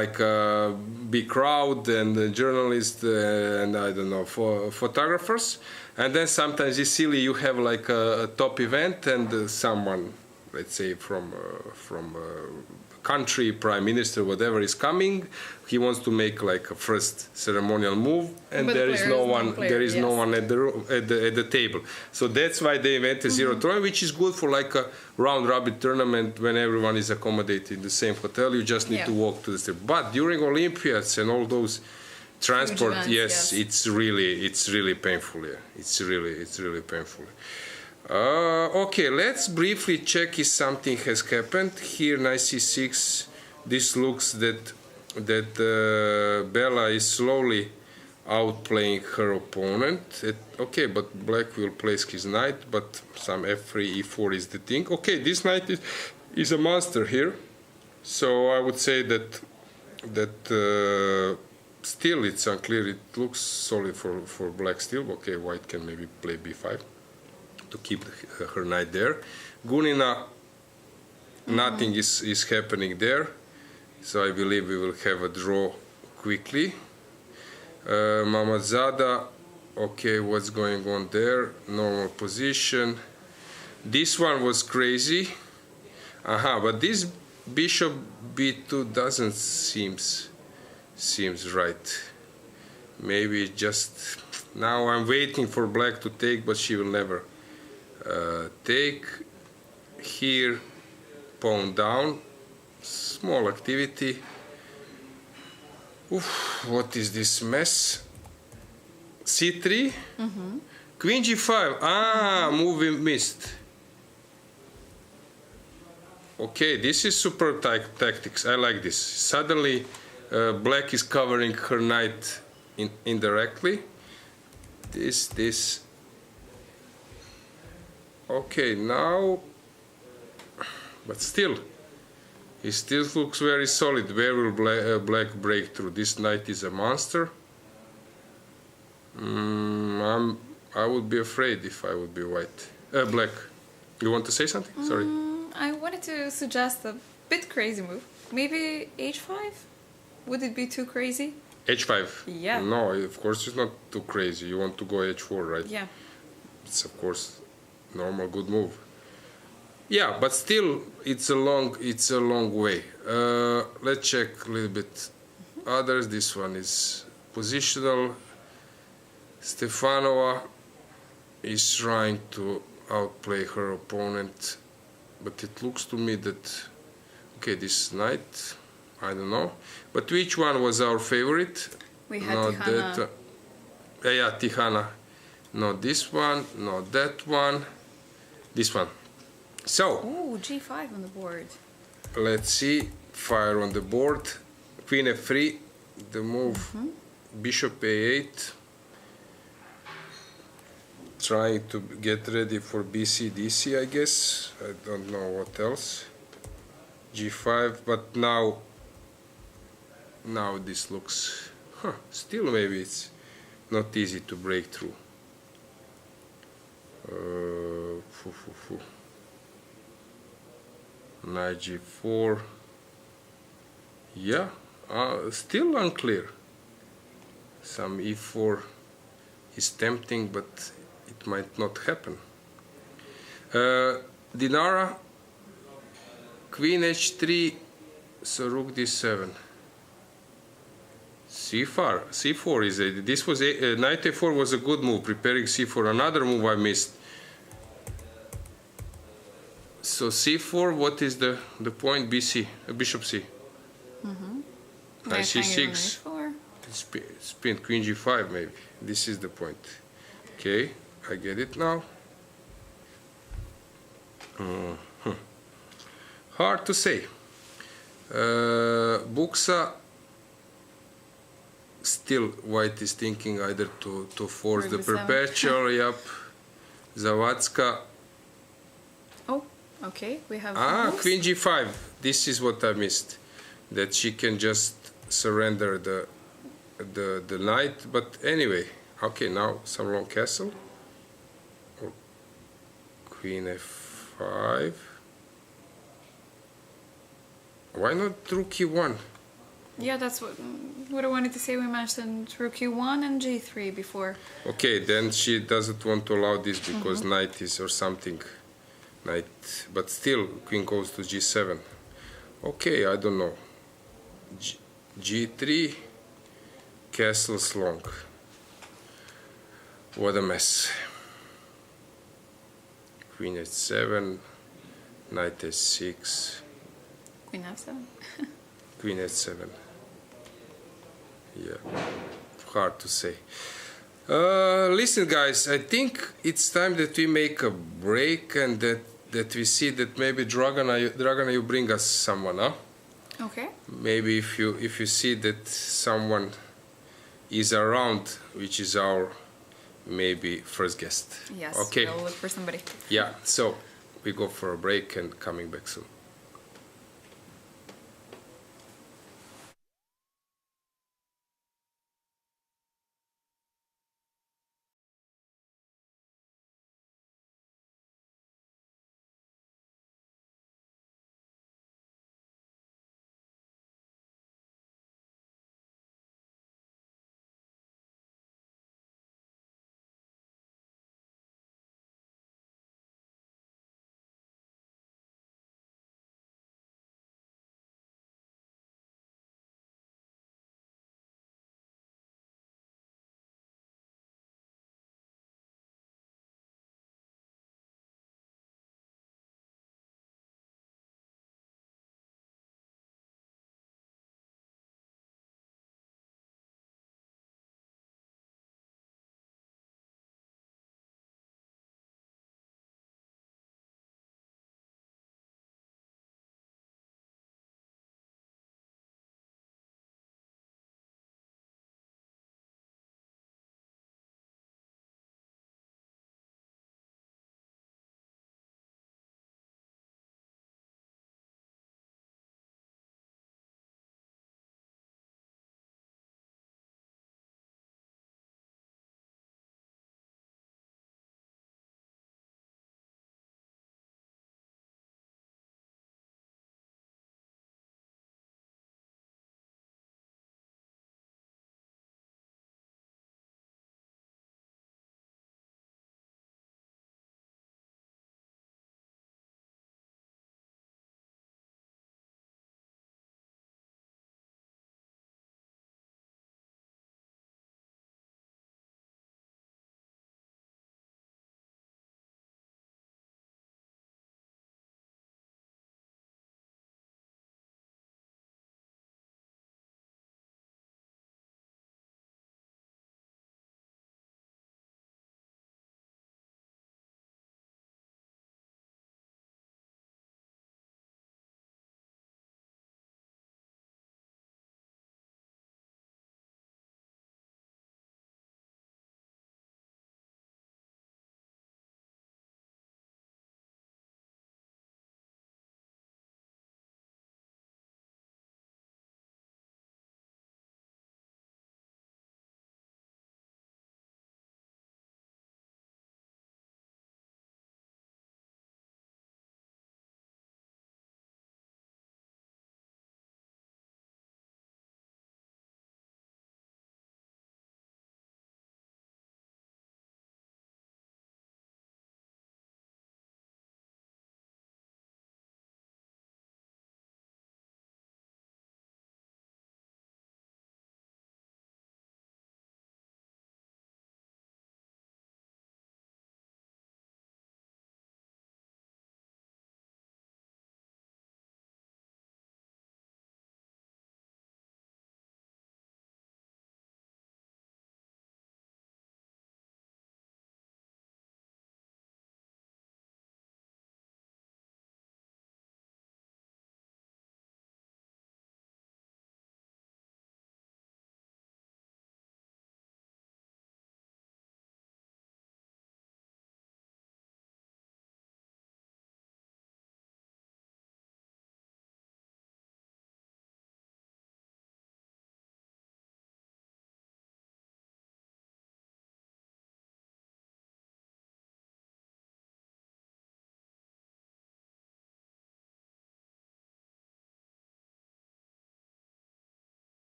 S1: like a big crowd and journalists and I don't know, photographers. And then sometimes it's silly. You have like a top event and someone, let's say from country, prime minister, whatever is coming. He wants to make like a first ceremonial move, and there is no one at the table. So that's why they invented zero tolerance, which is good for like a round robin tournament when everyone is accommodated in the same hotel. You just need to walk to the street. But during Olympiads and all those transport, events, it's really painful. Yeah. It's really painful. Okay, let's briefly check if something has happened. Here, knight c6. This looks that Bella is slowly outplaying her opponent. Okay, but black will place his knight, but some f3, e4 is the thing. Okay, this knight is a monster here. So I would say that still it's unclear. It looks solid for black still. Okay, white can maybe play b5 to keep her knight there. Gunina, nothing is happening there, so I believe we will have a draw quickly. Mamadzada, Okay, what's going on there? Normal position. This one was crazy. But this bishop b2 doesn't seems right. Maybe just now I'm waiting for black to take, but she will never take. Here, pawn down. Small activity. Oof, what is this mess? c3. Queen g5. Move we missed. Okay, this is super tactics. I like this. Suddenly, black is covering her knight indirectly. This. Okay, now, but still, he still looks very solid. Where will black break through? This knight is a monster. I would be afraid if I would be black. You want to say something? Sorry.
S2: I wanted to suggest a bit crazy move. Maybe h5? Would it be too crazy?
S1: h5?
S2: Yeah.
S1: No, of course it's not too crazy. You want to go h4, right?
S2: Yeah.
S1: It's of course normal good move. Yeah, but still it's a long way. Let's check a little bit others. This one is positional. Stefanova is trying to outplay her opponent, but it looks to me that okay, this knight, I don't know. But which one was our favorite?
S2: We had
S1: Not
S2: Tihana.
S1: that. Yeah, Tihana. Not this one. Not that one. This one. So.
S2: Ooh, g5 on the board.
S1: Let's see. Fire on the board. Queen f3. The move. Bishop a8. Trying to get ready for BC DC, I guess. I don't know what else. G5, but now this looks still maybe it's not easy to break through. Knight G4. Yeah, still unclear. Some E4 is tempting, but it might not happen. Dinara, Queen H3, so Rook D7. C4 is this was Knight A4 was a good move. Preparing C4, another move I missed. So C4, what is the point? BC, Bishop C. Knight C6. Spin Queen G5 maybe. This is the point. Okay, I get it now. Hard to say. Buksa, still white is thinking either to force the perpetual. Yep. Zawadzka.
S2: Oh, okay. We have
S1: Queen G5. This is what I missed. That she can just surrender the knight. But anyway, okay. Now some long castle. Queen F5. Why not Rook E1?
S2: Yeah, that's what I wanted to say. We mentioned Rook E1 and G3 before.
S1: Okay, then she doesn't want to allow this because knight is or something. Knight, but still queen goes to G7. Okay, I don't know. G3, castles long. What a mess. Queen H7, Knight H6.
S2: Queen F7.
S1: Queen H7. Yeah, hard to say. Listen, guys, I think it's time that we make a break and that we see that maybe Dragana, you bring us someone, huh?
S2: Okay.
S1: Maybe if you see that someone is around, which is our maybe first guest.
S2: Yes.
S1: Okay.
S2: We'll look for somebody.
S1: Yeah. So we go for a break and coming back soon.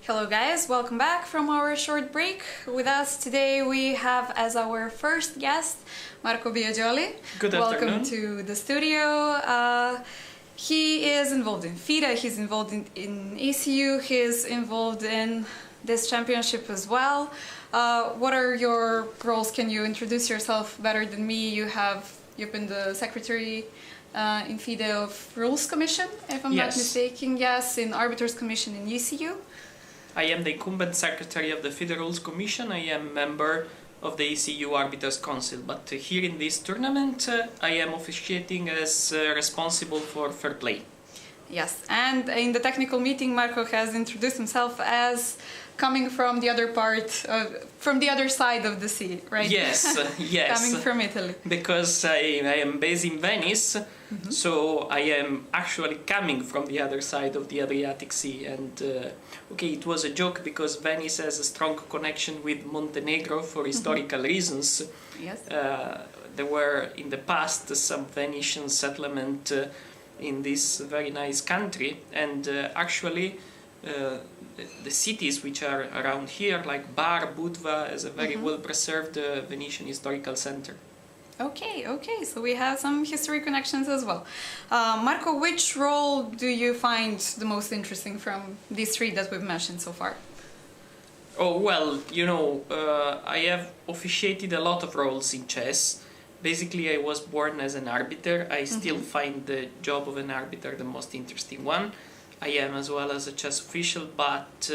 S2: Hello guys, welcome back from our short break. With us today we have as our first guest Marco Biagioli.
S3: Good
S2: Welcome
S3: afternoon.
S2: to the studio. He is involved in FIDE, he's involved in ECU, he's involved in this championship as well. What are your roles? Can you introduce yourself better than me? You've been the secretary in FIDE of Rules Commission, if I'm not
S3: Yes.
S2: mistaken. Yes, in Arbiters Commission in ECU.
S3: I am the incumbent secretary of the FIDE Rules Commission. I am member of the ECU Arbiters Council. But here in this tournament, I am officiating as responsible for fair play.
S2: Yes, and in the technical meeting, Marco has introduced himself as coming from the other from the other side of the sea, right?
S3: Yes, yes.
S2: Coming from Italy.
S3: Because I am based in Venice, so I am actually coming from the other side of the Adriatic Sea. And okay, it was a joke because Venice has a strong connection with Montenegro for historical reasons.
S2: Yes.
S3: There were in the past some Venetian settlement in this very nice country, and actually the cities which are around here, like Bar, Budva, is a very well preserved Venetian historical center.
S2: Okay, so we have some history connections as well. Marco, which role do you find the most interesting from these three that we've mentioned so far?
S3: Oh, well, you know, I have officiated a lot of roles in chess. Basically, I was born as an arbiter. I still find the job of an arbiter the most interesting one. I am as well as a chess official, but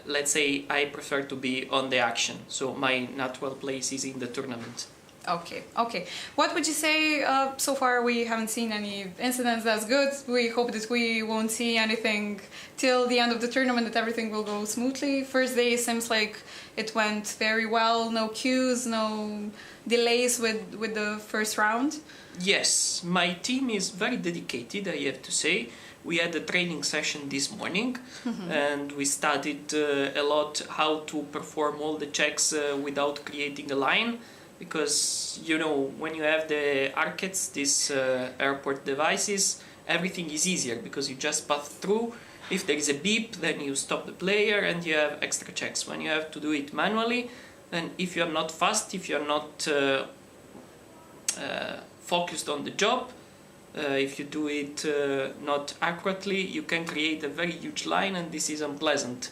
S3: let's say I prefer to be on the action. So my natural place is in the tournament.
S2: Okay. What would you say so far? We haven't seen any incidents. That's good. We hope that we won't see anything till the end of the tournament, that everything will go smoothly. First day seems like it went very well. No queues, no delays with the first round.
S3: Yes, my team is very dedicated, I have to say. We had a training session this morning and we studied a lot how to perform all the checks without creating a line. Because, you know, when you have the arcades, these airport devices, everything is easier because you just pass through. If there is a beep, then you stop the player and you have extra checks. When you have to do it manually, then if you're not fast, if you're not focused on the job, if you do it not accurately, you can create a very huge line, and this is unpleasant.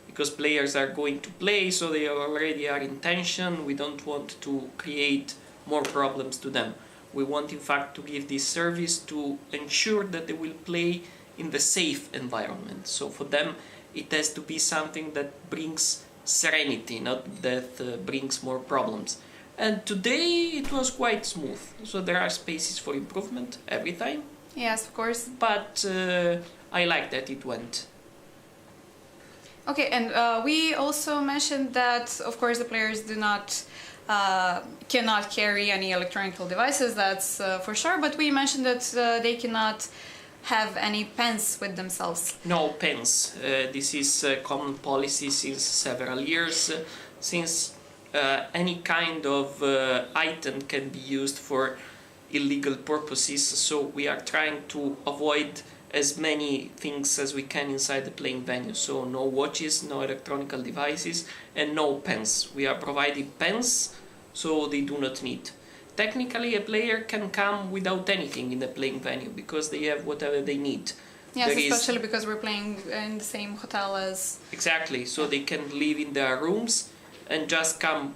S3: Because players are going to play, so they already are in tension. We don't want to create more problems to them. We want, in fact, to give this service to ensure that they will play in the safe environment. So for them, it has to be something that brings serenity, not that brings more problems. And today it was quite smooth. So there are spaces for improvement every time.
S2: Yes, of course.
S3: But I like that it went.
S2: Okay, and we also mentioned that, of course, the players cannot carry any electronic devices. That's for sure. But we mentioned that they cannot have any pens with themselves.
S3: No pens. This is a common policy since several years. Since any kind of item can be used for illegal purposes, so we are trying to avoid as many things as we can inside the playing venue. So no watches, no electronic devices, and no pens. We are providing pens, so they do not need. Technically, a player can come without anything in the playing venue because they have whatever they need.
S2: Yes, especially because we're playing in the same hotel as...
S3: Exactly, so they can live in their rooms and just come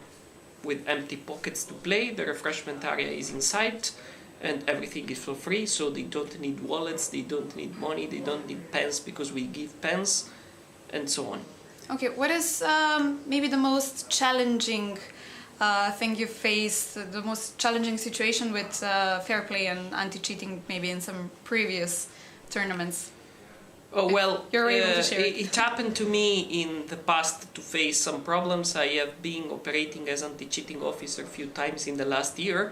S3: with empty pockets to play. The refreshment area is inside and everything is for free, so they don't need wallets, they don't need money, they don't need pens because we give pens, and so on.
S2: Okay, what is maybe the most challenging thing you faced, the most challenging situation with fair play and anti-cheating maybe in some previous tournaments?
S3: Oh, well,
S2: you're able to share
S3: it happened to me in the past to face some problems. I have been operating as anti-cheating officer a few times in the last year.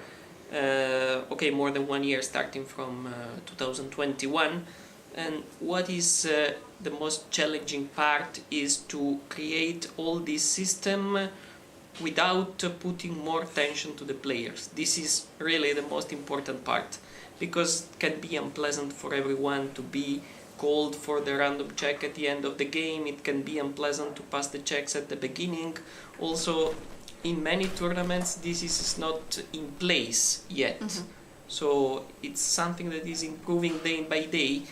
S3: Okay, more than 1 year, starting from 2021. And what is the most challenging part is to create all this system without putting more tension to the players. This is really the most important part, because it can be unpleasant for everyone to be called for the random check at the end of the game. It can be unpleasant to pass the checks at the beginning. Also, in many tournaments, this is not in place yet. So it's something that is improving day by day,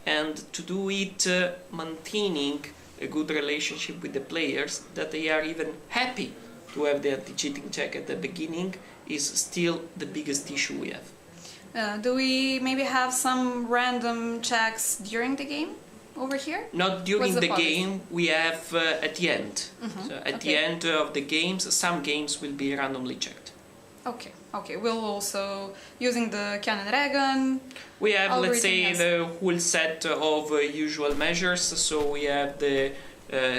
S3: and to do it maintaining a good relationship with the players, that they are even happy to have the anti-cheating check at the beginning, is still the biggest issue we have.
S2: Do we maybe have some random checks during the game over here?
S3: Not during
S2: What's
S3: the
S2: policy?
S3: game, we have at the end. So at the end of the games, some games will be randomly checked.
S2: Okay. We'll also using the Canon ray gun.
S3: We have, let's say,
S2: Algorithm, yes.
S3: the whole set of usual measures. So we have the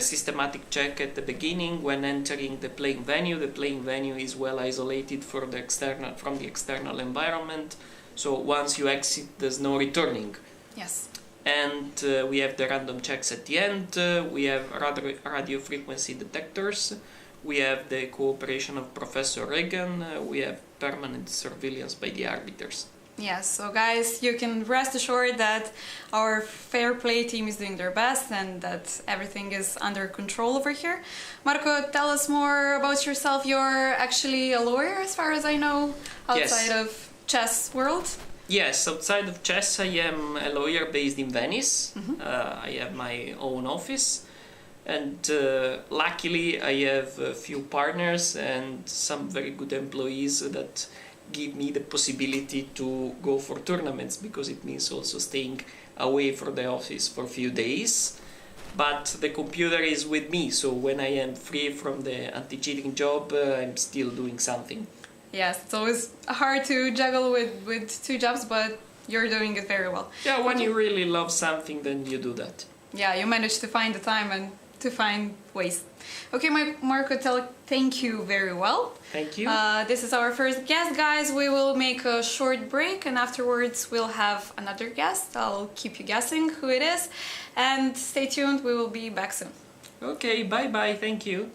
S3: systematic check at the beginning when entering the playing venue. The playing venue is well isolated from the external environment. So once you exit, there's no returning.
S2: Yes.
S3: And we have the random checks at the end. We have radio frequency detectors. We have the cooperation of Professor Reagan. We have permanent surveillance by the arbiters.
S2: Yes, so guys, you can rest assured that our fair play team is doing their best and that everything is under control over here. Marco, tell us more about yourself. You're actually a lawyer, as far as I know, outside
S3: Yes.
S2: of chess world.
S3: Yes, outside of chess, I am a lawyer based in Venice. I have my own office, and luckily I have a few partners and some very good employees that give me the possibility to go for tournaments, because it means also staying away from the office for a few days. But the computer is with me, so when I am free from the anti-cheating job, I'm still doing something.
S2: Yes, it's always hard to juggle with two jobs, but you're doing it very well.
S3: Yeah, when you really love something, then you do that.
S2: Yeah, you managed to find the time and to find ways. Okay, Marco, thank you very well.
S3: Thank you.
S2: This is our first guest, guys. We will make a short break and afterwards we'll have another guest. I'll keep you guessing who it is. And stay tuned, we will be back soon.
S3: Okay, bye-bye, thank you.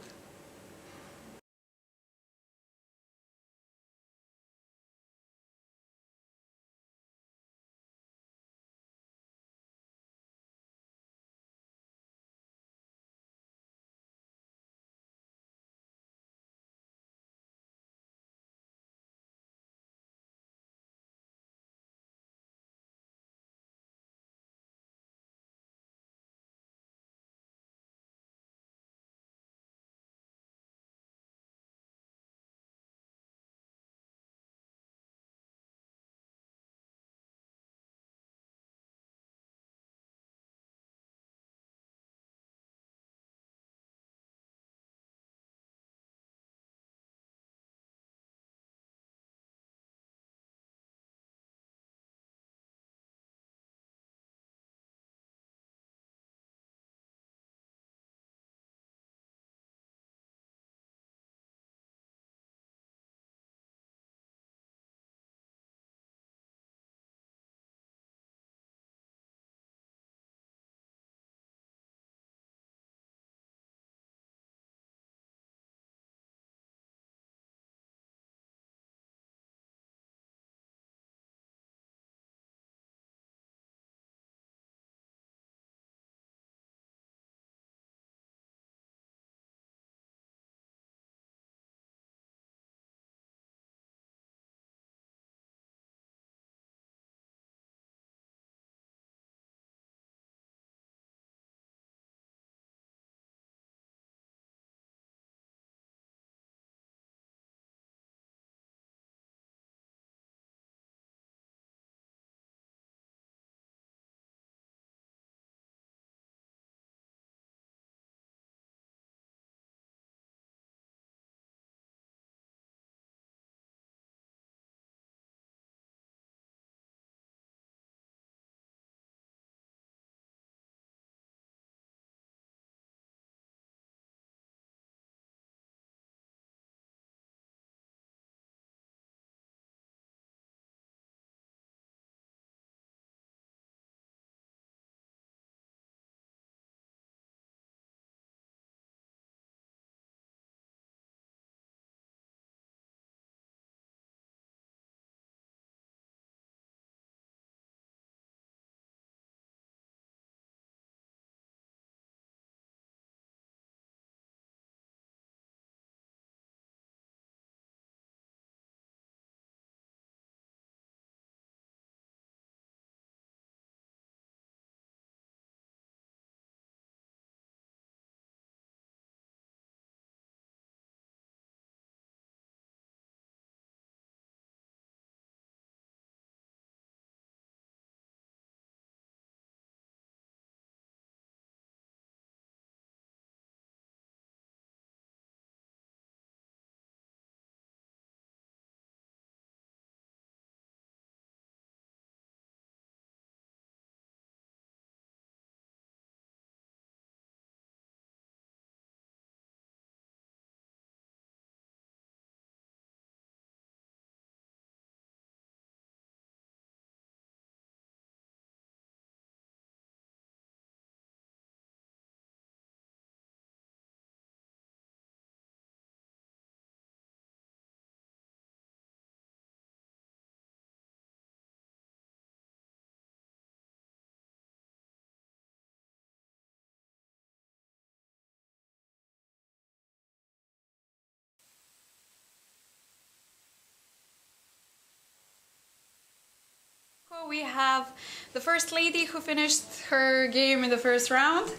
S2: We have the first lady who finished her game in the first round,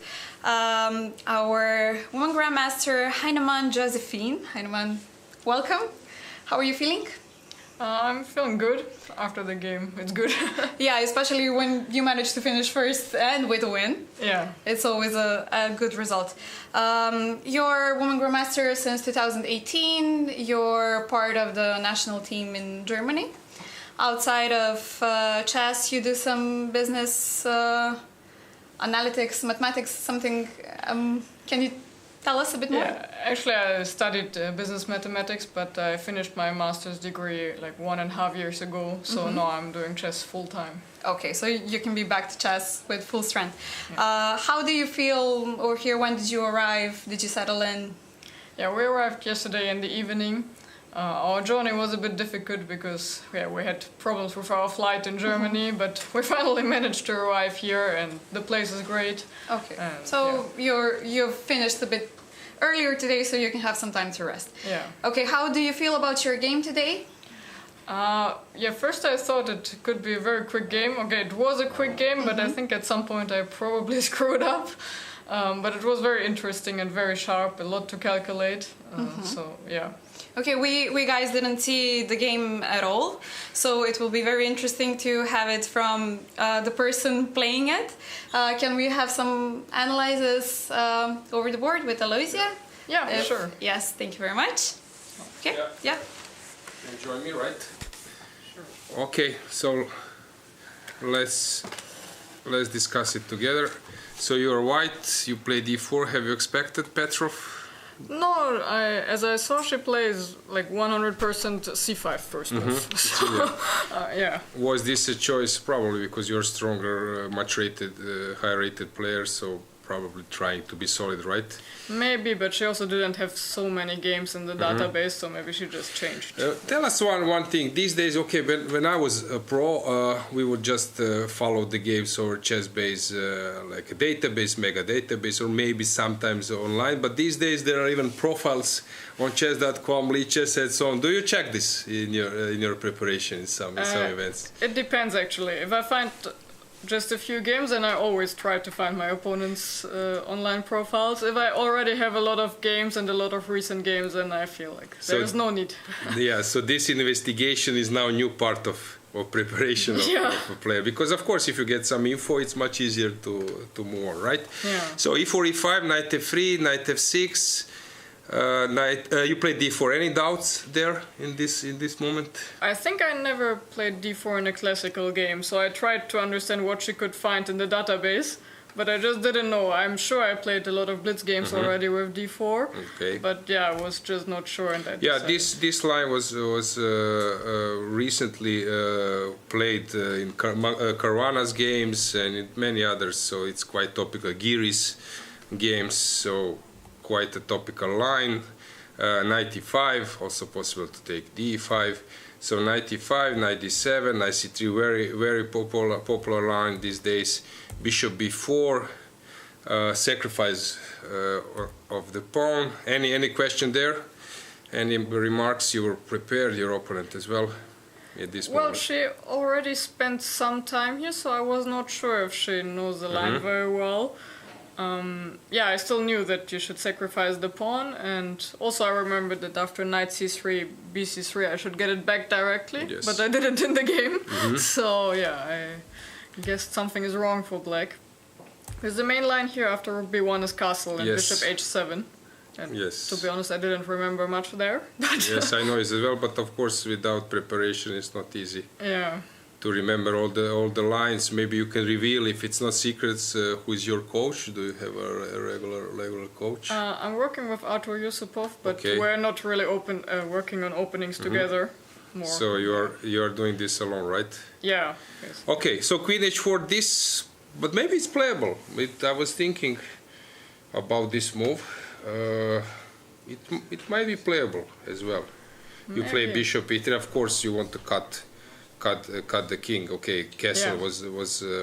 S2: our woman grandmaster Heinemann Josephine. Heinemann, welcome. How are you feeling?
S4: I'm feeling good after the game. It's good.
S2: Yeah, especially when you manage to finish first and with a win.
S4: Yeah.
S2: It's always a good result. You're woman grandmaster since 2018. You're part of the national team in Germany. Outside of chess, you do some business, analytics, mathematics, something. Can you tell us a bit more?
S4: Yeah, actually I studied business mathematics, but I finished my master's degree like 1.5 years ago, so now I'm doing chess full time.
S2: Okay, so you can be back to chess with full strength. Yeah. How do you feel over here? When did you arrive? Did you settle in?
S4: Yeah, we arrived yesterday in the evening. Our journey was a bit difficult because we had problems with our flight in Germany, but we finally managed to arrive here, and the place is great.
S2: Okay,
S4: and,
S2: so you've finished a bit earlier today, so you can have some time to rest.
S4: Yeah.
S2: Okay, how do you feel about your game today?
S4: First I thought it could be a very quick game. Okay, it was a quick game, but I think at some point I probably screwed up. But it was very interesting and very sharp, a lot to calculate. So, yeah.
S2: Okay, we guys didn't see the game at all, so it will be very interesting to have it from the person playing it. Can we have some analyses over the board with Aloysia?
S4: Yeah, sure.
S2: Yes, thank you very much. Okay, yeah.
S1: You join me, right?
S4: Sure.
S1: Okay, so let's discuss it together. So you're white, you play d4. Have you expected Petrov?
S4: No, as I saw, she plays like 100% c5 first move. Yeah.
S1: Was this a choice? Probably because you're stronger, much rated, higher rated player, so probably trying to be solid, right?
S4: Maybe, but she also didn't have so many games in the database, so maybe she just changed.
S1: Tell us one thing. These days, okay, when I was a pro, we would just follow the games over chess-base, like a database, mega database, or maybe sometimes online. But these days, there are even profiles on chess.com, Lichess, and so on. Do you check this in your preparation in some events?
S4: It depends, actually. If I find just a few games, and I always try to find my opponents' online profiles. If I already have a lot of games and a lot of recent games, then I feel like there is no need.
S1: Yeah, so this investigation is now a new part of preparation of a player, because of course if you get some info, it's much easier to move on, right?
S4: Yeah.
S1: So e4, e5, knight f3, knight f6. You played d4. Any doubts there in this moment?
S4: I think I never played d4 in a classical game, so I tried to understand what she could find in the database, but I just didn't know. I'm sure I played a lot of blitz games already with d4, but I was just not sure. And
S1: this line was recently played in Caruana's games and in many others, so it's quite topical. Giri's games, so quite a topical line. Knight e5, also possible to take d5. So knight e5, knight d7, knight c3, very popular line these days. Bishop b4, sacrifice of the pawn. Any question there? Any remarks? You were prepared, your opponent as well at this moment?
S4: Well, she already spent some time here, so I was not sure if she knows the line very well. I still knew that you should sacrifice the pawn, and also I remembered that after knight c3, bc3, I should get it back directly, but I didn't in the game. So I guess something is wrong for black. Because the main line here after rook b1 is castle and bishop h7. And to be honest, I didn't remember much there.
S1: Yes, I know it as well, but of course without preparation it's not easy.
S4: Yeah.
S1: To remember all the lines. Maybe you can reveal, if it's not secrets, who is your coach? Do you have a regular coach?
S4: I'm working with Artur Yusupov, but we're not really working on openings together. More.
S1: So you are doing this alone, right?
S4: Yeah. Yes.
S1: Okay, so queen h4, this, but maybe it's playable. I was thinking about this move. It might be playable as well. You play bishop e3. Of course, you want to cut the king. Okay, castle was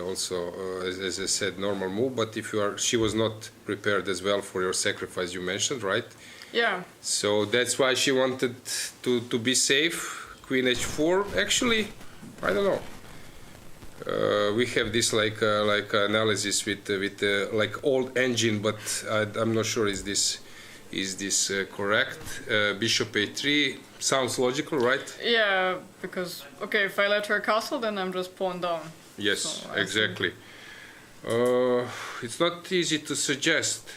S1: also as I said, normal move. But if she was not prepared as well for your sacrifice you mentioned, right?
S4: Yeah.
S1: So that's why she wanted to be safe. Queen h4. Actually, I don't know. We have this like analysis with like old engine, but I'm not sure is this correct. Bishop a3 sounds logical, right?
S4: Yeah, because okay, if I let her castle, then I'm just pawn down.
S1: Yes,
S4: So
S1: exactly. It's not easy to suggest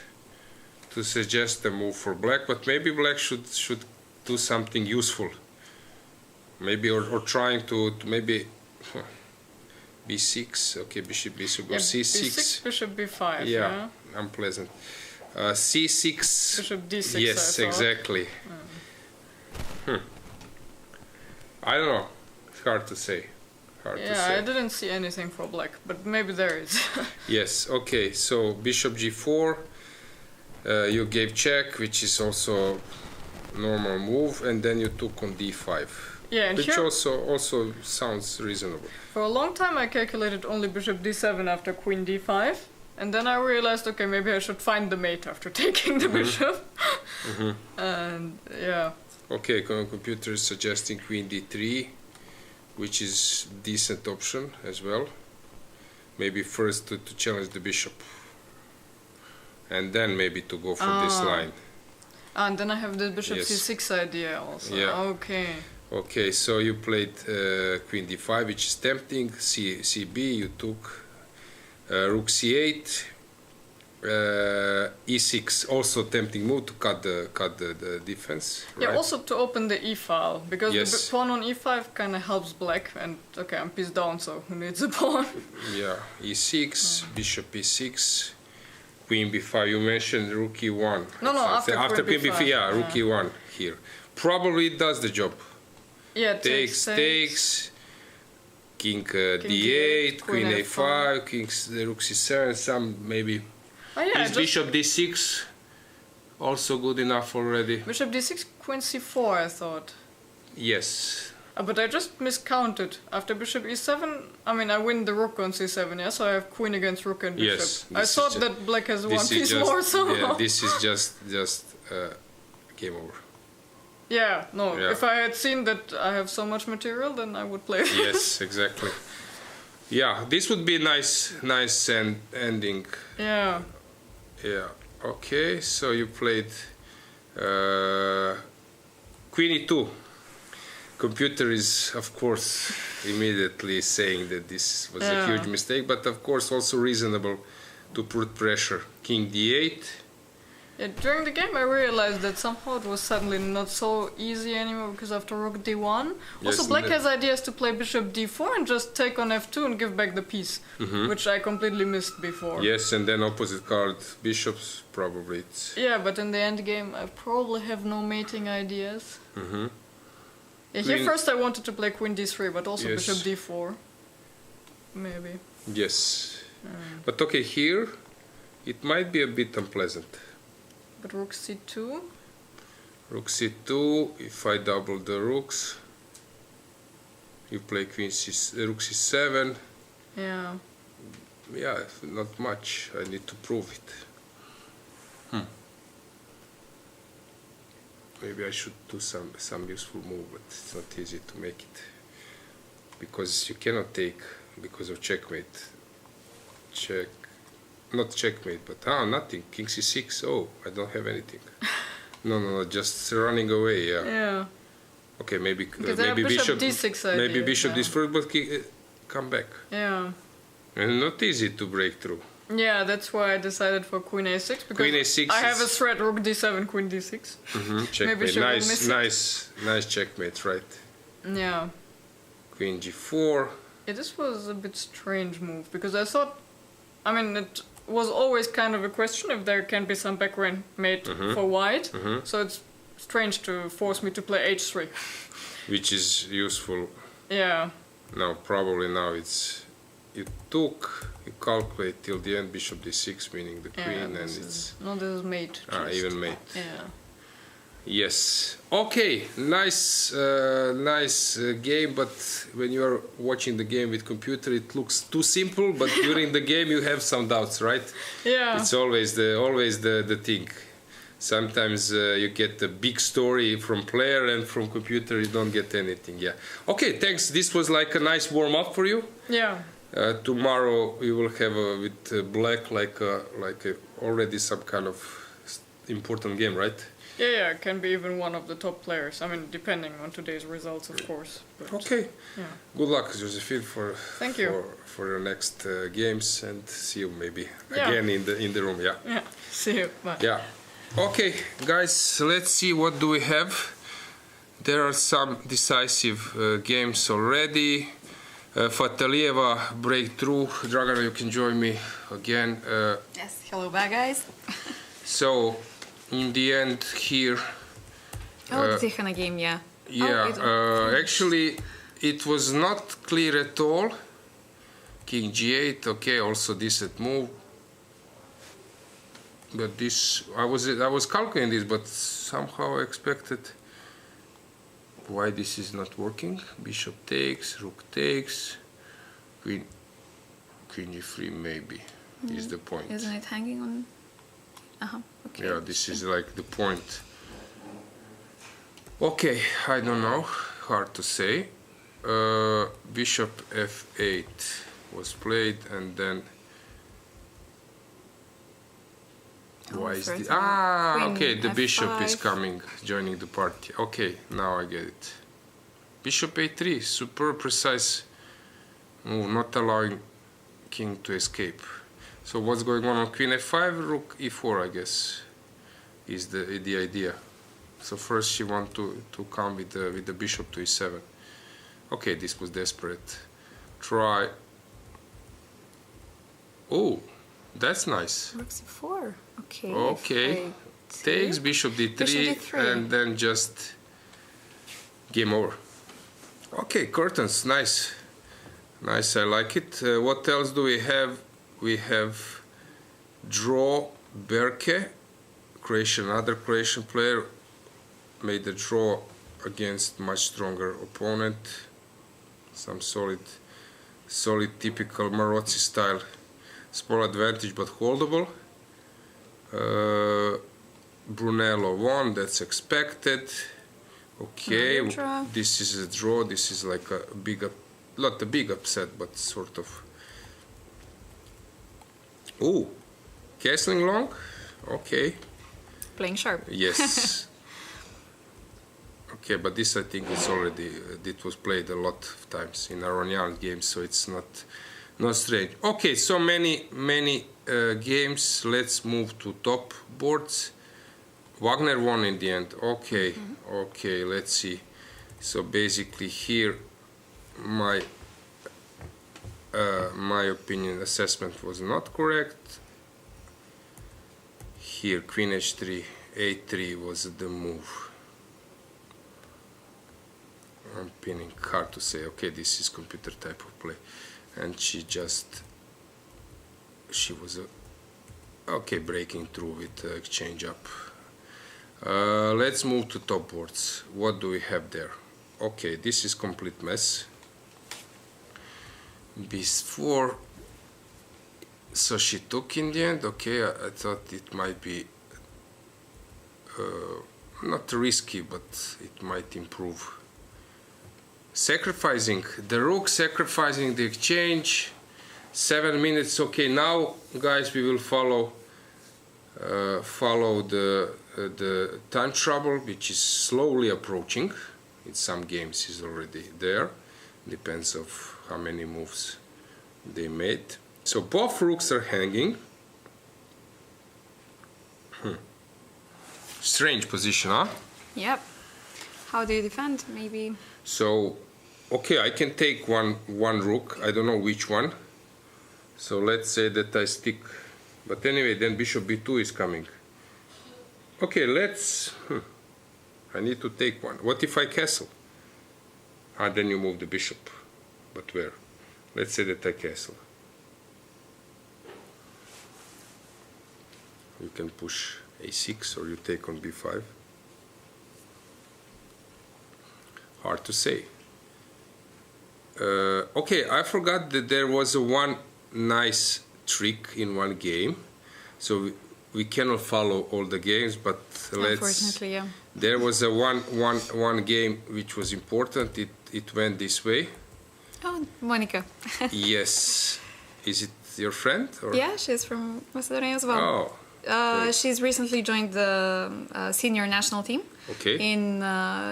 S1: a move for black, but maybe black should do something useful. Maybe or trying to maybe b6. Okay, bishop b6 or
S4: Yeah,
S1: c6.
S4: b6, bishop b5.
S1: Yeah, unpleasant. C6.
S4: Bishop d6.
S1: Yes, exactly. I don't know. It's hard to say.
S4: Yeah, I didn't see anything for black, but maybe there is.
S1: Yes. Okay. So bishop g4. You gave check, which is also normal move, and then you took on d5.
S4: Yeah, and
S1: which
S4: here,
S1: also sounds reasonable.
S4: for a long time I calculated only bishop d7 after queen d5, and then I realized, okay, maybe I should find the mate after taking the bishop. And yeah.
S1: Okay, computer is suggesting queen d3, which is decent option as well. Maybe first to challenge the bishop, and then maybe to go for this line.
S4: And then I have the bishop
S1: Yes.
S4: c6 idea also.
S1: Yeah.
S4: Okay.
S1: Okay, so you played queen d5, which is tempting. CB, you took rook c8, e6, also tempting move to cut the defense.
S4: Yeah,
S1: right?
S4: also to open the e file, because
S1: Yes.
S4: the pawn on e5 kind of helps black, and okay, I'm pieced down, so who needs a pawn?
S1: Yeah, e6, bishop e6, queen b5. You mentioned rook e1.
S4: No, after
S1: queen
S4: queen
S1: b5.
S4: b5,
S1: Yeah, rook e1 here. Probably it does the job.
S4: Yeah,
S1: Takes. King d8, queen a5, rook c7, some maybe.
S4: Oh yeah,
S1: Is bishop d6 also good enough already?
S4: bishop d6, queen c4, I thought.
S1: Yes.
S4: But I just miscounted. After bishop e7, I mean, I win the rook on c7, yeah? So I have queen against rook and bishop.
S1: Yes,
S4: I
S1: this is
S4: thought
S1: ju-
S4: that black has one
S1: This is
S4: piece
S1: just,
S4: more, so...
S1: yeah, this is just game over.
S4: Yeah, no,
S1: Yeah.
S4: if I had seen that I have so much material, then I would play it.
S1: Yes, exactly. Yeah, this would be nice ending.
S4: Yeah.
S1: Yeah. Okay, so you played queen e2. Computer is, of course, immediately saying that this was a huge mistake, but of course also reasonable to put pressure. King d8.
S4: Yeah, during the game I realized that somehow it was suddenly not so easy anymore, because after rook d1,
S1: Yes,
S4: also black
S1: and
S4: has ideas to play bishop d4 and just take on f2 and give back the piece, which I completely missed before.
S1: Yes, and then opposite card bishops, probably.
S4: Yeah, but in the end game I probably have no mating ideas. Yeah, here
S1: Queen-
S4: first I wanted to play queen d3, but also
S1: Yes.
S4: bishop d4. Maybe.
S1: Yes. But okay, here it might be a bit unpleasant.
S4: But rook c2?
S1: Rook c2, if I double the rooks, you play rook c7.
S4: Yeah.
S1: Yeah, not much. I need to prove it. Maybe I should do some useful move, but it's not easy to make it. Because you cannot take, because of checkmate. Not checkmate, but nothing. King c6. Oh, I don't have anything. No, just running away. Yeah.
S4: Yeah.
S1: Okay, maybe
S4: Because I have bishop d6 idea,
S1: maybe bishop
S4: yeah.
S1: d4, but come back.
S4: Yeah.
S1: And not easy to break through.
S4: Yeah, that's why I decided for queen a6, because
S1: Queen a6
S4: I have a
S1: is-
S4: threat rook d7, queen d6.
S1: Checkmate.
S4: should we miss it?
S1: Nice checkmate, right?
S4: Yeah.
S1: Queen g4.
S4: Yeah, this was a bit strange move, because I thought, I mean, it was always kind of a question if there can be some background made for white, so it's strange to force me to play h3.
S1: Which is useful.
S4: Yeah.
S1: Now, probably now it's... You calculate till the end bishop d6, meaning the queen, and it's...
S4: No, this is mate. just.
S1: even mate.
S4: Yeah.
S1: Yes. Okay. Nice game, but when you are watching the game with computer, it looks too simple. But during the game, you have some doubts, right?
S4: Yeah.
S1: It's always the thing. Sometimes you get a big story from player, and from computer you don't get anything. Yeah. Okay. Thanks. This was like a nice warm up for you.
S4: Yeah.
S1: Tomorrow we will have with black like already some kind of important game, right?
S4: Yeah, it can be even one of the top players. I mean, depending on today's results, of course. But,
S1: Okay.
S4: yeah.
S1: Good luck, Josephine,
S4: Thank you.
S1: for your next games, and see you maybe
S4: Yeah.
S1: again in the room. Yeah.
S4: Yeah, see you. Bye.
S1: Yeah. Okay, guys, let's see what do we have. There are some decisive games already. Fatalieva breakthrough. Dragana, you can join me again.
S2: Yes, hello back, guys.
S1: So, in the end here.
S2: The Tikhana game, yeah.
S1: Yeah, actually, it was not clear at all. King G8. Okay, also this at move. But this, I was calculating this, but somehow I expected. Why this is not working? Bishop takes, rook takes, queen G3 maybe is the point.
S2: Isn't it hanging on? Okay.
S1: Yeah, this is like the point. Okay, I don't know, hard to say. Bishop F8 was played, and then why is the okay, the bishop is coming, joining the party. Okay, now I get it. Bishop A3, super precise move, not allowing king to escape. So what's going on queen F5, rook E4, I guess, is the idea. So first she want to come with the bishop to E7. Okay, this was desperate. Try. Oh, that's nice.
S2: Rook C4. Okay.
S1: Okay. Takes bishop D3,
S2: Bishop D3,
S1: and then just game over. Okay, curtains, nice. Nice, I like it. What else do we have? We have draw Berke, another Croatian player, made a draw against much stronger opponent. Some solid typical Marozzi style. Small advantage but holdable. Brunello won, that's expected. Okay, this is a draw. This is like a not a big upset, but sort of. Oh, castling long. Okay.
S2: Playing sharp.
S1: Yes. Okay, but this I think is already it was played a lot of times in Aronian games, so it's not strange. Okay, so many games. Let's move to top boards. Wagner won in the end. Okay, okay. Let's see. So basically here, my opinion assessment was not correct. Here, Queen H3, A3 was the move. I'm pinning, hard to say. Okay, this is computer type of play, and she was okay breaking through with exchange up. Let's move to top boards. What do we have there? Okay, this is complete mess. B4. So she took in the end. Okay, I thought it might be not risky, but it might improve. Sacrificing the rook, sacrificing the exchange. 7 minutes. Okay, now guys, we will follow the time trouble, which is slowly approaching. In some games is already there. Depends of how many moves they made. So both rooks are hanging. Strange position, huh?
S2: Yep. How do you defend? Maybe.
S1: So, okay, I can take one rook. I don't know which one. So let's say that I stick. But anyway, then bishop b2 is coming. Okay, let's. I need to take one. What if I castle? Then you move the bishop. But where? Let's say that I castle. You can push a6 or you take on b5. Hard to say. Okay, I forgot that there was one nice trick in one game. So we cannot follow all the games, but
S2: Unfortunately, yeah.
S1: There was a one game which was important. It went this way.
S2: Oh, Monica.
S1: Yes. Is it your friend? Or?
S2: Yeah, she's from Macedonia as well.
S1: Oh. Great.
S2: She's recently joined the senior national team in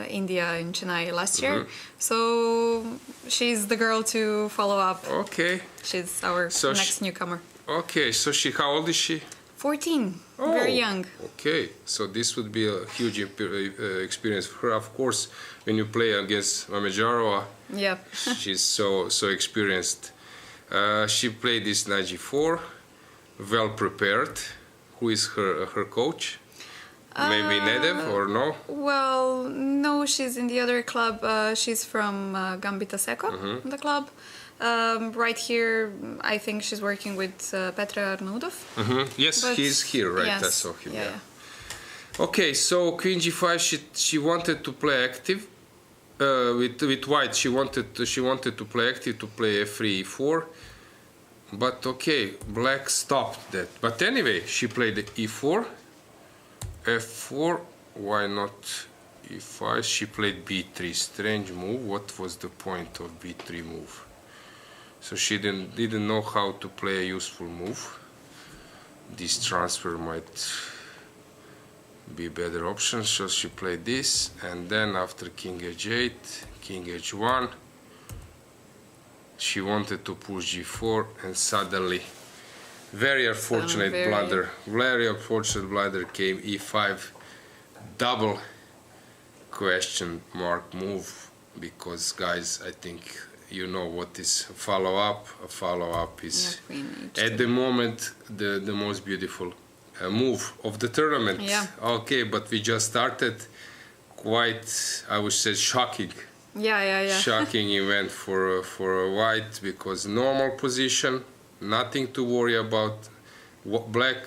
S2: India, in Chennai last year. So she's the girl to follow up.
S1: Okay.
S2: She's our next newcomer.
S1: Okay, so how old is she?
S2: 14. Oh, very young.
S1: Okay, so this would be a huge experience for her. Of course, when you play against Mamejarova, she's so experienced. She played this knight g4, well prepared. Who is her coach? Maybe Nedev or no?
S2: Well, no, she's in the other club. She's from Gambita Seko, the club. Right here, I think she's working with Petra Arnaudov.
S1: Yes, he's here, right?
S2: Yes,
S1: I saw him.
S2: Yeah.
S1: Okay, so Queen g5. She wanted to play active with white. She wanted to play active, to play f3, e4. But okay, black stopped that. But anyway, she played e4, f4. Why not e5? She played b3. Strange move. What was the point of b3 move? So she didn't know how to play a useful move. This transfer might be better option. So she played this, and then after king h8, king h1, she wanted to push g4, and suddenly, very unfortunate blunder came e5, double question mark move, because guys, I think you know what is follow-up. A follow-up is at the moment the most beautiful move of the tournament.
S2: Yeah.
S1: Okay, but we just started. Quite, I would say, shocking.
S2: Yeah.
S1: Shocking event for a white, because normal position, nothing to worry about. Black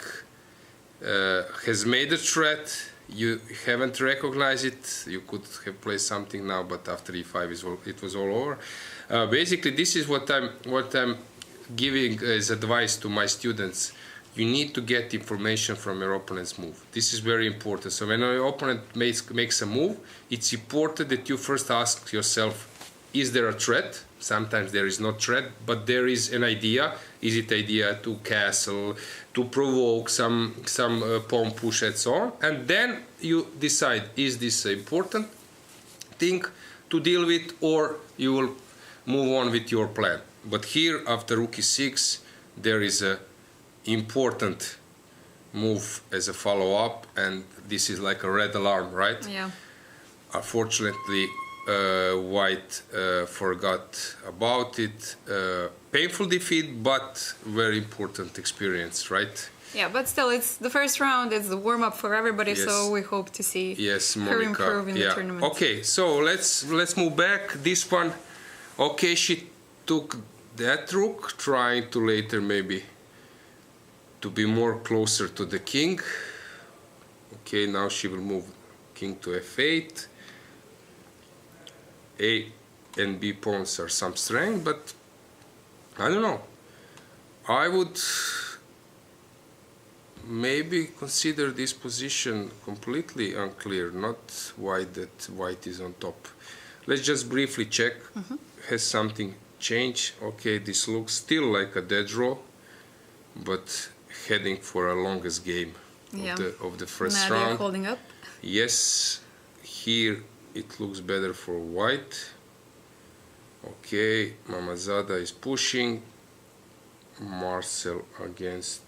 S1: has made a threat. You haven't recognized it. You could have played something now, but after e5 it was all over. Basically, this is what I'm giving as advice to my students. You need to get information from your opponent's move. This is very important. So when your opponent makes a move, it's important that you first ask yourself, is there a threat? Sometimes there is no threat, but there is an idea. Is it idea to castle, to provoke some pawn push and so on? And then you decide, is this an important thing to deal with, or you will move on with your plan. But here, after rook e6, there is a important move as a follow-up, and this is like a red alarm, right?
S2: Yeah.
S1: Unfortunately, white forgot about it. Painful defeat, but very important experience, right?
S2: Yeah, but still, it's the first round. It's the warm-up for everybody,
S1: Yes.
S2: so we hope to see
S1: Monica,
S2: her improve in the tournament.
S1: Okay, so let's move back. This one, okay, she took that rook, trying to later maybe to be more closer to the king. Okay, now she will move king to f8. A and B pawns are some strength, but I don't know. I would maybe consider this position completely unclear, not white, that white is on top. Let's just briefly check. Has something changed? Okay, this looks still like a dead draw, but heading for a longest game of the first
S2: Nadia
S1: round.
S2: holding up.
S1: Yes, here it looks better for white. Okay, Mamazada is pushing. Marcel against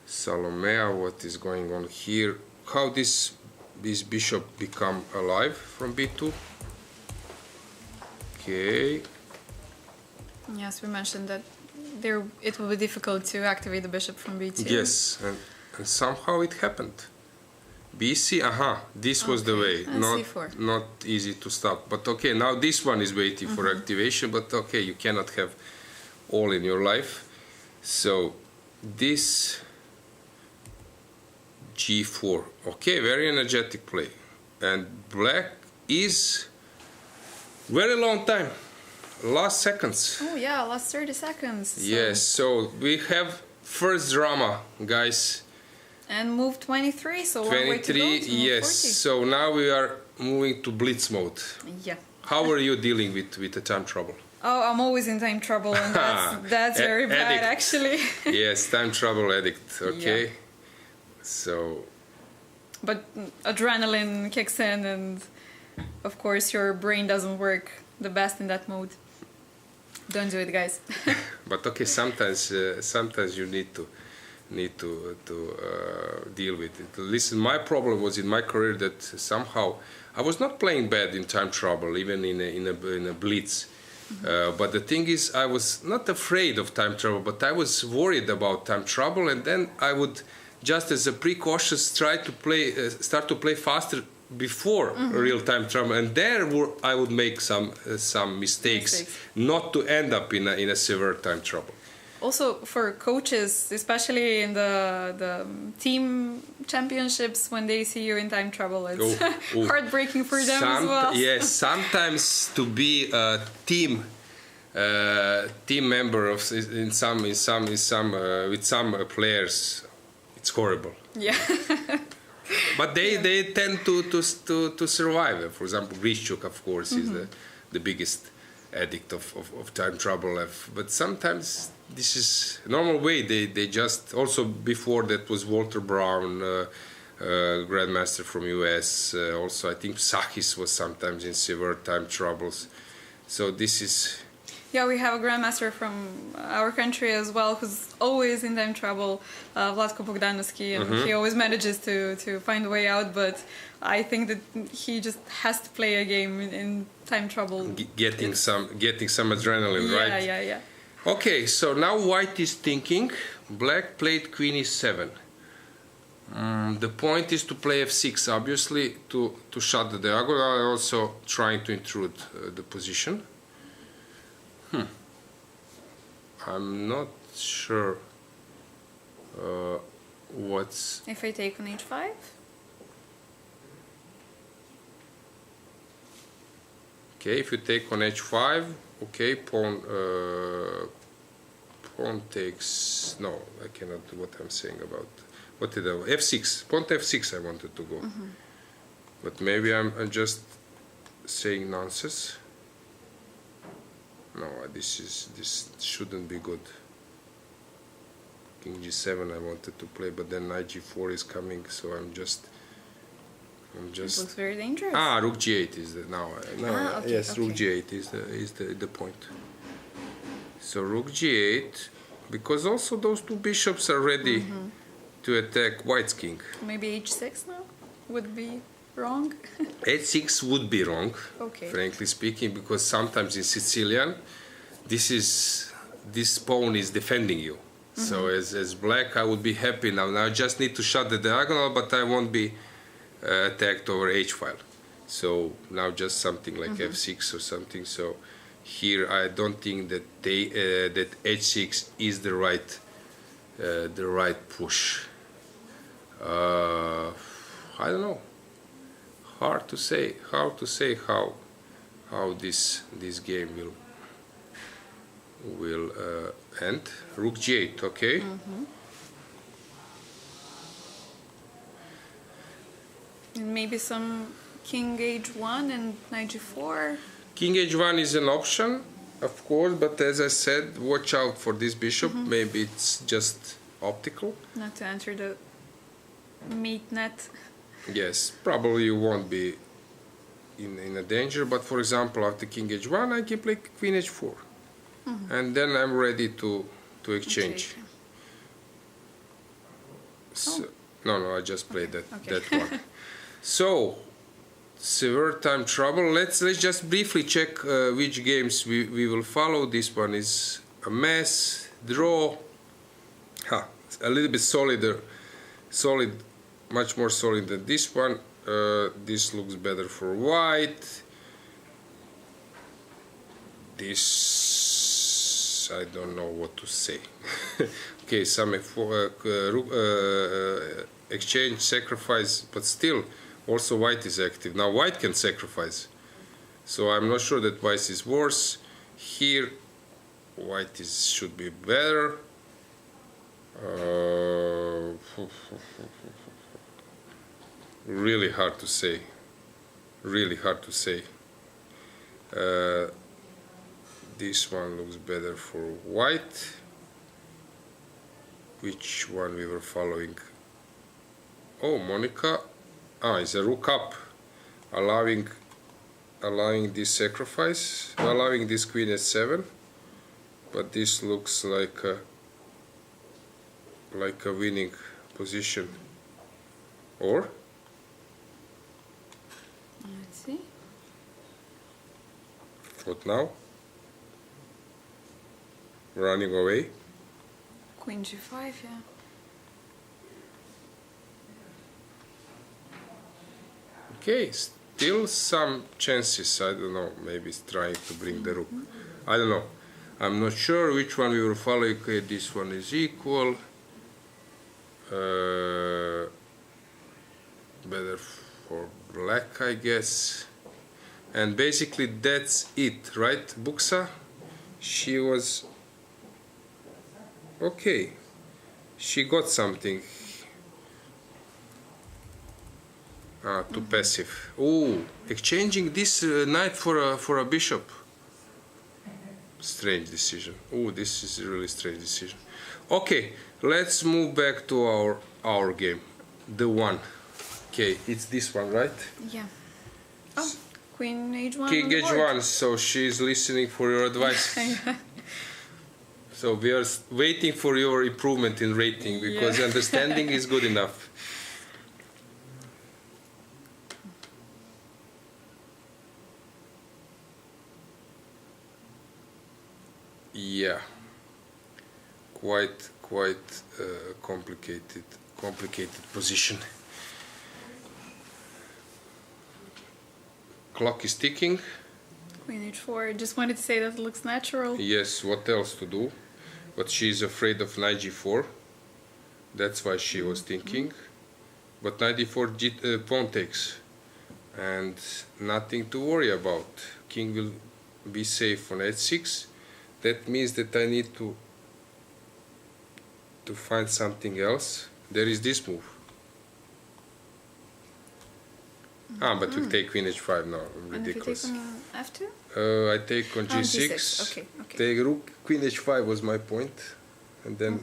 S1: Salomea. What is going on here? How this bishop become alive from b2? Okay.
S2: Yes, we mentioned that it will be difficult to activate the bishop from b2.
S1: Yes, and somehow it happened. BC, this was the way.
S2: And C4.
S1: Not easy to stop. But okay, now this one is waiting for activation, but okay, you cannot have all in your life. So this G4. Okay, very energetic play. And black is very long time. Last seconds.
S2: Oh yeah, last 30 seconds. So.
S1: Yes, so we have first drama, guys.
S2: And move 23, so
S1: 23,
S2: one way to go to move
S1: yes.
S2: 40.
S1: So now we are moving to blitz mode.
S2: Yeah.
S1: How are you dealing with the time trouble?
S2: Oh, I'm always in time trouble, and that's very bad,
S1: Addict.
S2: actually.
S1: Yes, time trouble addict. Okay.
S2: Yeah.
S1: So.
S2: But adrenaline kicks in, and of course your brain doesn't work the best in that mode. Don't do it, guys.
S1: But okay, sometimes you need to deal with it. Listen, my problem was in my career that somehow I was not playing bad in time trouble, even in a blitz. But the thing is, I was not afraid of time trouble, but I was worried about time trouble, and then I would just as a precautious try to start to play faster before real time trouble, and I would make some mistakes, not to end up in a severe time trouble.
S2: Also, for coaches, especially in the team championships, when they see you in time trouble, it's heartbreaking for them as well.
S1: Yes, sometimes to be a team member of with some players, it's horrible.
S2: Yeah.
S1: But they tend to survive. For example, Grischuk, of course, is the biggest addict of time trouble. But sometimes this is a normal way. They just, also before that was Walter Brown, grandmaster from US. Also, I think Sakis was sometimes in severe time troubles. So this is.
S2: Yeah, we have a grandmaster from our country as well, who's always in time trouble, Vlatko Bogdanovski, and he always manages to find a way out. But I think that he just has to play a game in time trouble,
S1: getting some adrenaline, right?
S2: Yeah.
S1: Okay, so now White is thinking. Black played Queen e7. The point is to play f6, obviously, to shut the diagonal, also trying to intrude the position. I'm not sure what's...
S2: If I take on h5?
S1: Okay, if you take on h5, okay, pawn takes... No, I cannot do what I'm saying about... What did I... f6, pawn to f6 I wanted to go. But maybe I'm just saying nonsense. No, this shouldn't be good. King g7 I wanted to play, but then knight g4 is coming, so I'm just.
S2: It looks very dangerous.
S1: Rook g8 is the
S2: okay,
S1: yes,
S2: okay.
S1: rook g8 is the point. So rook g8, because also those two bishops are ready to attack White's king.
S2: Maybe h6 now would be wrong.
S1: h6 would be wrong,
S2: Okay.
S1: frankly speaking, because sometimes in Sicilian, this pawn is defending you. So as black, I would be happy now. Now I just need to shut the diagonal, but I won't be attacked over h file. So now just something like f6 or something. So here I don't think that that h6 is the right push. I don't know. Hard to say. How this game will end. Rook g8, okay.
S2: And maybe some king h1 and knight g4.
S1: King h1 is an option, of course, but as I said, watch out for this bishop. Maybe it's just optical.
S2: Not to enter the mate net.
S1: Yes, probably you won't be in a danger, but for example, after king h1, I can play queen h4. And then I'm ready to exchange.
S2: Okay.
S1: So, no, I just played that one. So, severe time trouble. Let's just briefly check which games we will follow. This one is a mess, draw. A little bit solid, much more solid than this one. This looks better for White. This, I don't know what to say. Okay, some exchange, sacrifice, but still, also White is active. Now White can sacrifice. So I'm not sure that White is worse. Here, White should be better. Really hard to say. This one looks better for white. Which one we were following? Oh, Monica. It's a rook up, allowing this sacrifice, allowing this queen h7. But this looks like a winning position. Or?
S2: Let's see.
S1: What now? Running away?
S2: Queen g5, yeah.
S1: Okay, still some chances. I don't know, maybe it's trying to bring the rook. I don't know. I'm not sure which one we will follow. Okay, this one is equal. Better for black, I guess. And basically that's it, right, Buksa? She was... Okay. She got something. Too passive. Oh, exchanging this knight for a bishop. Strange decision. Oh, this is a really strange decision. Okay, let's move back to our game. The one. Okay, it's this one, right?
S2: Yeah. Oh, Queen h1.
S1: King
S2: on the board.
S1: h1. So she's listening for your advice.
S2: Yeah.
S1: So we are waiting for your improvement in rating because understanding is good enough. Yeah, quite complicated position. Clock is ticking.
S2: Queen h4. Just wanted to say that it looks natural.
S1: Yes, what else to do? But she's afraid of knight g4. That's why she was thinking. But knight d4 pawn takes, and nothing to worry about. King will be safe on h6. That means that I need to find something else. There is this move. But we take queen h5 now. Ridiculous.
S2: And if you take on f2?
S1: I take on g6.
S2: Okay.
S1: Take rook, queen h5 was my point, and then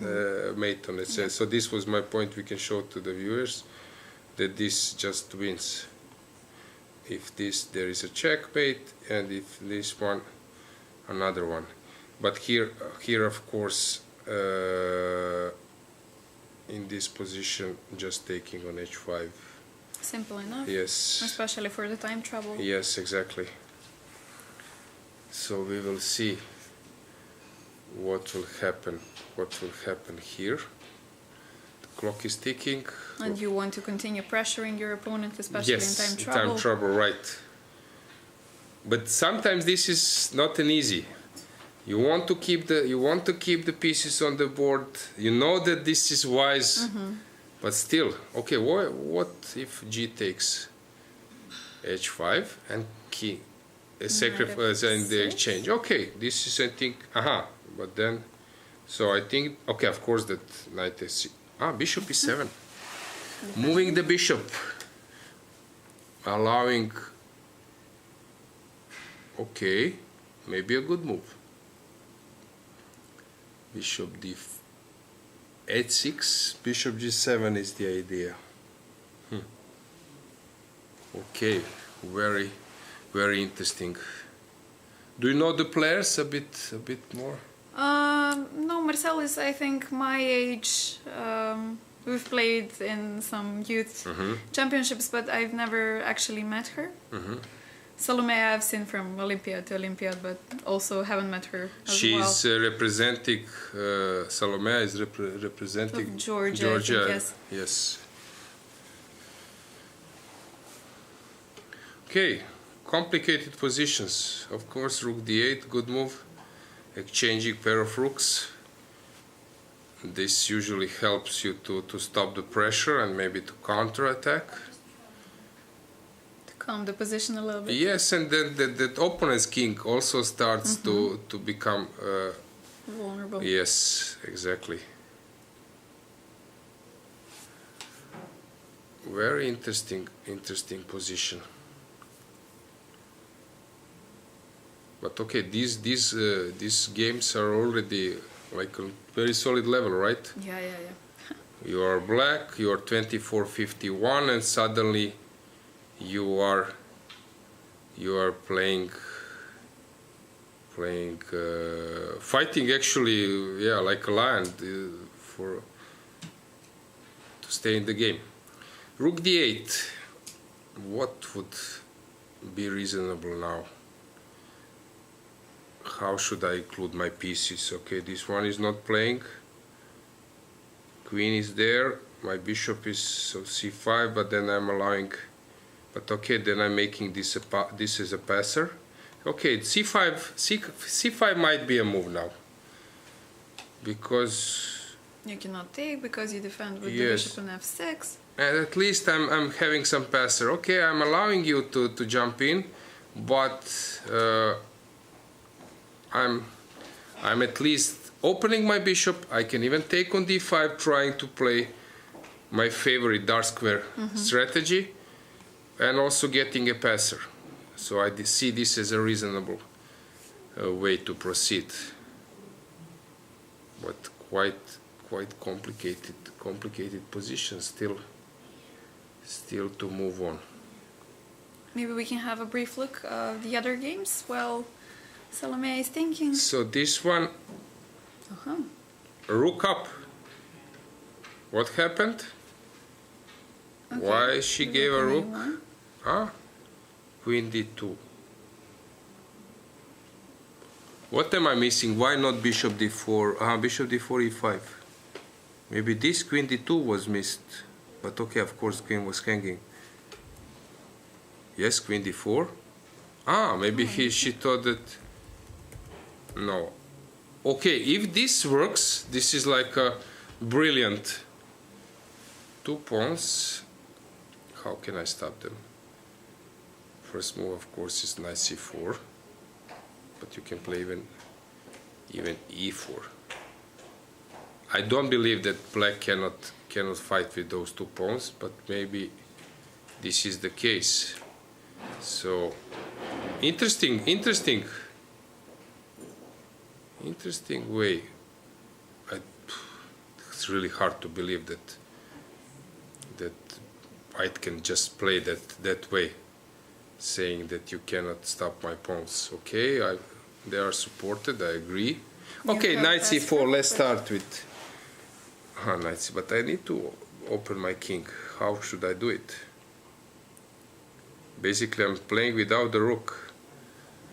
S1: mate on h6. So this was my point. We can show to the viewers that this just wins. If this, there is a checkmate, and if this one, another one. But here of course, in this position, just taking on h5.
S2: Simple enough.
S1: Yes.
S2: Especially for the time trouble.
S1: Yes, exactly. So we will see what will happen. What will happen here? The clock is ticking.
S2: And you want to continue pressuring your opponent, especially in time trouble.
S1: Yes, time trouble, right. But sometimes this is not an easy. You want to keep the pieces on the board. You know that this is wise, but still, okay. What if G takes H5 and King sacrifice in the exchange? Okay, this is I think. But then, so I think okay. Of course, that knight is bishop e7, moving the bishop, allowing. Okay, maybe a good move. Bishop h6, bishop g7 is the idea. Okay, very interesting. Do you know the players a bit more?
S2: No, Marcel is I think my age. We've played in some youth championships, but I've never actually met her. Salome I've seen from Olympiad to Olympiad, but also haven't met her as
S1: She's representing, Salome is representing
S2: Georgia. I think,
S1: yes. Okay, complicated positions. Of course, rook d8, good move. Exchanging pair of rooks. This usually helps you to stop the pressure and maybe to counter-attack.
S2: Calm the position a little bit.
S1: Yes, and then the opponent's king also starts to become
S2: vulnerable.
S1: Yes, exactly. Very interesting position. But okay, these games are already like a very solid level, right?
S2: Yeah.
S1: You are black, you are 24-51, and suddenly you are playing fighting actually, yeah, like a lion for to stay in the game. Rook d8. What would be reasonable now? How should I include my pieces? Okay, this one is not playing. Queen is there. My bishop is so c5, but then I'm allowing. But okay, then I'm making this as a passer. Okay, c5 might be a move now, because
S2: You cannot take because you defend with
S1: yes,
S2: the bishop on f6.
S1: and at least I'm having some passer. Okay, I'm allowing you to jump in, but I'm at least opening my bishop. I can even take on d5, trying to play my favorite dark square strategy, and also getting a passer. So I see this as a reasonable way to proceed, but quite complicated position still to move on.
S2: Maybe we can have a brief look of the other games while Salome is thinking.
S1: So this one, rook up. What happened?
S2: Okay.
S1: Why she gave a rook?
S2: A1.
S1: Ah, queen d2. What am I missing? Why not bishop d4? Bishop d4 e5. Maybe this queen d2 was missed. But okay, of course, queen was hanging. Yes, queen d4. Maybe she thought that. No. Okay, if this works, this is like a brilliant. 2 pawns. How can I stop them? First move, of course, is knight c4, but you can play even e4. I don't believe that black cannot fight with those 2 pawns, but maybe this is the case. So interesting way. It's really hard to believe that white can just play that way, saying that you cannot stop my pawns. Okay, they are supported, I agree. Okay, knight c4, let's start with knight c, but I need to open my king. How should I do it? Basically, I'm playing without the rook,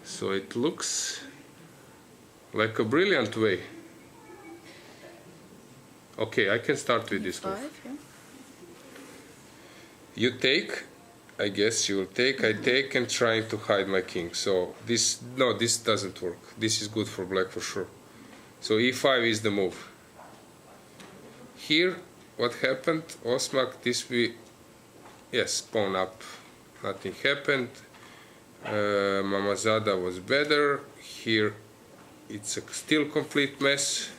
S1: so it looks like a brilliant way. Okay, I can start with this move.
S2: Yeah.
S1: You take, I guess you will take, I take, and trying to hide my king. So this doesn't work. This is good for black for sure. So e5 is the move. Here, what happened? Osmak, yes, pawn up. Nothing happened. Mamazada was better. Here, it's a still complete mess.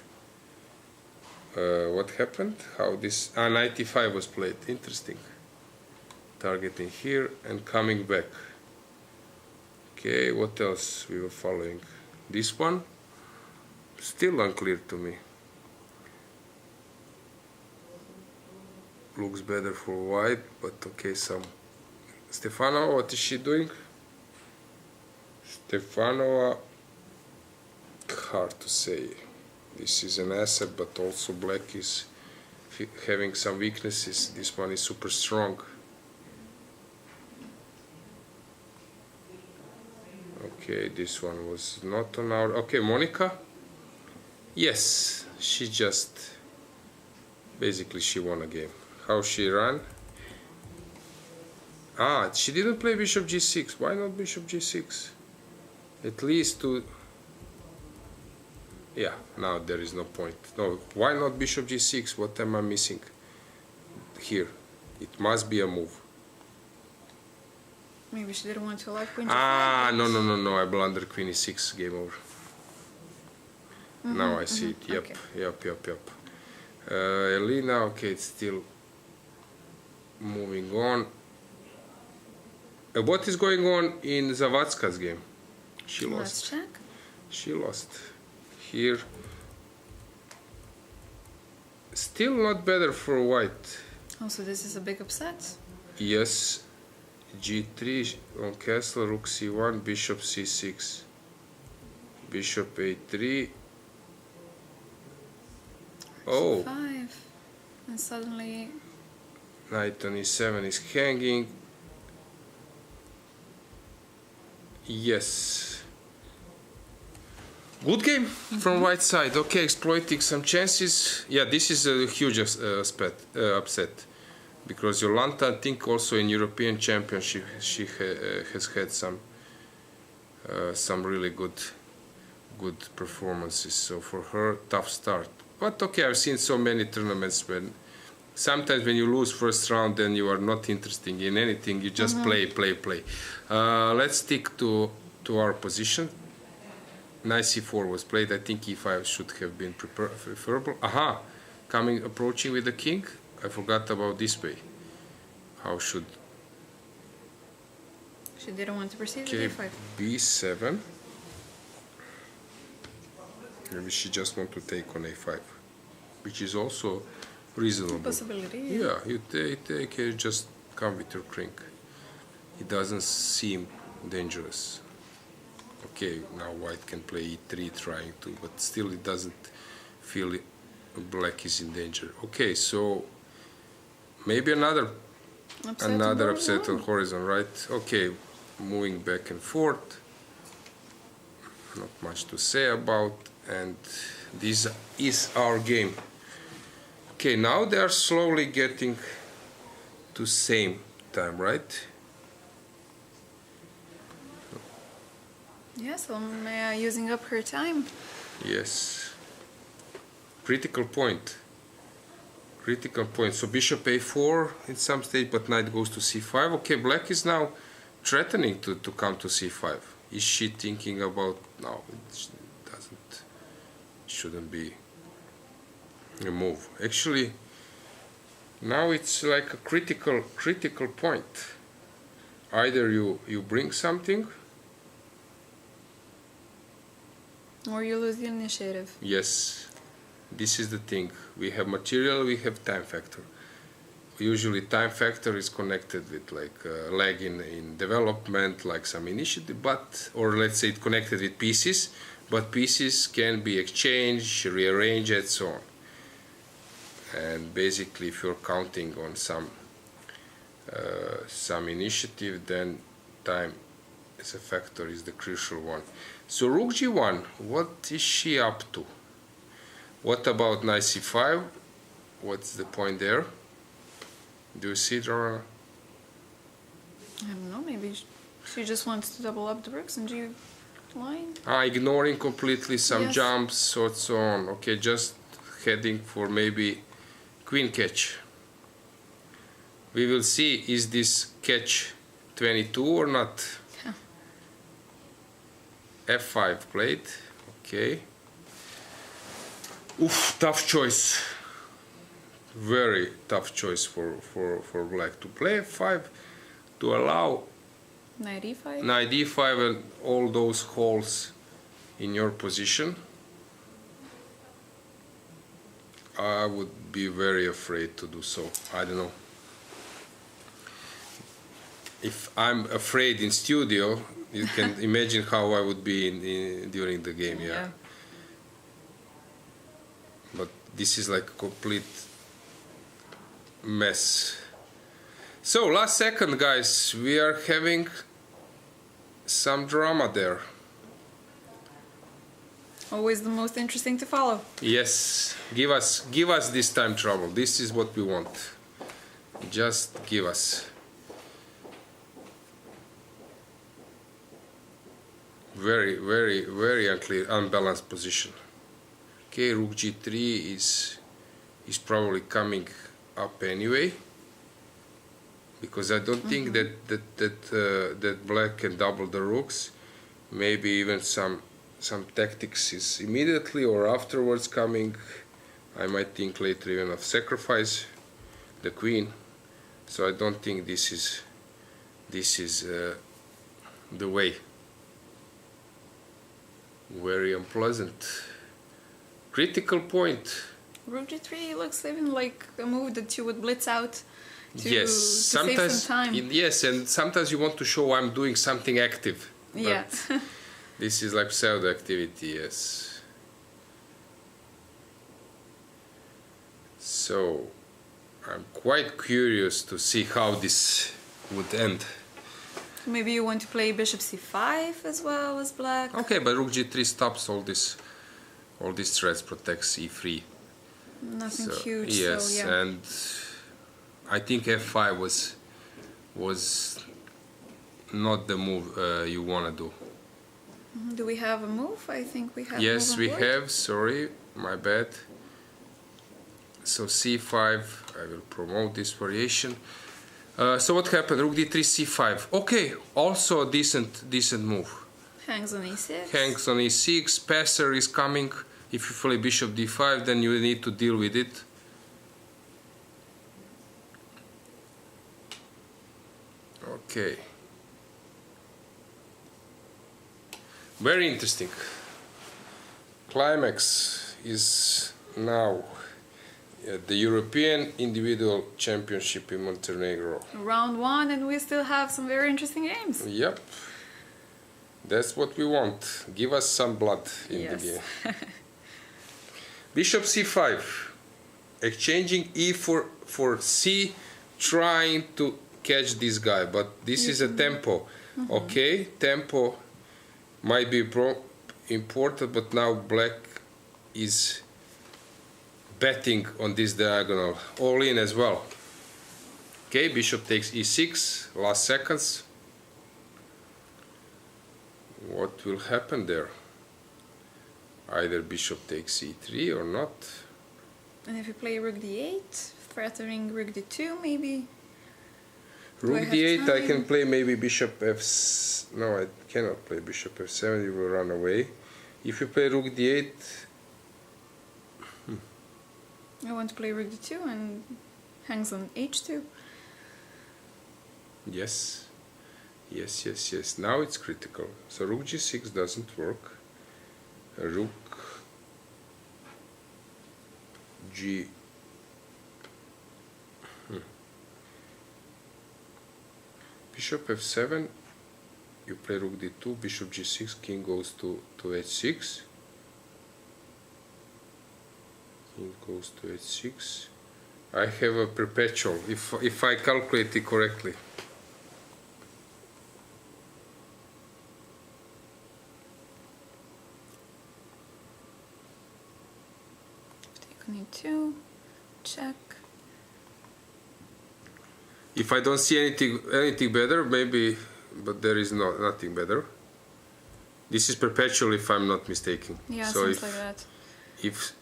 S1: What happened? How this? Knight e5 was played. Interesting. Targeting here and coming back. Okay, what else we were following? This one? Still unclear to me. Looks better for white, but okay, Stefanova, what is she doing? Stefanova, hard to say. This is an asset, but also black is having some weaknesses. This one is super strong. Okay, this one was not on our... Okay, Monica? Yes, she just... Basically, she won a game. How she ran? She didn't play bishop g6. Why not bishop g6? At least to... Yeah, now there is no point. No, why not bishop g6? What am I missing here? It must be a move.
S2: Maybe she didn't want to allow queen to fight.
S1: No, I blundered queen e6, game over. Now I see it, yep. Elena, okay, it's still moving on. What is going on in Zavatska's game? She
S2: Let's
S1: lost.
S2: check.
S1: She lost. Here. Still not better for white.
S2: Oh, so this is a big upset.
S1: Yes. G3 on castle, rook c1, bishop c6. Bishop a3. Oh,
S2: Five. And suddenly,
S1: knight on e7 is hanging. Yes. Good game from white side. Okay, exploiting some chances. Yeah, this is a huge upset. Because Jolanta, I think also in European Championship, she has had some really good performances. So for her, tough start. But okay, I've seen so many tournaments when sometimes when you lose first round, then you are not interested in anything. You just play. Let's stick to our position. Knight c4 was played. I think e5 should have been preferable. Aha, approaching with the king. I forgot about this way. How should...
S2: she didn't want to proceed
S1: Okay,
S2: with a5.
S1: b7. Maybe she just want to take on a5, which is also reasonable.
S2: Possibility.
S1: Yeah, you take it, just come with your king. It doesn't seem dangerous. Okay, now white can play e3 trying to, but still it doesn't feel black is in danger. Okay, so maybe another upset on horizon, right? Okay, moving back and forth. Not much to say about, and this is our game. Okay, now they are slowly getting to same time, right?
S2: Yeah, so Maya using up her time.
S1: Yes. Critical point. Critical point. So bishop a4 in some stage, but knight goes to c5. Okay, black is now threatening to come to c5. Is she thinking about... No, it doesn't. Shouldn't be a move. Actually, now it's like a critical point. Either you bring something,
S2: Or you lose the initiative.
S1: yes, this is the thing. We have material, we have time factor. Usually time factor is connected with like lag in development, like some initiative, but, or let's say it connected with pieces, but pieces can be exchanged, rearranged, and so on. And basically if you're counting on some initiative, then time as a factor is the crucial one. So rook g1, what is she up to? What about knight c5? What's the point there? Do you see it, Rana?
S2: I don't know, maybe she just wants to double up the rooks in G line.
S1: Ignoring completely some
S2: Yes.
S1: jumps, so on. Okay, just heading for maybe queen catch. We will see, is this catch 22 or not? f5 played. Okay. Oof, tough choice. Very tough choice for black to play f5, to allow
S2: Knight e5.
S1: knight e5 and all those holes in your position. I would be very afraid to do so. I don't know. If I'm afraid in studio, you can imagine how I would be during the game, yeah. But this is like a complete mess. So last second, guys, we are having some drama there.
S2: Always the most interesting to follow.
S1: Yes, give us this time trouble. This is what we want. Just give us. Very, very, very unclear, unbalanced position. Okay, rook g3 is probably coming up anyway, because I don't think that black can double the rooks. Maybe even some tactics is immediately or afterwards coming. I might think later even of sacrifice the queen. So I don't think this is the way. Very unpleasant. Critical point.
S2: Rook g3 looks even like a move that you would blitz out to,
S1: Yes,
S2: to save
S1: sometimes.
S2: some time.
S1: Yes, and sometimes you want to show I'm doing something active.
S2: Yeah.
S1: But this is like pseudo activity. Yes. So I'm quite curious to see how this would end.
S2: Maybe you want to play bishop c5 as well as black.
S1: Okay, but rook g3 stops all this. All these threats, protects e3.
S2: Nothing
S1: So,
S2: huge.
S1: yes,
S2: so yeah.
S1: and I think f5 was not the move you want to do.
S2: Do we have a move? I think we have.
S1: Yes,
S2: a move
S1: we
S2: on board.
S1: have. Sorry, my bad. So c5. I will promote this variation. So what happened? Rook d3, c5. Okay, also a decent move.
S2: Hangs on e6.
S1: Hangs on e6. Passer is coming. If you play bishop d5, then you need to deal with it. Okay. Very interesting. Climax is now at the European Individual Championship in Montenegro.
S2: Round 1, and we still have some very interesting games.
S1: Yep. That's what we want. Give us some blood in
S2: Yes.
S1: the game. Bishop c5. Exchanging e for c, trying to catch this guy. But this is a tempo. Okay, tempo might be important, but now black is betting on this diagonal. All in as well. Okay, bishop takes e6. Last seconds. What will happen there? Either bishop takes e3 or not.
S2: And if you play rook d8, threatening rook d2 maybe. Do I
S1: Rook
S2: have
S1: d8, I
S2: time?
S1: can play maybe bishop f... No, I cannot play bishop f7, you will run away. If you play rook d8...
S2: I want to play rook d2 and hangs on h2.
S1: Yes. Yes. Now it's critical. So rook g6 doesn't work. Rook g... Bishop f7, you play rook d2, bishop g6, king goes to h6. King goes to h6. I have a perpetual, if I calculate it correctly.
S2: Take on e2, check.
S1: If I don't see anything better, maybe, but there is nothing better. This is perpetual, if I'm not mistaken.
S2: Yeah,
S1: so
S2: seems like that.
S1: If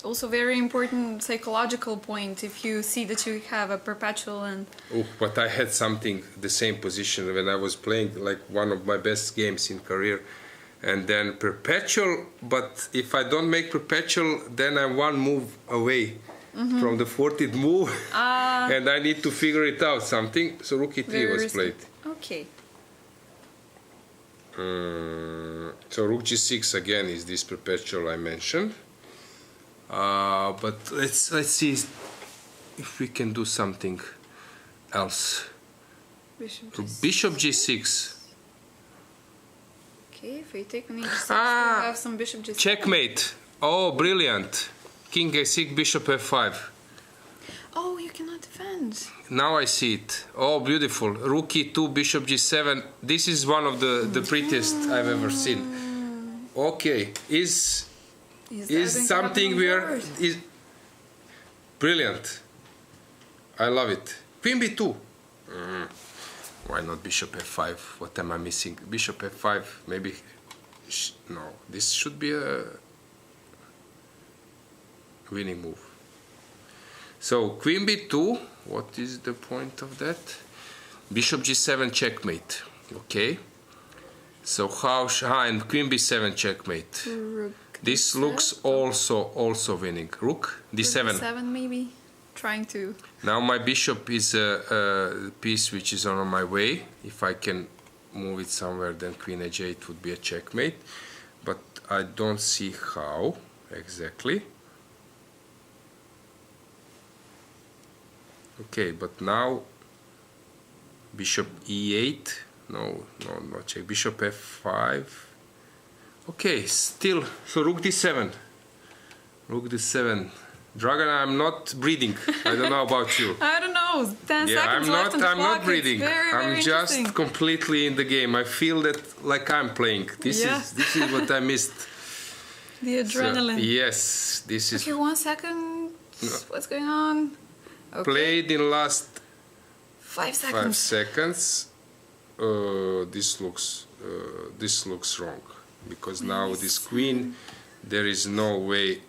S2: Also very important psychological point if you see that you have a perpetual and...
S1: oh, but I had something the same position when I was playing, like one of my best games in career, and then perpetual. But if I don't make perpetual, then I'm one move away from the 40th move, and I need to figure it out something. So rook e3 was played.
S2: Okay.
S1: So rook g6 again is this perpetual I mentioned. But let's see if we can do something else. Bishop g6.
S2: Okay, if we take on e6, we have some bishop g6.
S1: Checkmate. Oh, brilliant. King a6, bishop f5.
S2: Oh, you cannot defend.
S1: Now I see it. Oh, beautiful. Rook e2, bishop g7. This is one of the prettiest I've ever seen. Okay, is something we are... is brilliant. I love it. Queen b2. Why not bishop f5? What am I missing? Bishop f5, maybe... no, this should be a winning move. So, queen b2, what is the point of that? Bishop g7 checkmate, okay. So how, and queen b7 checkmate.
S2: Rook
S1: This
S2: d7.
S1: looks also winning. Rook d7.
S2: Rook d7 maybe, trying to...
S1: Now my bishop is a piece which is on my way. If I can move it somewhere, then queen h8 would be a checkmate, but I don't see how exactly. Okay, but now bishop e8, no check, bishop f5. Okay, still, so rook d7, rook d7. Dragan, I'm not breathing. I don't know about you.
S2: I don't know. 10
S1: Yeah,
S2: seconds left on the
S1: I'm
S2: clock.
S1: not breathing.
S2: It's very, very
S1: I'm just
S2: interesting.
S1: completely in the game. I feel that like I'm playing. This is what I missed.
S2: The adrenaline.
S1: So, yes, this is
S2: Okay, 1 second. What's going on? Okay.
S1: played in last
S2: 5 seconds.
S1: 5 seconds. This looks wrong because now this queen, there is no way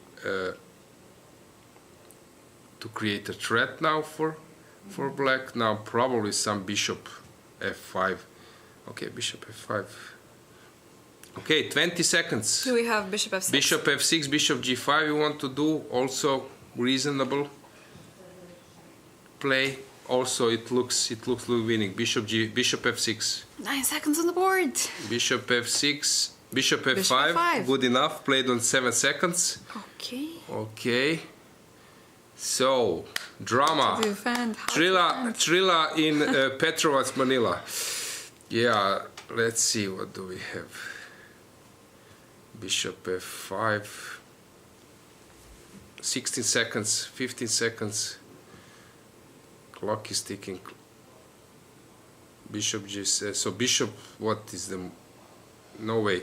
S1: to create a threat now for black. Now probably some bishop f5. Okay, bishop f5. Okay, 20 seconds.
S2: Do we have bishop f6?
S1: Bishop f6, bishop g5 you want to do. Also reasonable play. Also it looks winning. Bishop f6.
S2: 9 seconds on the board.
S1: Bishop f6, bishop f5.
S2: Bishop f5.
S1: Good enough. Played on 7 seconds.
S2: Okay.
S1: Okay. So, drama.
S2: To defend. How to defend.
S1: Trilla in Petrovac, Manila. Yeah, let's see, what do we have? Bishop f5. 16 seconds, 15 seconds. Clock is ticking. Bishop g6. So bishop, what is the... No way.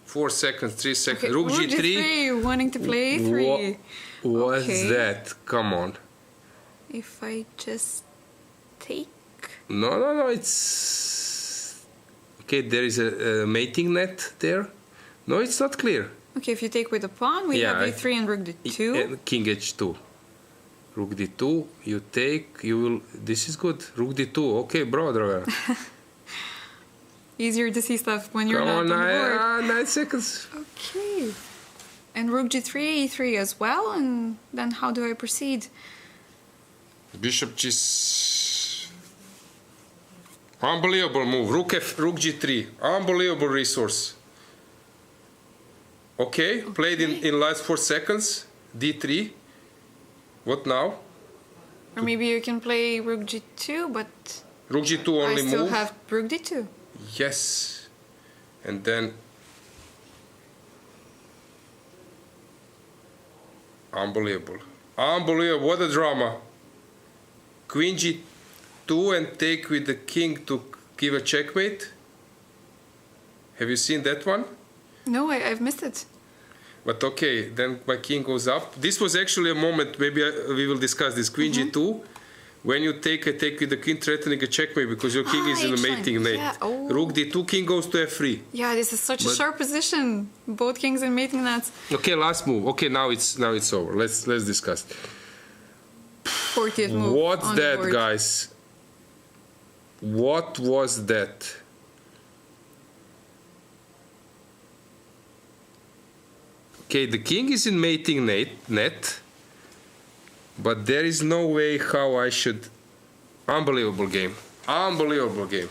S1: 4 seconds, 3 seconds.
S2: Okay,
S1: Rook
S2: rook
S1: g3.
S2: wanting to play a3.
S1: What's
S2: Okay.
S1: that? Come on.
S2: If I just take...
S1: No, it's... Okay, there is a mating net there. No, it's not clear.
S2: Okay, if you take with the pawn, we have a3 and rook d2.
S1: King h2. Rook d2, you take, you will... This is good. Rook d2. Okay, brother.
S2: Easier to see stuff when you're
S1: Come
S2: not
S1: on,
S2: on the board.
S1: 9 seconds.
S2: Okay. And rook g3, e3 as well, and then how do I proceed?
S1: Bishop g... Unbelievable move. Rook g3. Unbelievable resource. Okay, played in last 4 seconds. d3. What now?
S2: Or maybe you can play rook g2, but
S1: Rook g2 only
S2: I still
S1: move.
S2: have rook d2.
S1: Yes. And then... Unbelievable. Unbelievable. What a drama. Queen g2 and take with the king to give a checkmate. Have you seen that one?
S2: No, I've missed it.
S1: But okay, then my king goes up. This was actually a moment, maybe we will discuss this. Queen g2. When you take with the king threatening a checkmate because your king is in the
S2: H1.
S1: mating net.
S2: Yeah, oh.
S1: Rook d2, king goes to f3.
S2: Yeah, this is such a sharp position. Both kings in mating nets.
S1: Okay, last move. Okay, now it's over. Let's discuss.
S2: 40th move.
S1: What's
S2: on the
S1: that,
S2: board.
S1: guys? What was that? Okay, the king is in mating net, but there is no way how I should... Unbelievable game. Unbelievable game.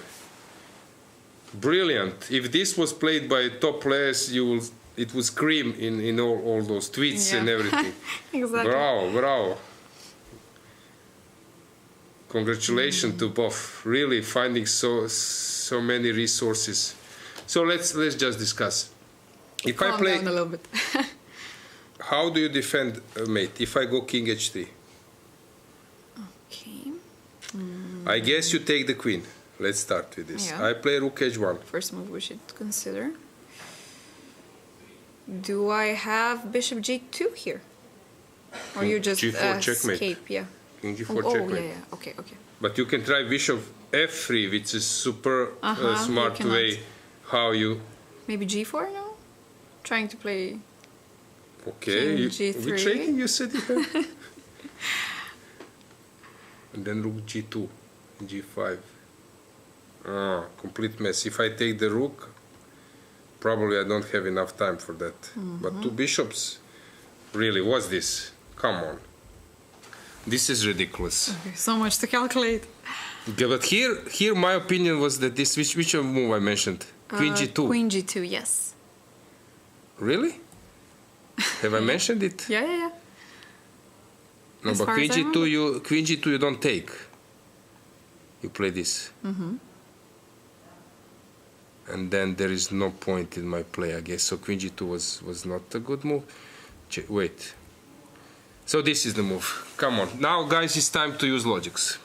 S1: Brilliant. If this was played by top players, it would scream in all those tweets
S2: Yeah.
S1: and everything.
S2: Exactly.
S1: Bravo. Congratulations to both. Really finding so many resources. So let's just discuss. If I
S2: Calm
S1: play,
S2: down a little bit.
S1: how do you defend a mate? If I go king h3,
S2: Okay.
S1: I guess you take the queen. Let's start with this.
S2: Yeah.
S1: I play rook h1.
S2: First move we should consider. Do I have bishop g2 here? Or you just
S1: G4 checkmate.
S2: escape? Yeah.
S1: King g4
S2: Oh,
S1: checkmate.
S2: yeah. Okay.
S1: But you can try bishop f3, which is super smart
S2: you
S1: way how you...
S2: Maybe g4 now? Trying to play...
S1: Okay,
S2: King G3.
S1: which rating you said you have? And then rook g2, g5. Complete mess. If I take the rook, probably I don't have enough time for that. But two bishops, really, what's this? Come on. This is ridiculous.
S2: Okay, so much to calculate.
S1: Okay, but here my opinion was that this which move I mentioned? Queen G2.
S2: Queen G2, yes.
S1: Really? Have I mentioned it?
S2: Yeah.
S1: No,
S2: As
S1: but
S2: far
S1: Queen
S2: as I
S1: G2 you don't take. You play this.
S2: Mm-hmm.
S1: And then there is no point in my play, I guess. So Queen G2 was not a good move. Wait. So this is the move. Come on. Now, guys, it's time to use logics.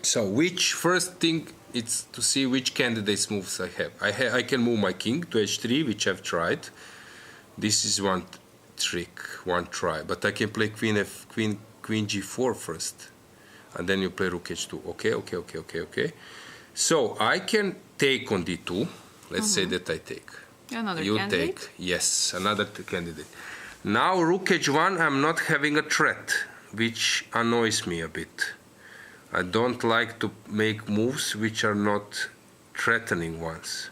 S1: So first thing it's to see which candidates moves I have. I can move my king to h3, which I've tried. This is one trick, one try. But I can play queen g4 first. And then you play rook h2. Okay. So I can take on d2. Let's say that I take.
S2: Another
S1: You
S2: candidate?
S1: take. Yes, another candidate. Now rook h1, I'm not having a threat, which annoys me a bit. I don't like to make moves which are not threatening ones.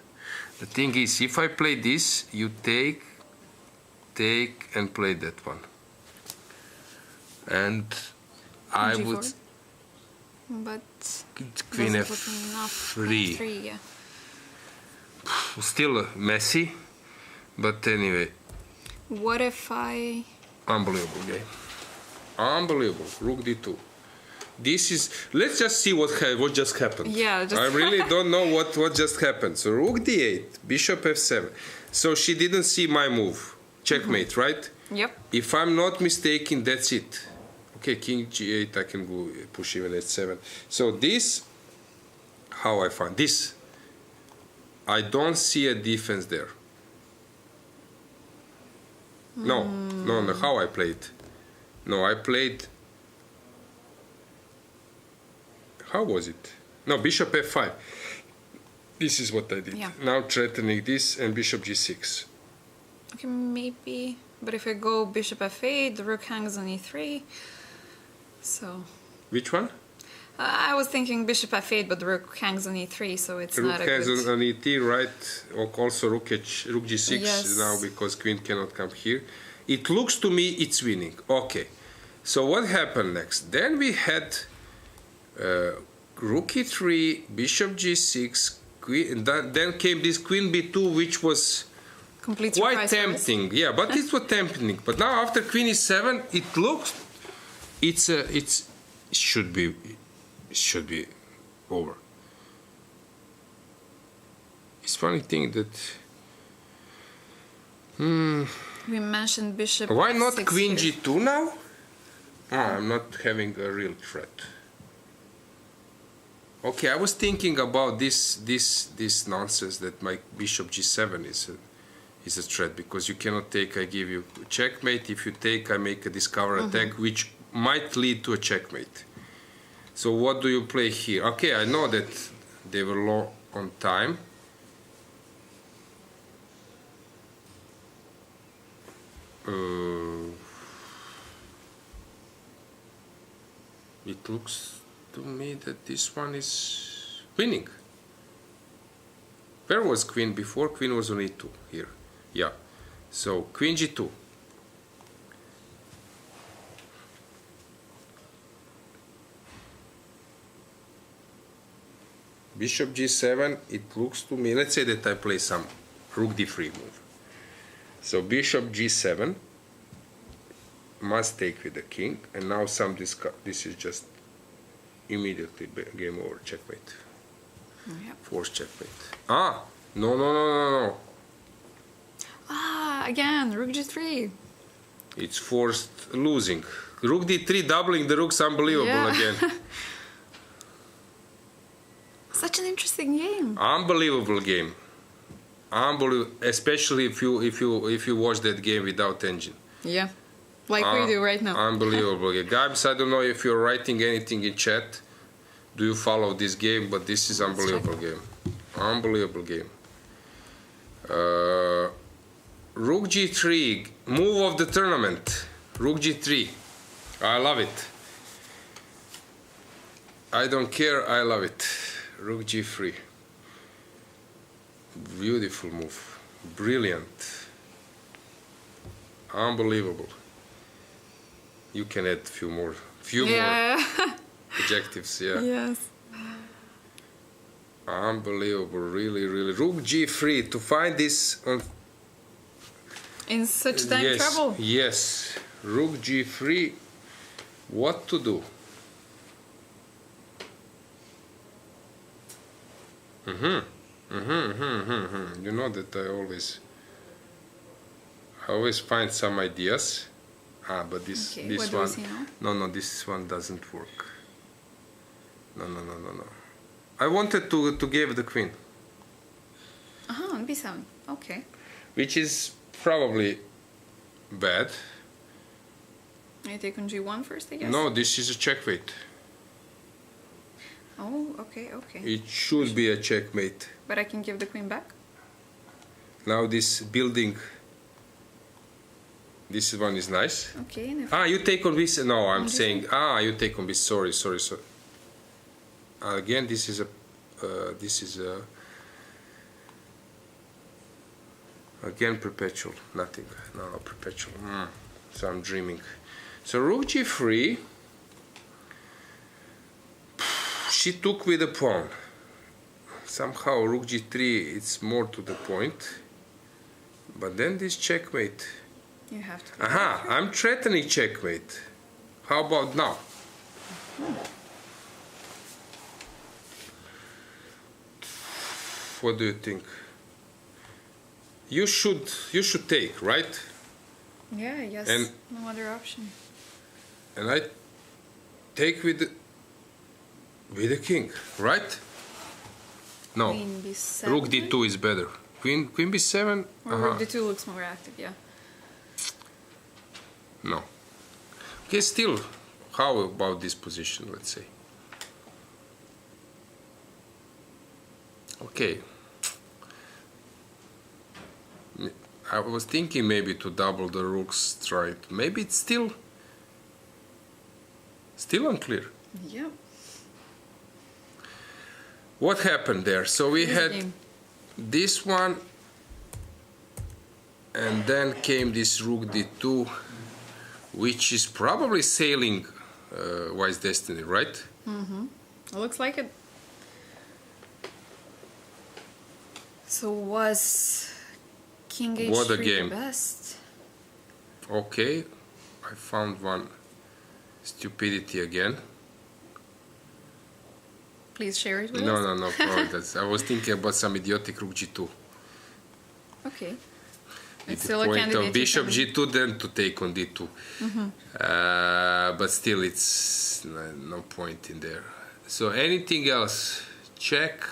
S1: The thing is, if I play this, you take, and play that one. And I
S2: G4?
S1: would...
S2: But
S1: Queen
S2: doesn't look enough.
S1: f3.
S2: F3, yeah.
S1: Still messy, but anyway.
S2: What if I...
S1: Unbelievable game. Unbelievable. Rook d2. This is... Let's just see what just happened.
S2: Yeah, just...
S1: I really don't know what just happened. So rook d8, bishop f7. So she didn't see my move. Checkmate, right?
S2: Yep.
S1: If I'm not mistaken, that's it. Okay, king g8, I can go push even h7. So this, how I find this, I don't see a defense there. No, how I played. No, I played... How was it? No, bishop f5. This is what I did.
S2: Yeah.
S1: Now threatening this and bishop g6.
S2: Okay, maybe. But if I go bishop f8, the rook hangs on e3. So...
S1: Which one?
S2: I was thinking bishop f8, but the rook hangs on e3, so it's
S1: Rook
S2: not a
S1: has
S2: good...
S1: on et, right? Also rook g6
S2: Yes.
S1: now because queen cannot come here. It looks to me it's winning. Okay. So what happened next? Then we had rook e3, bishop g6, queen, then came this queen b2, which was
S2: Complete
S1: quite
S2: surprise for us.
S1: tempting. Yeah, but it was tempting. But now after queen e7, it looks, it should be over. It's funny thing that
S2: We mentioned bishop
S1: why not
S2: f6
S1: queen
S2: here.
S1: g2 now? I'm not having a real threat. Okay, I was thinking about this nonsense that my bishop g7 is a threat because you cannot take. I give you checkmate. If you take, I make a discover attack, which might lead to a checkmate. So what do you play here? Okay, I know that they were low on time. It looks to me that this one is winning. Where was queen before? Queen was on e2 here. Yeah. So queen g2. Bishop g7, it looks to me, let's say that I play some rook d3 move. So bishop g7 must take with the king, and now this is just immediately game over, checkmate.
S2: Yep.
S1: Forced checkmate. No.
S2: Again, rook g3.
S1: It's forced losing. Rook d3 doubling the rooks, unbelievable again.
S2: Such an interesting game.
S1: Unbelievable game. Unbelievable, especially if you watch that game without engine.
S2: Yeah, like we do right now.
S1: Unbelievable game. Guys, I don't know if you're writing anything in chat. Do you follow this game? But this is unbelievable game. Unbelievable game. Rook g3, move of the tournament. Rook g3. I love it. I don't care, I love it. Rook g3. Beautiful move. Brilliant. Unbelievable. You can add few more
S2: Yeah.
S1: adjectives, yeah.
S2: Yes.
S1: Unbelievable, really, really. Rook g3 to find this on.
S2: In such time trouble.
S1: Yes, Rook g3. What to do? You know that I always find some ideas. But this
S2: Okay,
S1: this
S2: what do we
S1: one.
S2: see now?
S1: No, this one doesn't work. No. I wanted to give the queen,
S2: On b7. Okay.
S1: which is probably bad.
S2: I take on g1 first, I guess.
S1: No, this is a checkmate.
S2: Oh, okay.
S1: It should be a checkmate.
S2: But I can give the queen back.
S1: Now this building, this one is nice.
S2: Okay. And if
S1: You take on this. No, I'm
S2: On this
S1: saying you take on this. Sorry. Again, this is a again perpetual. Nothing. No, perpetual. So I'm dreaming. So Rook g3. She took with a pawn. Somehow Rook g3, it's more to the point. But then this checkmate.
S2: you have to.
S1: I'm threatening checkmate. How about now? What do you think? You should take, right?
S2: Yeah, I guess
S1: And-
S2: no other option.
S1: And I take with the king, right? No.
S2: Queen b7.
S1: Rook d2 is better. Queen b7.
S2: Or rook d2 looks more active, yeah.
S1: No. Okay, still, how about this position, let's say? Okay. I was thinking maybe to double the rook's stride. Maybe it's still unclear.
S2: Yeah.
S1: What happened there? So we
S2: This
S1: had
S2: game.
S1: this one, and then came this rook d2, which is probably sailing White's destiny, right?
S2: It looks like it. So was king h3
S1: What a game.
S2: the best?
S1: Okay, I found one stupidity again.
S2: Please share it with us.
S1: No. Probably I was thinking about some idiotic rook g2.
S2: Okay.
S1: With
S2: It's
S1: the
S2: still a
S1: point
S2: candidate.
S1: of
S2: you
S1: bishop
S2: can-
S1: g2, then to take on d2. But still, it's no point in there. So anything else? Check.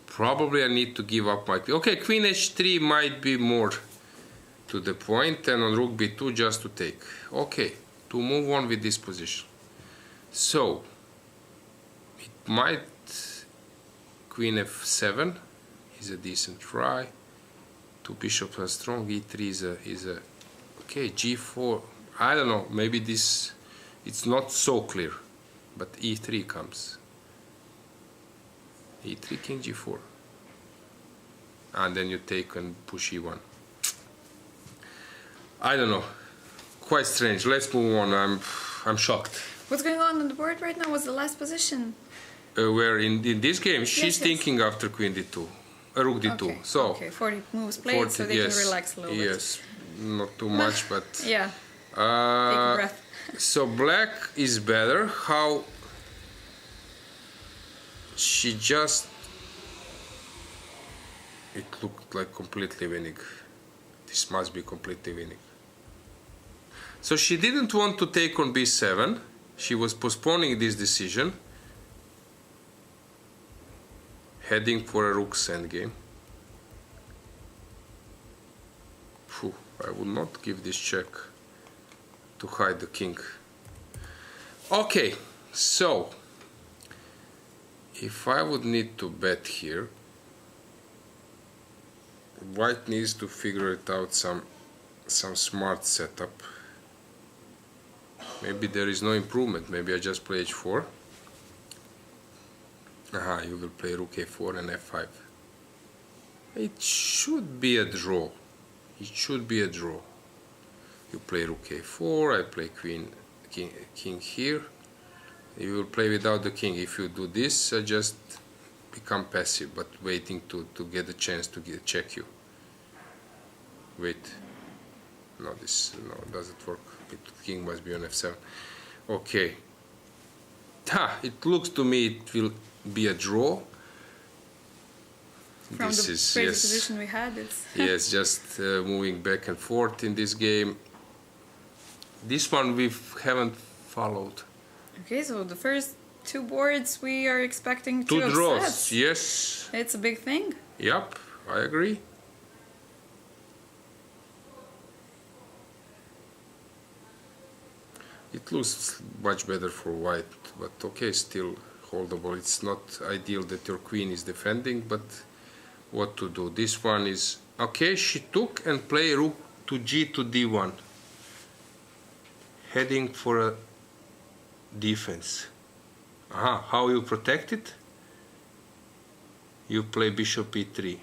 S1: Probably I need to give up my queen. Okay, queen h3 might be more to the point, and on rook b2 just to take. Okay, to move on with this position. So it might. Queen f7 is a decent try. Two bishops are strong. e3 is a okay. g4. I don't know. Maybe this it's not so clear, but e3 comes. e3 king g4, and then you take and push e1. I don't know. Quite strange. Let's move on. I'm shocked.
S2: What's going on the board right now? What's the last position?
S1: Where in this game she's
S2: Yes.
S1: thinking after queen d2, rook d2.
S2: Okay.
S1: So.
S2: Okay, 40 moves played, so they can relax a little bit.
S1: Yes, not too much, but
S2: Yeah. Take a breath.
S1: so black is better. How she just it looked like completely winning. This must be completely winning. So she didn't want to take on b7. She was postponing this decision, heading for a rook's endgame. Phew, I would not give this check to hide the king. Okay, so if I would need to bet here, White needs to figure it out some smart setup. Maybe there is no improvement. Maybe I just play h4. Aha, you will play rook a4 and f5. It should be a draw. It should be a draw. You play rook a4, I play king here. You will play without the king. If you do this, I just become passive, but waiting to get a chance to check you. Wait. No, doesn't work. King must be on f7. Okay. It looks to me it will be a draw.
S2: From
S1: This
S2: the
S1: is,
S2: crazy
S1: yes.
S2: position we had, it's
S1: Yes, just moving back and forth in this game. This one we haven't followed.
S2: okay. So the first two boards we are expecting
S1: Two
S2: two
S1: draws,
S2: upsets.
S1: yes.
S2: It's a big thing.
S1: Yep, I agree. It looks much better for white, but okay, still holdable. It's not ideal that your queen is defending, but what to do? This one is okay. She took and played rook to g to d1, heading for a defense. How you protect it? You play bishop e3.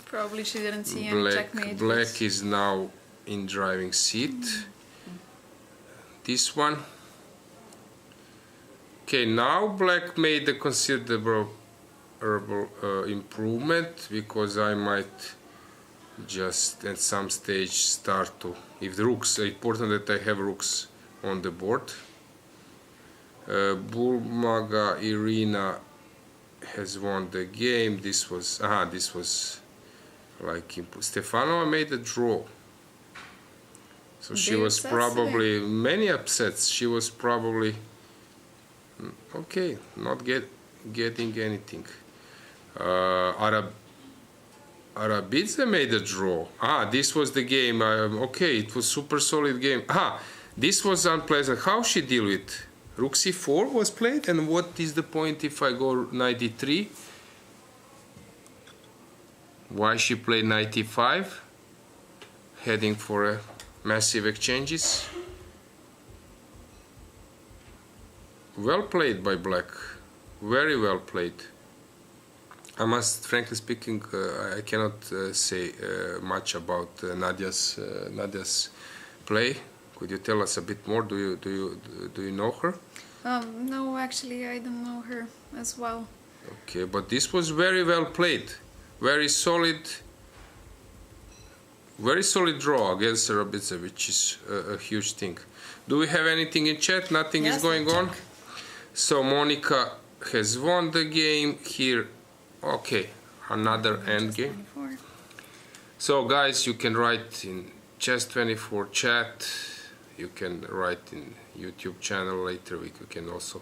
S2: Probably she didn't see any checkmate.
S1: Black is now in driving seat. This one. Okay, now black made a considerable improvement, because I might just at some stage start to, if the rooks, it's important that I have rooks on the board. Bulmaga Irina has won the game. This was like Stefanova made a draw, so she was probably many upsets. She was probably okay, not getting anything. Arabidze made a draw. This was the game. Okay, it was super solid game. This was unpleasant. How she deal with rook c4 was played, and what is the point if I go knight d3? Why she played knight e5, heading for a massive exchanges. Well played by black, very well played. I must, frankly speaking, I cannot say much about Nadia's play. Could you tell us a bit more? Do you know her?
S2: No, actually, I don't know her as well.
S1: Okay, but this was very well played. Very solid draw against Arabidze, which is a huge thing. Do we have anything in chat? Nothing is going on. So Monica has won the game here. Okay, another end game. So guys, you can write in Chess24 chat. You can write in YouTube channel later. We can also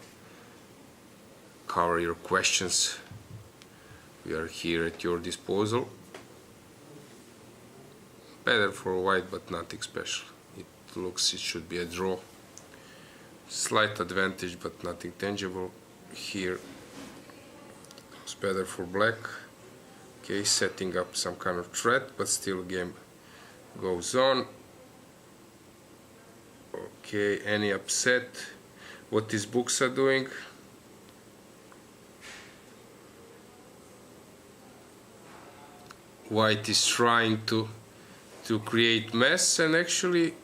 S1: cover your questions. We are here at your disposal. Better for white, but nothing special. It looks it should be a draw. Slight advantage, but nothing tangible. Here it's better for black. Okay, setting up some kind of threat, but still game goes on. Okay, any upset? What these books are doing? White is trying to create mess, and actually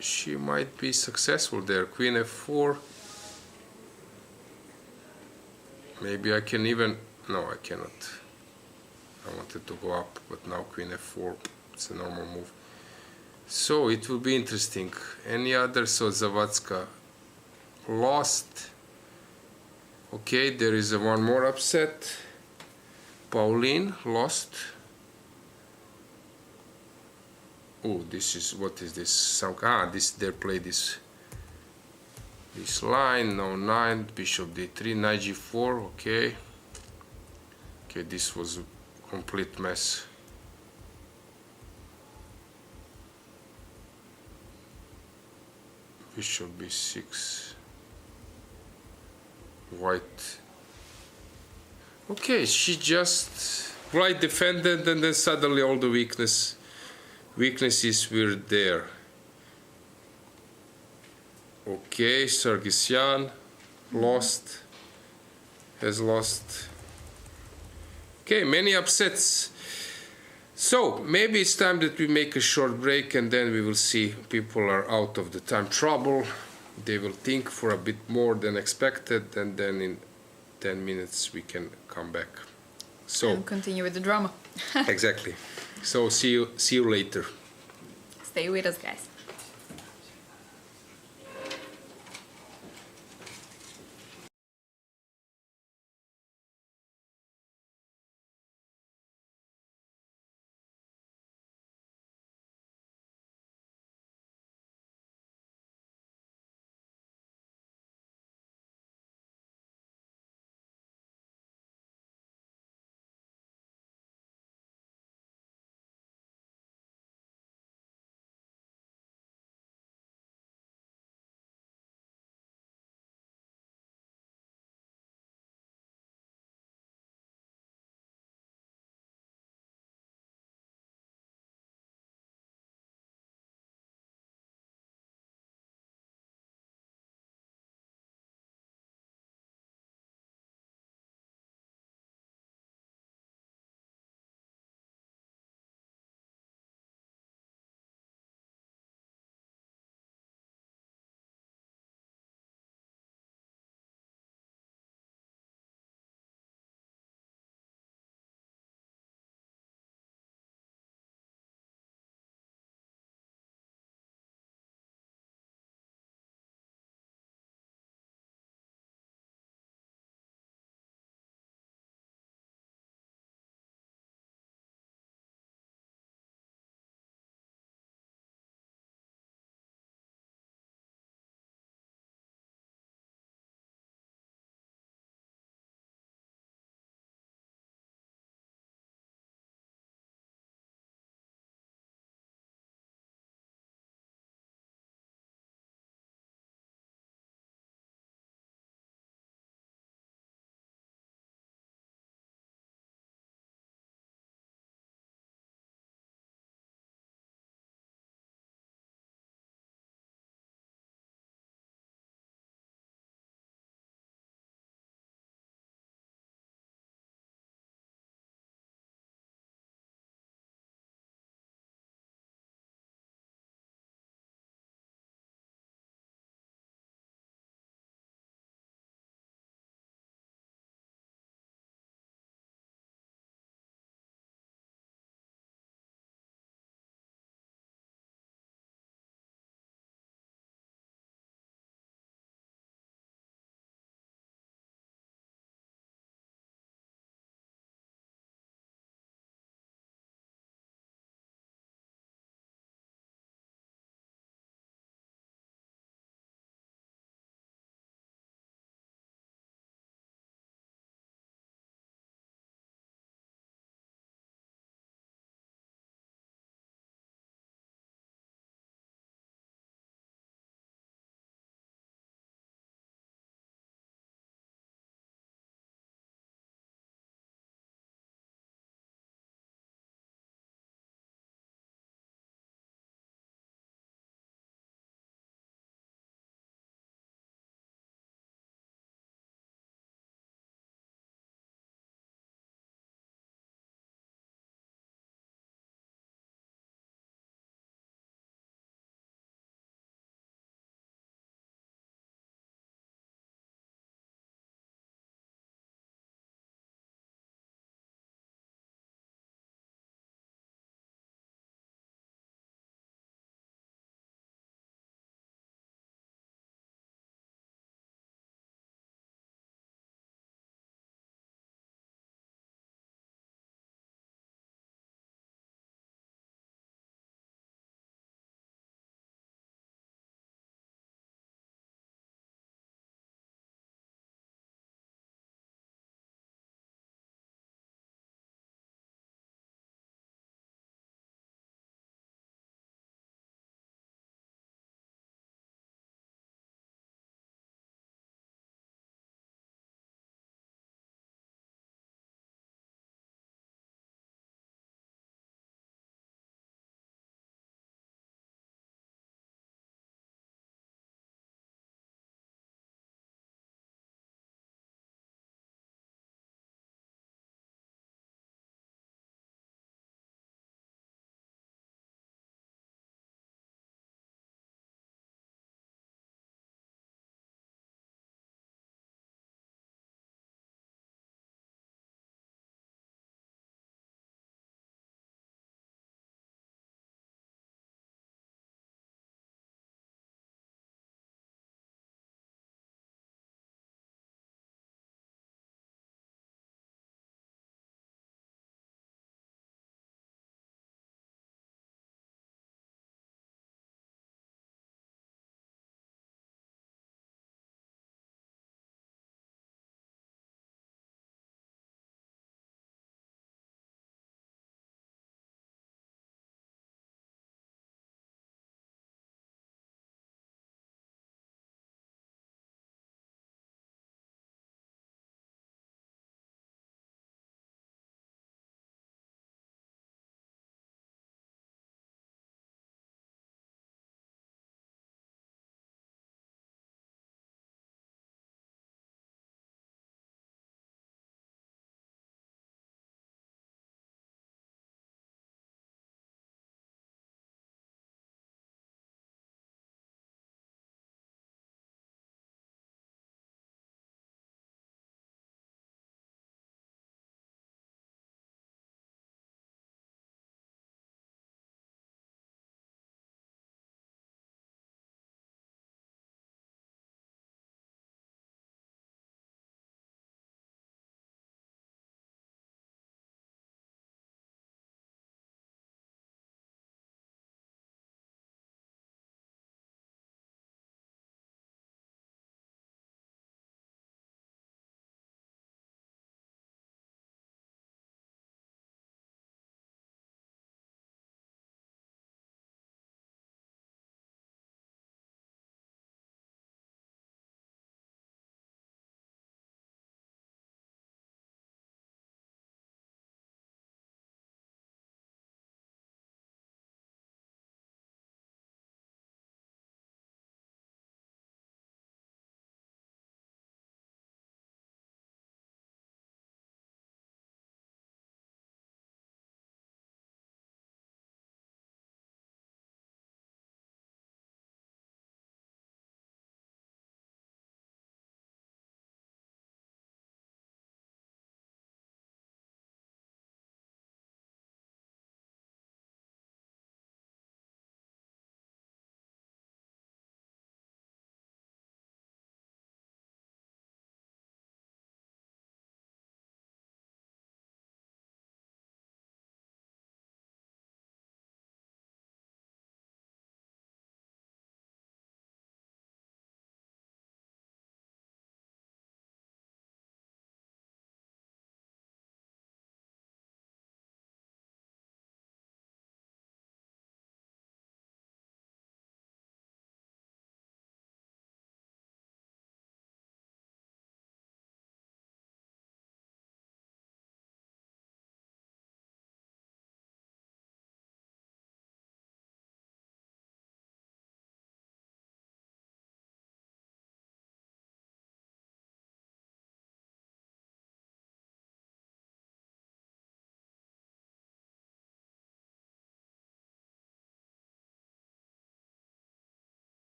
S1: she might be successful there. Queen f4. Maybe I can even... No, I cannot. I wanted to go up, but now queen f4. It's a normal move. So it will be interesting. Any other? So Zawadzka lost. Okay, there is one more upset. Pauline lost. Oh, this is, what is this? Some they play this line. No, 9, bishop d3, knight g4. Okay. Okay, this was a complete mess. Bishop b6. White. Okay, she just white defended, and then suddenly all the weaknesses were there. Okay, Sargsyan has lost. Okay, many upsets. So maybe it's time that we make a short break, and then we will see people are out of the time trouble. they will think for a bit more than expected, and then in 10 minutes we can come back. So
S2: And continue with the drama.
S1: exactly. So see you later.
S2: Stay with us, guys.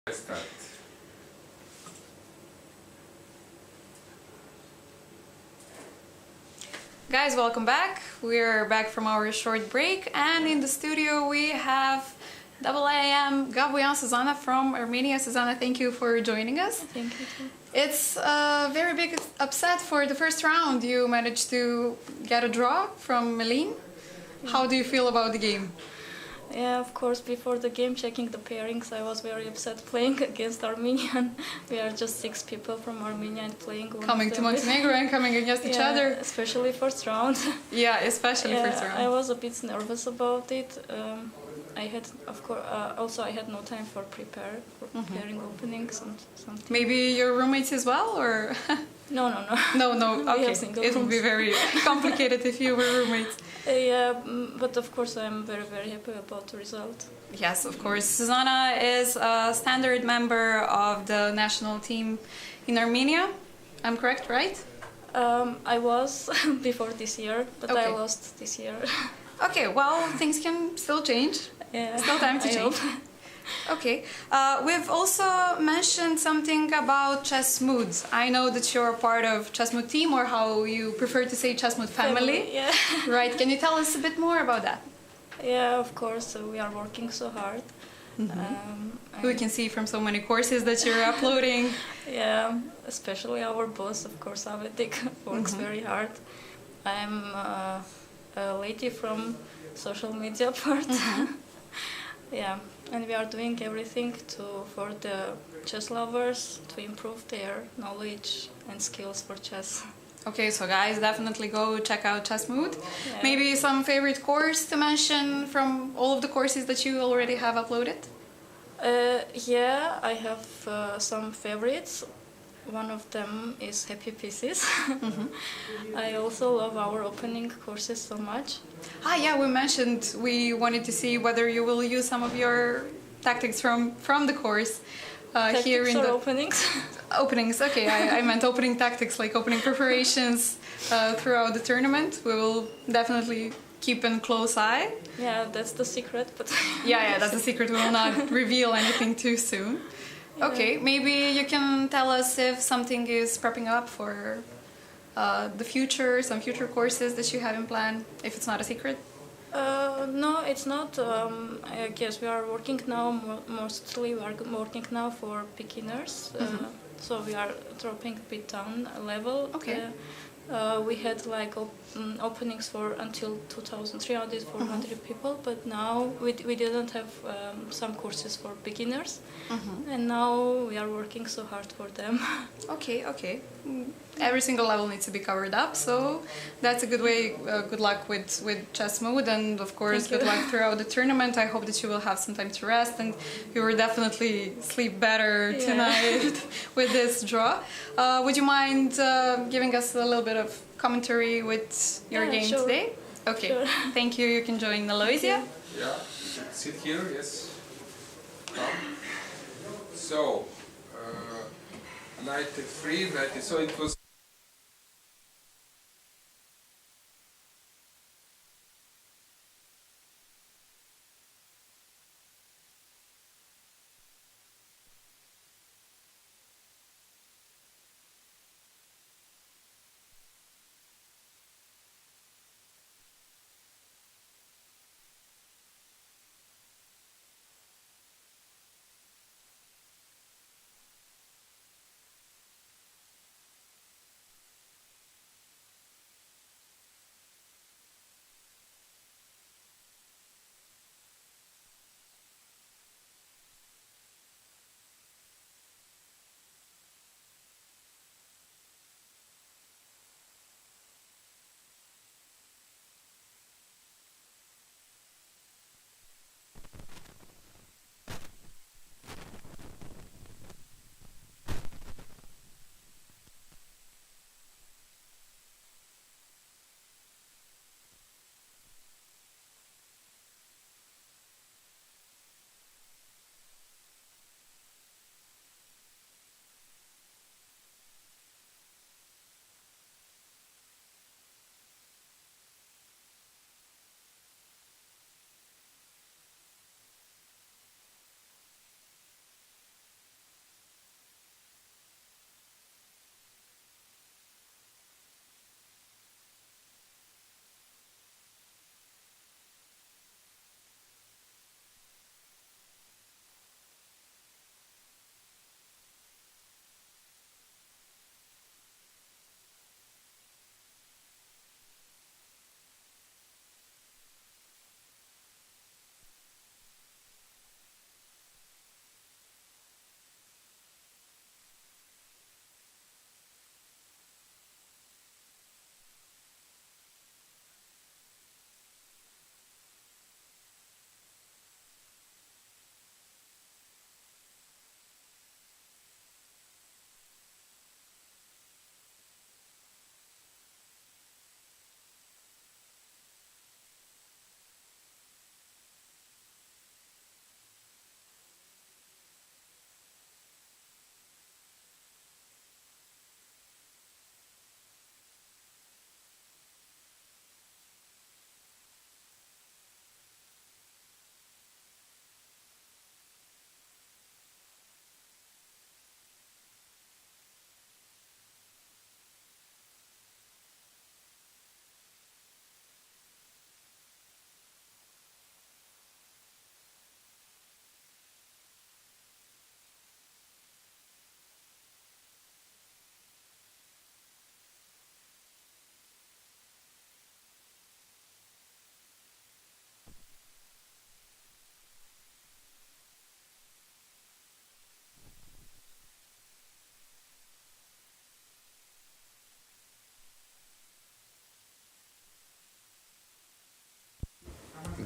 S1: Let's start.
S2: Guys, welcome back. We're back from our short break, and in the studio we have AAM Gabuyan Susanna from Armenia. Susanna, thank you for joining us.
S5: Thank you too.
S2: It's a very big upset for the first round. You managed to get a draw from Melin. How do you feel about the game?
S5: Yeah, of course, before the game, checking the pairings, I was very upset playing against Armenian. We are just 6 people from Armenia and playing.
S2: Coming to Montenegro and coming against each other.
S5: Especially first round.
S2: Yeah, especially first round.
S5: I was a bit nervous about it. I had, of course, also I had no time for preparing openings and something.
S2: Maybe your roommates as well, or?
S5: No.
S2: No.
S5: We
S2: Okay,
S5: have single
S2: it would be
S5: rooms.
S2: very complicated if you were roommates.
S5: Yeah, but of course I'm very, very happy about the result.
S2: Yes, of course. Susanna is a standard member of the national team in Armenia. I'm correct, right?
S5: I was before this year, but I
S2: Okay.
S5: lost this year.
S2: Okay, well, things can still change.
S5: Yeah,
S2: Still time to
S5: I
S2: change.
S5: hope.
S2: Okay. We've also mentioned something about chess moods. I know that you're part of chess mood team, or how you prefer to say chess mood family.
S5: Yeah.
S2: Right. Can you tell us a bit more about that?
S5: Yeah, of course, we are working so hard.
S2: We can see from so many courses that you're uploading.
S5: Yeah, especially our boss, of course, Avetik, works very hard. I'm a lady from social media part. Yeah, and we are doing everything for the chess lovers to improve their knowledge and skills for chess.
S2: Okay, so guys, definitely go check out Chess Mood.
S5: Yeah.
S2: Maybe some favorite course to mention from all of the courses that you already have uploaded?
S5: Yeah, I have some favorites. One of them is Happy Pieces. I also love our opening courses so much.
S2: Yeah, we mentioned we wanted to see whether you will use some of your tactics from the course here
S5: Tactics
S2: in
S5: or
S2: the
S5: openings?
S2: openings. Okay, I meant opening tactics, like opening preparations throughout the tournament. We will definitely keep a close eye.
S5: Yeah, that's the secret, but
S2: Yeah, that's a secret. We will not reveal anything too soon. Okay, maybe you can tell us if something is prepping up for the future, some future courses that you have in plan, if it's not a secret.
S5: No, it's not. I guess we are working now, mostly we are working now for beginners. So we are dropping a bit down a level.
S2: Okay.
S5: We had like openings for until 2,300, 400 people, but now we didn't have some courses for beginners, and now we are working so hard for them.
S2: Okay. Every single level needs to be covered up, so that's a good way. Good luck with Chess Mood, and of course,
S5: Thank you.
S2: good luck throughout the tournament. I hope that you will have some time to rest, and you will definitely sleep better
S5: Yeah.
S2: tonight with this draw. Would you mind giving us a little bit of commentary with your
S5: Yeah,
S2: game
S5: sure.
S2: today? Okay,
S5: Sure.
S2: thank you. You can join Aloysia.
S5: you.
S1: Yeah, sit here, yes. Come. So, 93, 90, so it was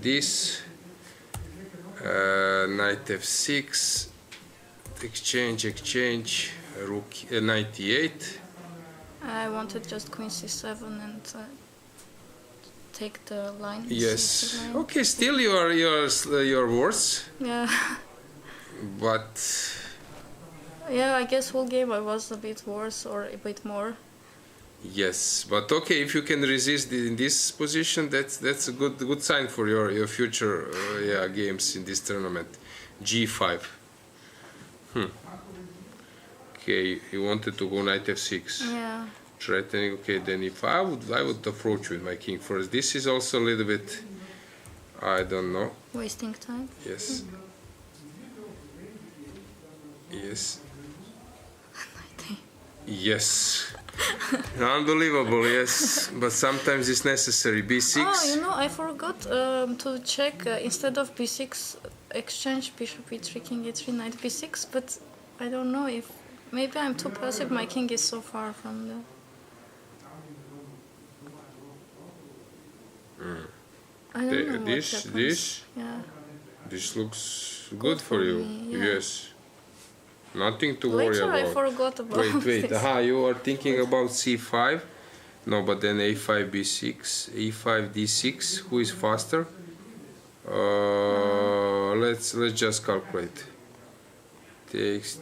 S1: this. Knight f6. Exchange. Rook 98.
S5: I wanted just queen c7 and take the line.
S1: Yes.
S5: c line.
S1: Okay. Still, you're worse.
S5: Yeah.
S1: But
S5: Yeah, I guess whole game I was a bit worse or a bit more.
S1: yes. But okay, if you can resist in this position, that's a good sign for your future games in this tournament. G5. Okay, you wanted to go knight f6.
S5: Yeah.
S1: Threatening. Okay, then if I would approach with my king first. This is also a little bit, I don't know.
S5: Wasting time.
S1: Yes. Yes. Yes. Unbelievable, yes. But sometimes it's necessary. B6.
S5: Oh, I forgot to check instead of b6 exchange bishop e3, king e3, knight b6. But I don't know if maybe I'm too passive. My king is so far from the. I don't know what happens.
S1: This.
S5: Yeah.
S1: This looks good for you.
S5: me, yeah.
S1: Yes. Nothing to worry
S5: Later
S1: about.
S5: I forgot about
S1: Wait.
S5: this.
S1: You are thinking about c5? No, but then a5, b6, e5, d6. Who is faster? Let's just calculate. Takes.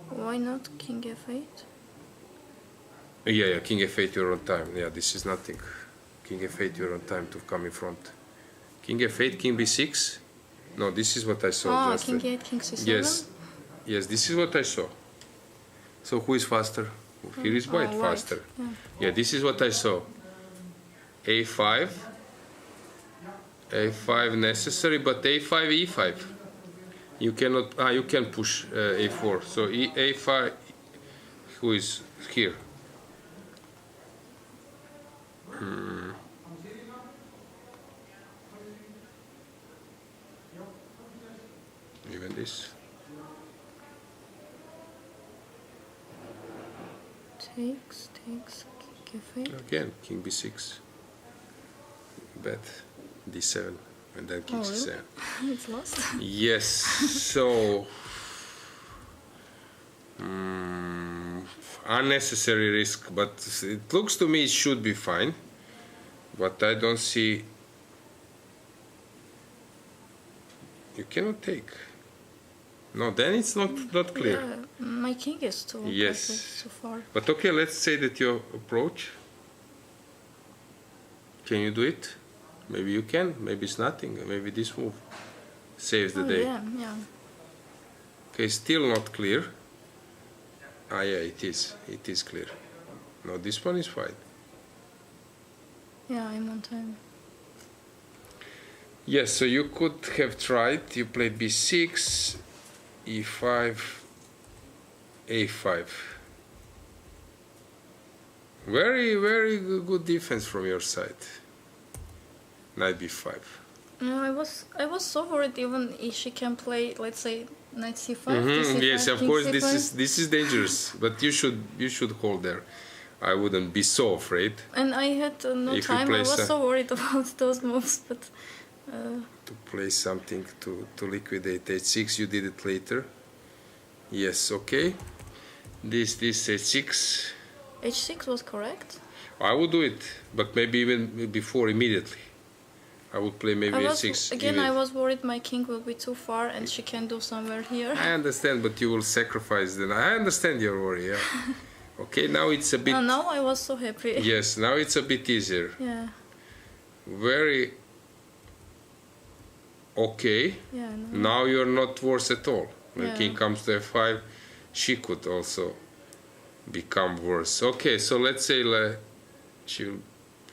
S5: Why not king f8?
S1: Yeah, king f8, you're on time. Yeah, this is nothing. King f8, you're on time to come in front. King f8, king b6. No, this is what I saw.
S5: Oh, king 8, king c7?
S1: Yes, this is what I saw. So who is faster? Here is white faster. Yeah, this is what I saw. a5 necessary, but a5, e5. You cannot. You can push a4. So a5. Who is here? Even this.
S5: Takes, king f8.
S1: Again, king b6. Bet d7, and then king c7.
S5: Really? It's lost.
S1: Yes. So unnecessary risk, but it looks to me it should be fine. But I don't see. You cannot take. No, then it's not clear.
S5: Yeah, my king is too
S1: Yes.
S5: too far.
S1: But okay, let's say that you approach. Can you do it? Maybe you can. Maybe it's nothing. Maybe this move saves the day.
S5: Yeah.
S1: Okay, still not clear. Yeah, it is. It is clear. No, this one is fine.
S5: Yeah, I'm on time.
S1: Yes, so you could have tried. You played b6, e5, a5. Very good defense from your side. Knight b5.
S5: No, I was so worried even if she can play, let's say, knight c5.
S1: Mm-hmm.
S5: C5
S1: Yes, of
S5: king
S1: course,
S5: c5.
S1: this is dangerous, but you should hold there. I wouldn't be so afraid.
S5: And I had no
S1: If you
S5: time. I
S1: play
S5: was so worried about those moves, but.
S1: To play something to liquidate h6. You did it later. Yes, okay. This h6.
S5: h6 was correct.
S1: I would do it, but maybe even before immediately. I would play maybe h6.
S5: Again, I was worried my king will be too far and she can do somewhere here.
S1: I understand, but you will sacrifice then. I understand your worry, yeah. Okay, now it's a bit...
S5: Now I was so happy.
S1: Yes, now it's a bit easier.
S5: Yeah.
S1: Very... Okay.
S5: Yeah.
S1: Now you're not worse at all. When
S5: Yeah.
S1: king comes to f5, she could also become worse. Okay, so let's say she'll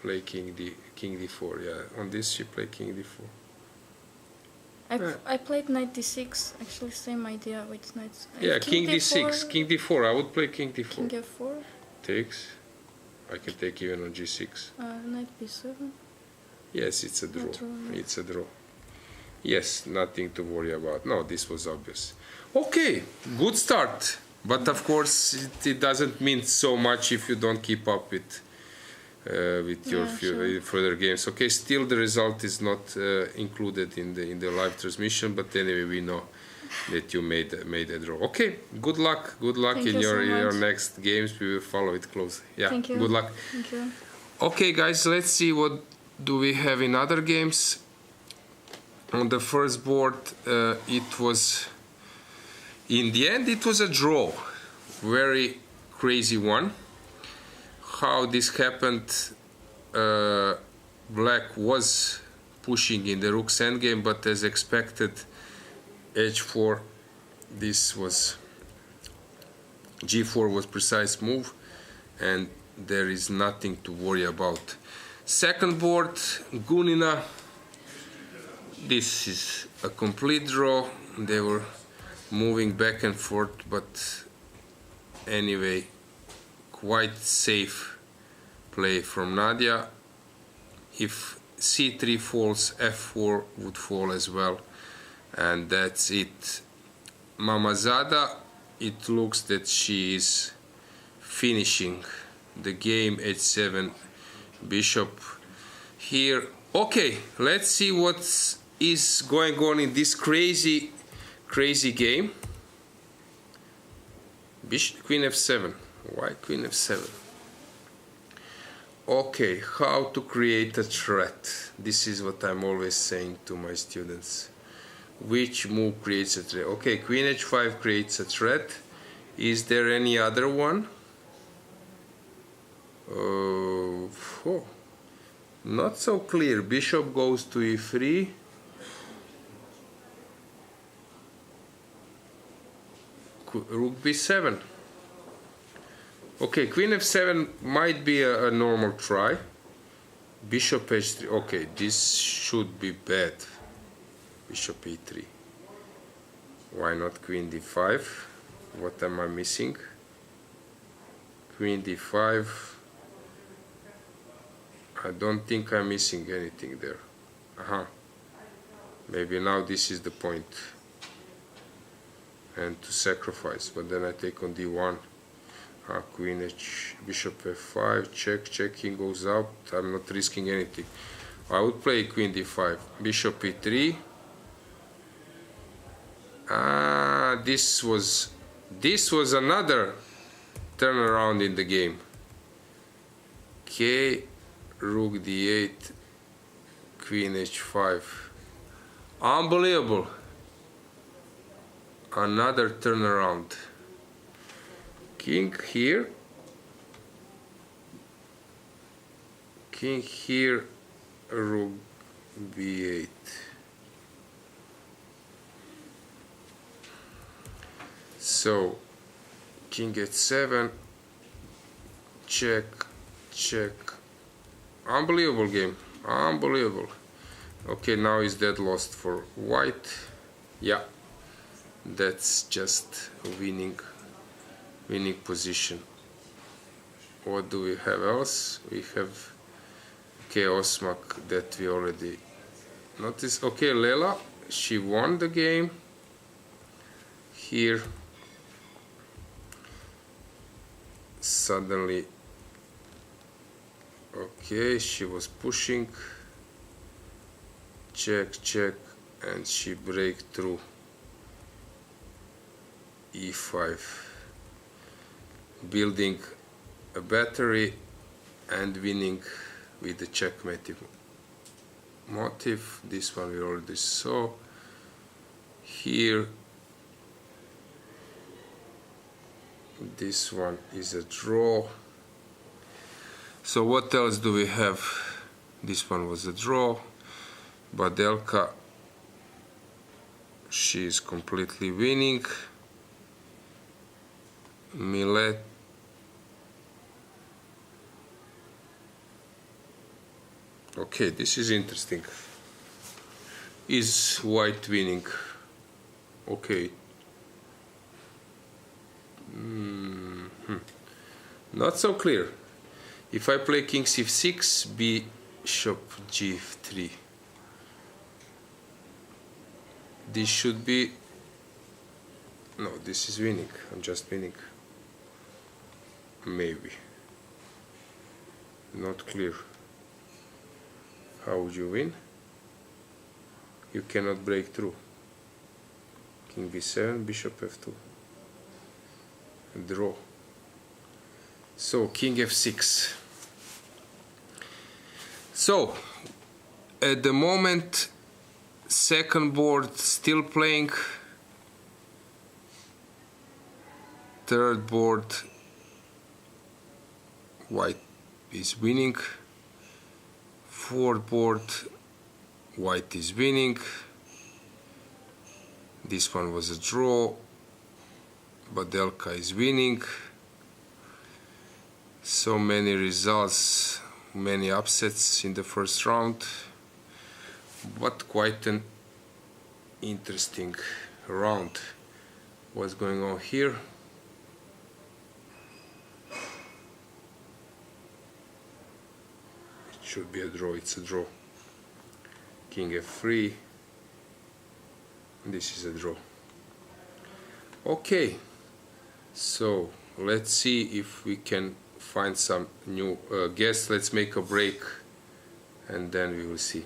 S1: play king d4. Yeah, on this she played king d4.
S5: I played knight d6. Actually, same idea with knight.
S1: Yeah, king d6, king d4. I would play king d4.
S5: King f4.
S1: Takes. I can take even on g6.
S5: Knight b7.
S1: Yes, it's a draw.
S5: Yeah.
S1: It's a draw. Yes, nothing to worry about. No, this was obvious. Okay, good start. But of course, it doesn't mean so much if you don't keep up with with your further games. Okay, still the result is not included in the live transmission, but anyway we know that you made a draw. Okay, good luck
S5: Thank
S1: in
S5: you so
S1: your
S5: much.
S1: next games. We will follow it closely. Yeah,
S5: Thank you.
S1: good luck.
S5: Thank you.
S1: Okay guys, let's see what do we have in other games. On the first board it was, in the end it was a draw, very crazy one. How this happened, black was pushing in the rook's endgame, but as expected h4, this was g4 was precise move, and there is nothing to worry about. Second board, Gunina, this is a complete draw. They were moving back and forth, but anyway, quite safe play from Nadia. If c3 falls, f4 would fall as well, and that's it. Mamazada, it looks that she is finishing the game. h7, bishop here. Okay, let's see what is going on in this crazy game. Queen f7. Why queen f7? Okay, how to create a threat. This is what I'm always saying to my students. Which move creates a threat? Okay, queen h5 creates a threat. Is there any other one? Not so clear. Bishop goes to e3. Rook b7. Okay, queen f7 might be a normal try. Bishop h3. Okay, this should be bad. Bishop e3. Why not queen d5? What am I missing? Queen d5. I don't think I'm missing anything there. Maybe now this is the point. And to sacrifice, but then I take on d1. Queen h, bishop f5, checking goes out. I'm not risking anything. I would play queen d5, bishop e3. This was another turnaround in the game. Okay, rook d8, queen h5. Unbelievable. Another turnaround. King here, rook b8. So king h7, check. Unbelievable game, unbelievable. Okay, now is dead lost for white. Yeah, that's just winning position. What do we have else? We have Osmak that we already noticed. Okay, Lela, she won the game here. Suddenly, okay, she was pushing, check, and she break through e5, building a battery and winning with the checkmate motive. This one we already saw. Here, this one is a draw. So what else do we have? This one was a draw. Badelka, she is completely winning. Millet, okay, this is interesting. Is white winning? Okay. Not so clear. If I play king c6, bishop g3, this should be, no, this is winning. I'm just winning. Maybe. Not clear. How would you win? You cannot break through. King b7, bishop f2. Draw. So king f6. So at the moment, second board still playing. Third board, white is winning. Fourth board, white is winning. This one was a draw. Badelka is winning. So many results, many upsets in the first round, but quite an interesting round. What's going on here? It should be a draw, it's a draw. King f3. This is a draw. Okay, so let's see if we can find some new guests. Let's make a break and then we will see.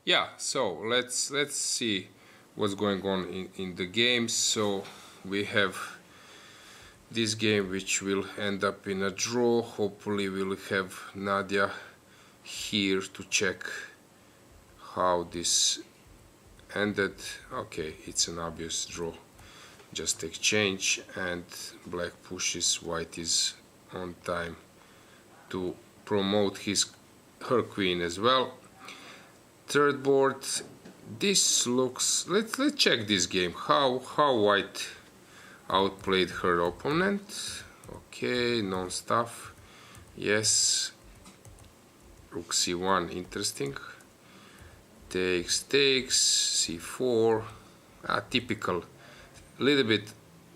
S1: yeah, so let's see what's going on in the games. So we have this game which will end up in a draw. Hopefully we'll have Nadia here to check how this ended. Okay, it's an obvious draw. Just exchange, and black pushes, white is on time to promote her queen as well. Third board, this looks, let's check this game, how white outplayed her opponent. Okay, non-stuff, yes. Rook c1, interesting. Takes, c4, typical, little bit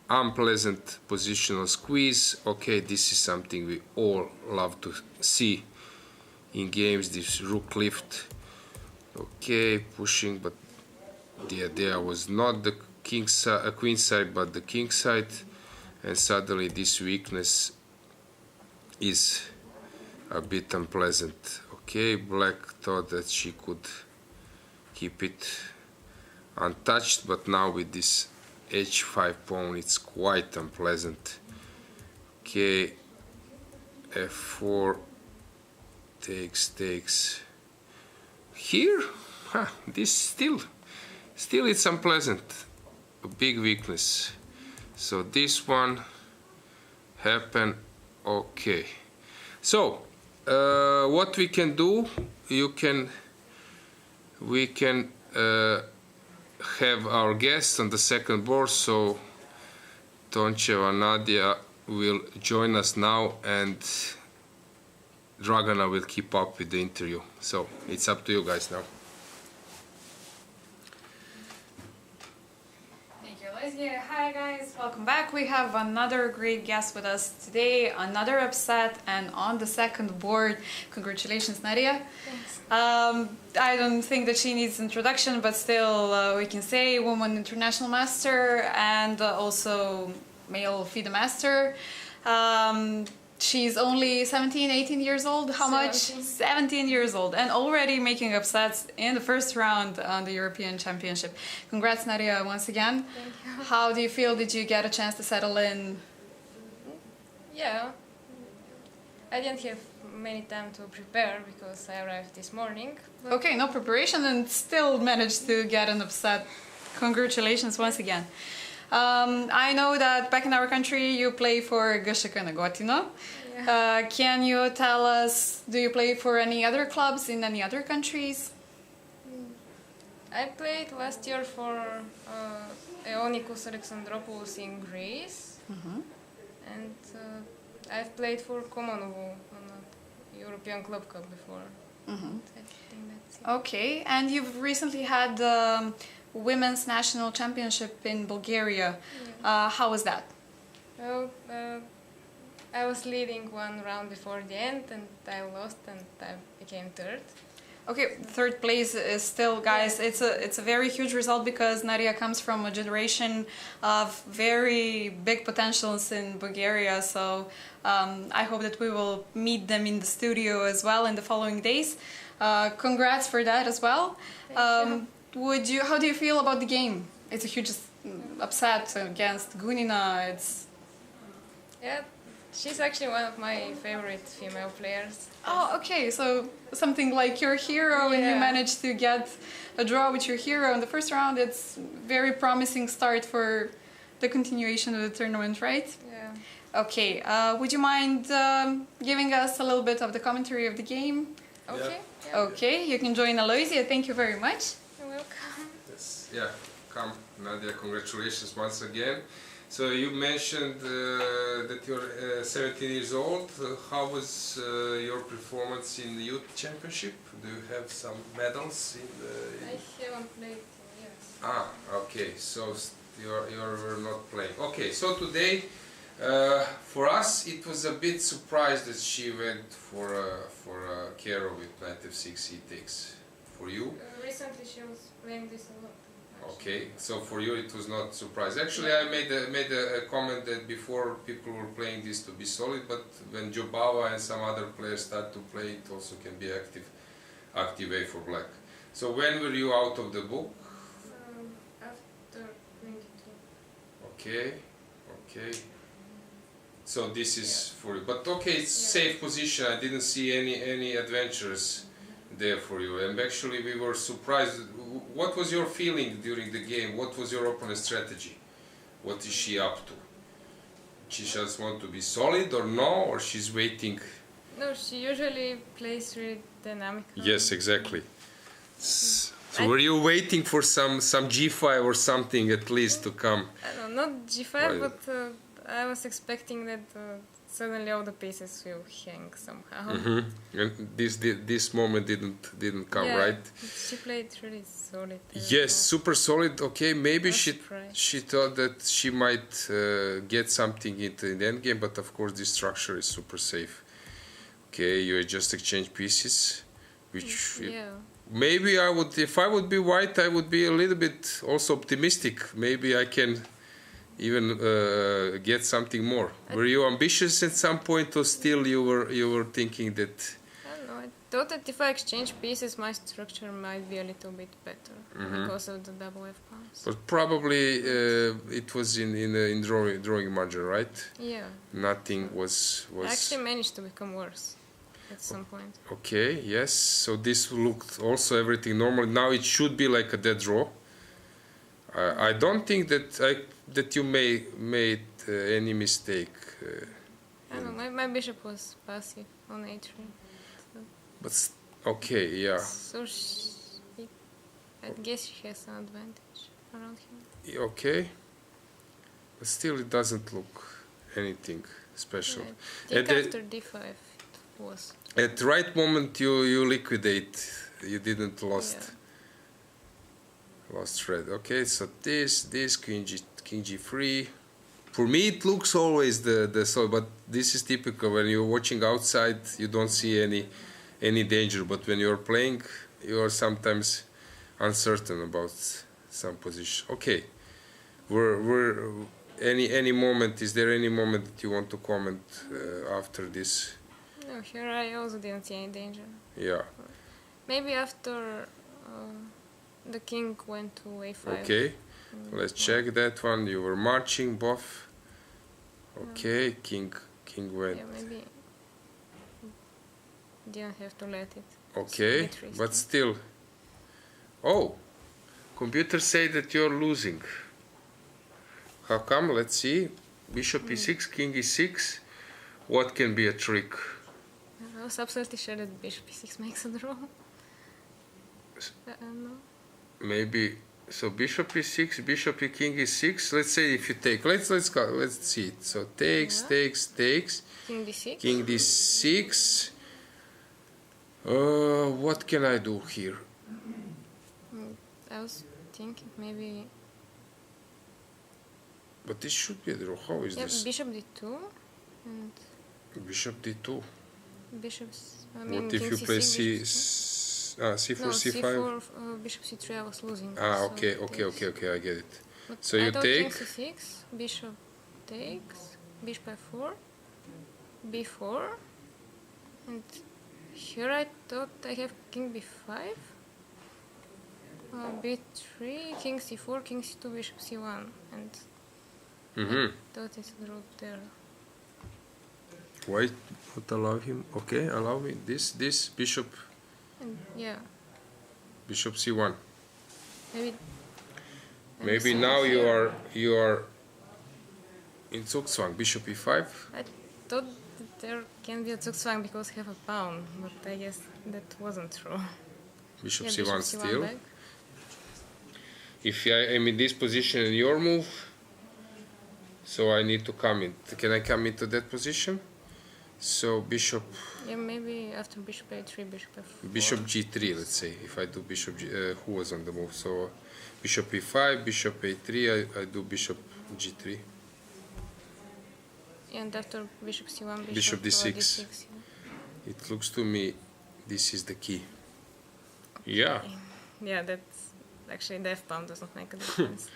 S1: unpleasant positional squeeze. Okay, this is something we all love to see in games, this rook lift. Okay, pushing, but the idea was not the queen side but the king side, and suddenly this weakness is a bit unpleasant. Okay, black thought that she could keep it untouched, but now with this h5 pawn it's quite unpleasant. Okay, f4, takes. Here, this still it's unpleasant, a big weakness. So this one happened. Okay, so what we can do, we can have our guest on the second board. So Toncheva Nadia will join us now, and Dragana will keep up with the interview. So it's up to you guys now.
S2: Thank you, Leslie. Hi guys, welcome back. We have another great guest with us today, another upset, and on the second board. Congratulations, Nadia.
S5: Thanks.
S2: I don't think that she needs introduction, but still we can say woman international master and also male FIDE master. She's only 17, 18 years old. How much? 17 years old, and already making upsets in the first round on the European Championship. Congrats, Nadia, once again.
S5: Thank you.
S2: How do you feel? Did you get a chance to settle in?
S6: Yeah, I didn't have many time to prepare because I arrived this morning. But
S2: Okay, no preparation and still managed to get an upset. Congratulations once again. I know that back in our country you play for GŠK Negotino.
S6: yeah.
S2: Can you tell us, do you play for any other clubs in any other countries?
S6: I played last year for Ionikos Alexandropoulos in Greece, and I've played for Komonovo on a European Club Cup before. I think that's it.
S2: Okay, and you've recently had Women's National Championship in Bulgaria. How was that?
S6: Well, I was leading one round before the end, and I lost, and I became third.
S2: Okay, third place is still, guys, it's a very huge result because Nadia comes from a generation of very big potentials in Bulgaria. So I hope that we will meet them in the studio as well in the following days. Congrats for that as well. How do you feel about the game? It's a huge upset against Gunina.
S6: Yeah, she's actually one of my favorite female players.
S2: Oh, okay. So something like your hero, and you
S6: Yeah.
S2: managed to get a draw with your hero in the first round. It's very promising start for the continuation of the tournament, right?
S6: Yeah.
S2: Okay. Would you mind giving us a little bit of the commentary of the game?
S6: Okay. Yeah.
S2: Okay. You can join Aloysia. Thank you very much.
S6: You're welcome.
S1: Yes. Yeah, come Nadia, congratulations once again. So you mentioned that you're 17 years old. How was your performance in the youth championship? Do you have some medals in the?
S6: I haven't played in years.
S1: Okay. So you're not playing. Okay. So today, for us, it was a bit surprised that she went for Kero with knight f6 e takes. For you?
S6: Recently, she was playing this a lot. actually.
S1: Okay, so for you it was not surprise. Actually, I made a comment that before people were playing this to be solid, but when Jobava and some other players start to play, it also can be active way for black. So when were you out of the book?
S6: After 22.
S1: Okay, okay. So this is for you. But okay, it's safe position. I didn't see any adventures there for you. And actually we were surprised. What was your feeling during the game? What was your opponent's strategy? What is she up to? She just want to be solid or no? Or she's waiting?
S6: No, she usually plays really dynamically.
S1: Yes, exactly. So were you waiting for some G5 or something at least to come?
S6: I don't know, not G5,
S1: Right.
S6: but I was expecting that suddenly all the pieces will hang somehow.
S1: And this moment didn't come,
S6: Yeah,
S1: right?
S6: She played really solid.
S1: Yes, super solid. Okay, maybe
S6: was
S1: she
S6: surprised.
S1: thought that she might get something into the end game, but of course this structure is super safe. Okay, you just exchange pieces, which
S6: Yeah.
S1: maybe I would, if I would be white, I would be a little bit also optimistic. Maybe I can even get something more. Were you ambitious at some point, or still you were thinking that?
S6: I don't know. I thought that if I exchange pieces, my structure might be a little bit better because of the double F pawns.
S1: But probably it was in drawing margin, right?
S6: Yeah.
S1: Nothing was.
S6: I actually managed to become worse at some point.
S1: Okay. Yes. So this looked also everything normal. Now it should be like a dead draw. I don't think that you made any mistake.
S6: I don't know. My bishop was passive on a3.
S1: But okay, yeah.
S6: So I guess she has an advantage around him.
S1: Okay. But still, it doesn't look anything special.
S6: I think after d5 it was.
S1: At the right moment, you liquidate. You didn't lost thread. Okay, so this king g3. For me, it looks always the so, but this is typical. When you're watching outside, you don't see any danger. But when you're playing, you are sometimes uncertain about some position. Okay, we're any moment. Is there any moment that you want to comment after this?
S6: No, here I also didn't see any danger.
S1: Yeah.
S6: Maybe after the king went to a5.
S1: Okay, let's check that one. You were marching both. Okay, king went.
S6: Yeah, maybe didn't have to let it.
S1: Okay,
S6: It's a bit
S1: but
S6: risky.
S1: still. Oh, computer say that you're losing. How come? Let's see. Bishop e6, king e6. What can be a trick?
S6: I was absolutely sure that bishop e6 makes a draw. No.
S1: Maybe so. Bishop e6, bishop e king e6. Let's say if you take. Let's go. Let's see it. So takes, takes.
S6: King d6.
S1: King d6. What can I do here?
S6: I was thinking maybe.
S1: But this should be a draw. How is
S6: Yeah,
S1: this?
S6: bishop d2 and
S1: Bishop d2.
S6: bishops. I
S1: What
S6: mean,
S1: if
S6: king
S1: you play
S6: c6,
S1: c4,
S6: no,
S1: c5?
S6: c4, bishop c3. I was losing.
S1: Ah,
S6: so
S1: okay,
S6: this-
S1: I get it.
S6: But
S1: So
S6: I
S1: you
S6: thought
S1: take?
S6: King c6, bishop takes, bishop f4, b4, and here I thought I have king b5, b3, king c4, king c2, bishop c1, and thought it's a draw there.
S1: Why not allow him? Okay, allow me. This bishop,
S6: And yeah,
S1: bishop c1.
S6: maybe.
S1: Maybe now you are in Zugzwang. Bishop e5.
S6: I thought that there can be a Zugzwang because I have a pawn, but I guess that wasn't true.
S1: Bishop
S6: Yeah,
S1: c1
S6: bishop
S1: still.
S6: back.
S1: If I am in this position in your move, so I need to come in. Can I come into that position? So bishop.
S6: Yeah, maybe after bishop a3, bishop f4.
S1: Bishop g3, let's say, if I do bishop who was on the move, so bishop e5, bishop a3, I do bishop g3,
S6: And after bishop c1,
S1: Bishop d6.
S6: d6.
S1: it looks to me this is the key. Yeah,
S6: Yeah, that's actually the f-pawn does not make a difference.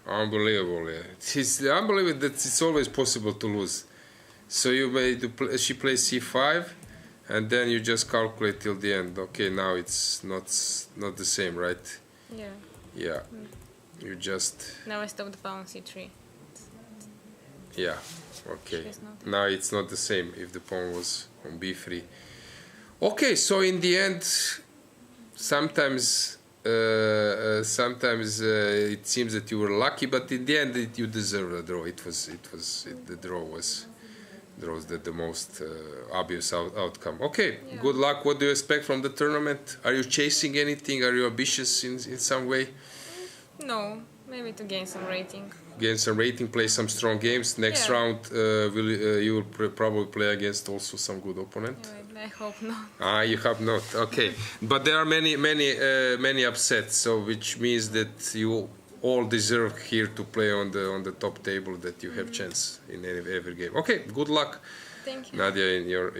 S1: unbelievable, yeah. It's unbelievable that it's always possible to lose. So you made she plays c5, and then you just calculate till the end. Okay, now it's not the same, right?
S6: Yeah.
S1: Yeah. You just...
S6: Now I stopped the pawn c3.
S1: Yeah, okay.
S6: She's not-
S1: Now it's not the same if the pawn was on b3. Okay, so in the end, sometimes it seems that you were lucky, but in the end you deserved a draw. The draw was the most obvious outcome. Okay,
S6: Yeah.
S1: good luck. What do you expect from the tournament? Are you chasing anything? Are you ambitious in some way?
S6: No, maybe to gain some rating.
S1: Gain some rating, play some strong games. Next
S6: Yeah.
S1: round, you will probably play against also some good opponent.
S6: I hope not.
S1: Ah, you have not. Okay, but there are many upsets, so which means that you all deserve here to play on the top table. That you have chance in every game. Okay, good luck,
S6: Thank you.
S1: Nadia,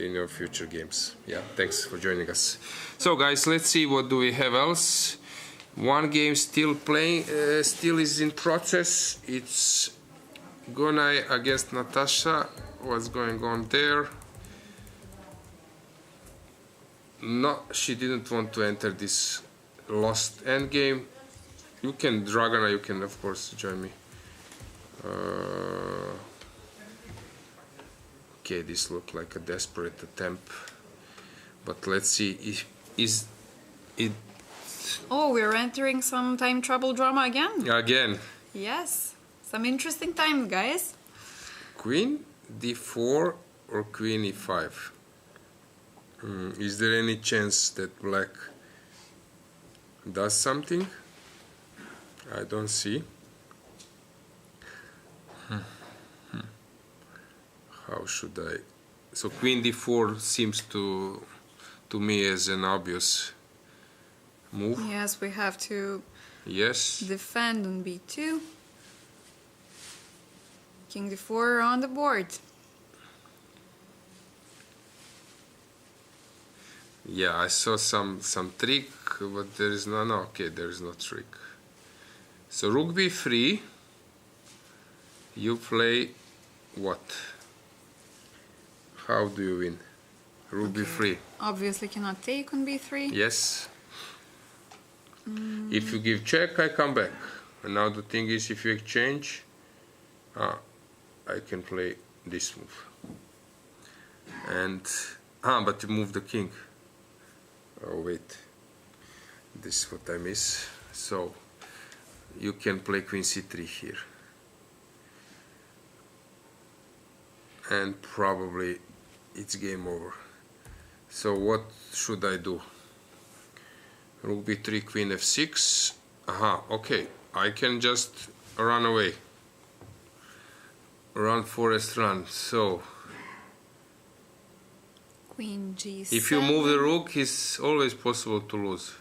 S1: in your future games. Yeah, thanks for joining us. So guys, let's see what do we have else. One game still playing, still is in process. It's Gunay against Natasha. What's going on there? No, she didn't want to enter this lost endgame. You can, Dragana, you can of course join me. Okay, this looked like a desperate attempt, but let's see if is it
S2: Oh, we're entering some time trouble drama again.
S1: again.
S2: Yes, some interesting time, guys.
S1: Queen d4 or queen e5. Is there any chance that black does something? I don't see. How should I? So queen d4 seems to me as an obvious move.
S2: Yes, we have to
S1: Yes.
S2: defend on b2. King d4 on the board.
S1: Yeah, I saw some trick, but there is no. Okay, there is no trick. So rook b3. You play what? How do you win? Rook b3.
S2: Obviously cannot take on b3.
S1: Yes. If you give check, I come back. And now the thing is, if you exchange, I can play this move. And but you move the king. Oh wait, this is what I miss. So you can play queen c3 here, and probably it's game over. So what should I do? Rook b3, queen f6. Okay, I can just run away. Run, forest, run. So
S2: Queen g7.
S1: if you move the rook, it's always possible to lose.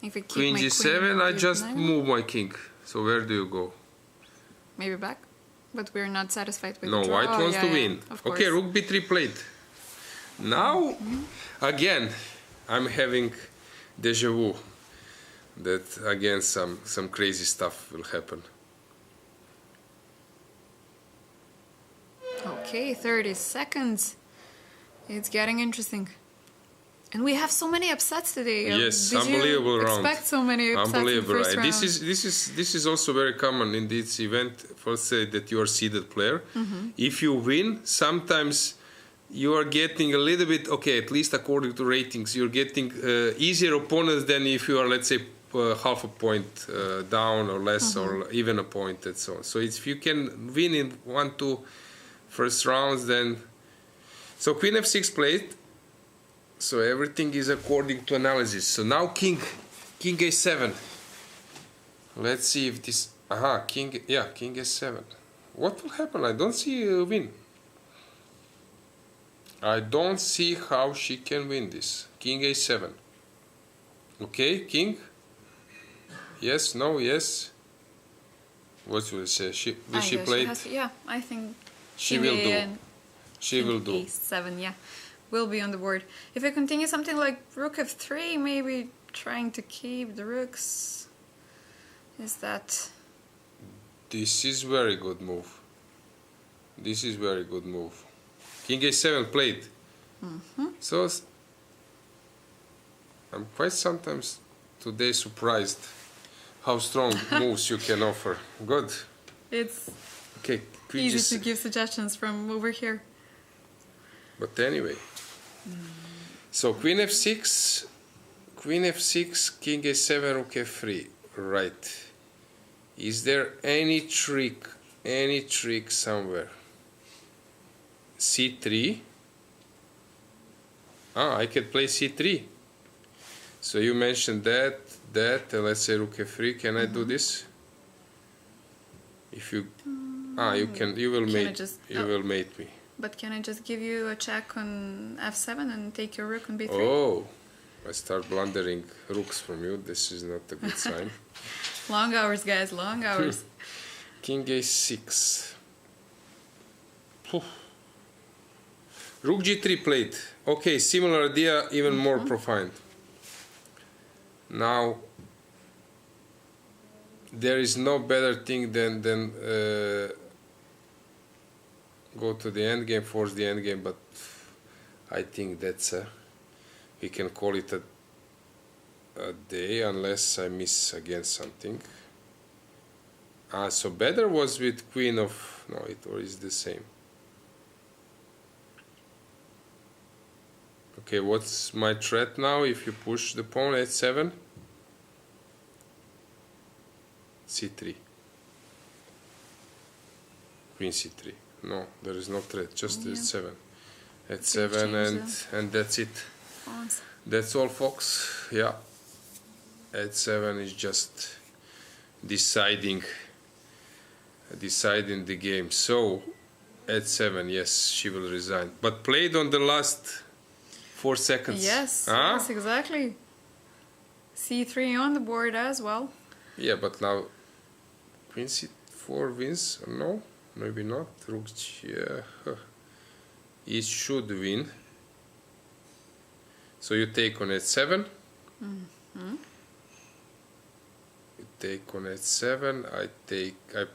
S2: If I keep
S1: Queen
S2: my
S1: g7, I
S2: queen
S1: just
S2: d9,
S1: move my king. So where do you go?
S2: maybe back, but we're not satisfied with
S1: No,
S2: the draw.
S1: white
S2: Oh,
S1: wants
S2: yeah,
S1: to
S2: yeah,
S1: win.
S2: of course.
S1: Okay, rook b3 played. Now, again, I'm having deja vu that again some crazy stuff will happen.
S2: Okay, 30 seconds. It's getting interesting. And we have so many upsets today.
S1: Yes,
S2: Did
S1: unbelievable
S2: you
S1: round.
S2: expect so many upsets in the
S1: Unbelievable.
S2: first
S1: And
S2: round?
S1: this is also very common in this event. For say that you are seeded player. If you win, sometimes you are getting a little bit, okay, at least according to ratings, you're getting easier opponents than if you are, let's say, half a point down or less, or even a point and so on. So if you can win in 1-2 first rounds, then... So queen f6 played. So everything is according to analysis. So now king a7. Let's see if this... king a7. What will happen? I don't see a win. I don't see how she can win this. King a7. Okay, king. Yes, no, yes. What should I say? Will she play?
S2: Yeah, I think
S1: She
S2: king
S1: will
S2: A
S1: do.
S2: and
S1: She will do.
S2: A7, yeah, will be on the board. If I continue something like rook f3, maybe trying to keep the rooks. Is that...
S1: This is very good move. This is very good move. King a7 played. So I'm quite sometimes today surprised how strong moves you can offer. Good.
S2: It's
S1: Okay, queen
S2: easy
S1: G6.
S2: to give suggestions from over here.
S1: But anyway. So queen f6, king a7, rook f3. Right. Is there any trick somewhere? c3. I can play c3. So you mentioned that, let's say rook f3. Can I do this? If you, you will mate me.
S2: But can I just give you a check on f7 and take your rook on b3?
S1: Oh, I start blundering rooks from you. This is not a good sign.
S2: Long hours, guys, long hours.
S1: King a6. Rook g3 played. Okay, similar idea, even more profound. Now, there is no better thing than go to the endgame, force the endgame, but I think that's we can call it a day unless I miss again something. So better was with queen of, no, it or is the same. Okay, what's my threat now if you push the pawn h7? c3. Queen c3. No, there is no threat, just h7. h7 and that's it.
S2: Pawns.
S1: That's all, folks. Yeah. h7 is just deciding the game. So h7, yes, she will resign. But played on the last 4 seconds.
S2: Yes,
S1: Huh?
S2: yes, exactly. c3 on the board as well.
S1: Yeah, but now queen c4 wins or no? Maybe not. Rook it should win. So you take on h7. You take on h7. I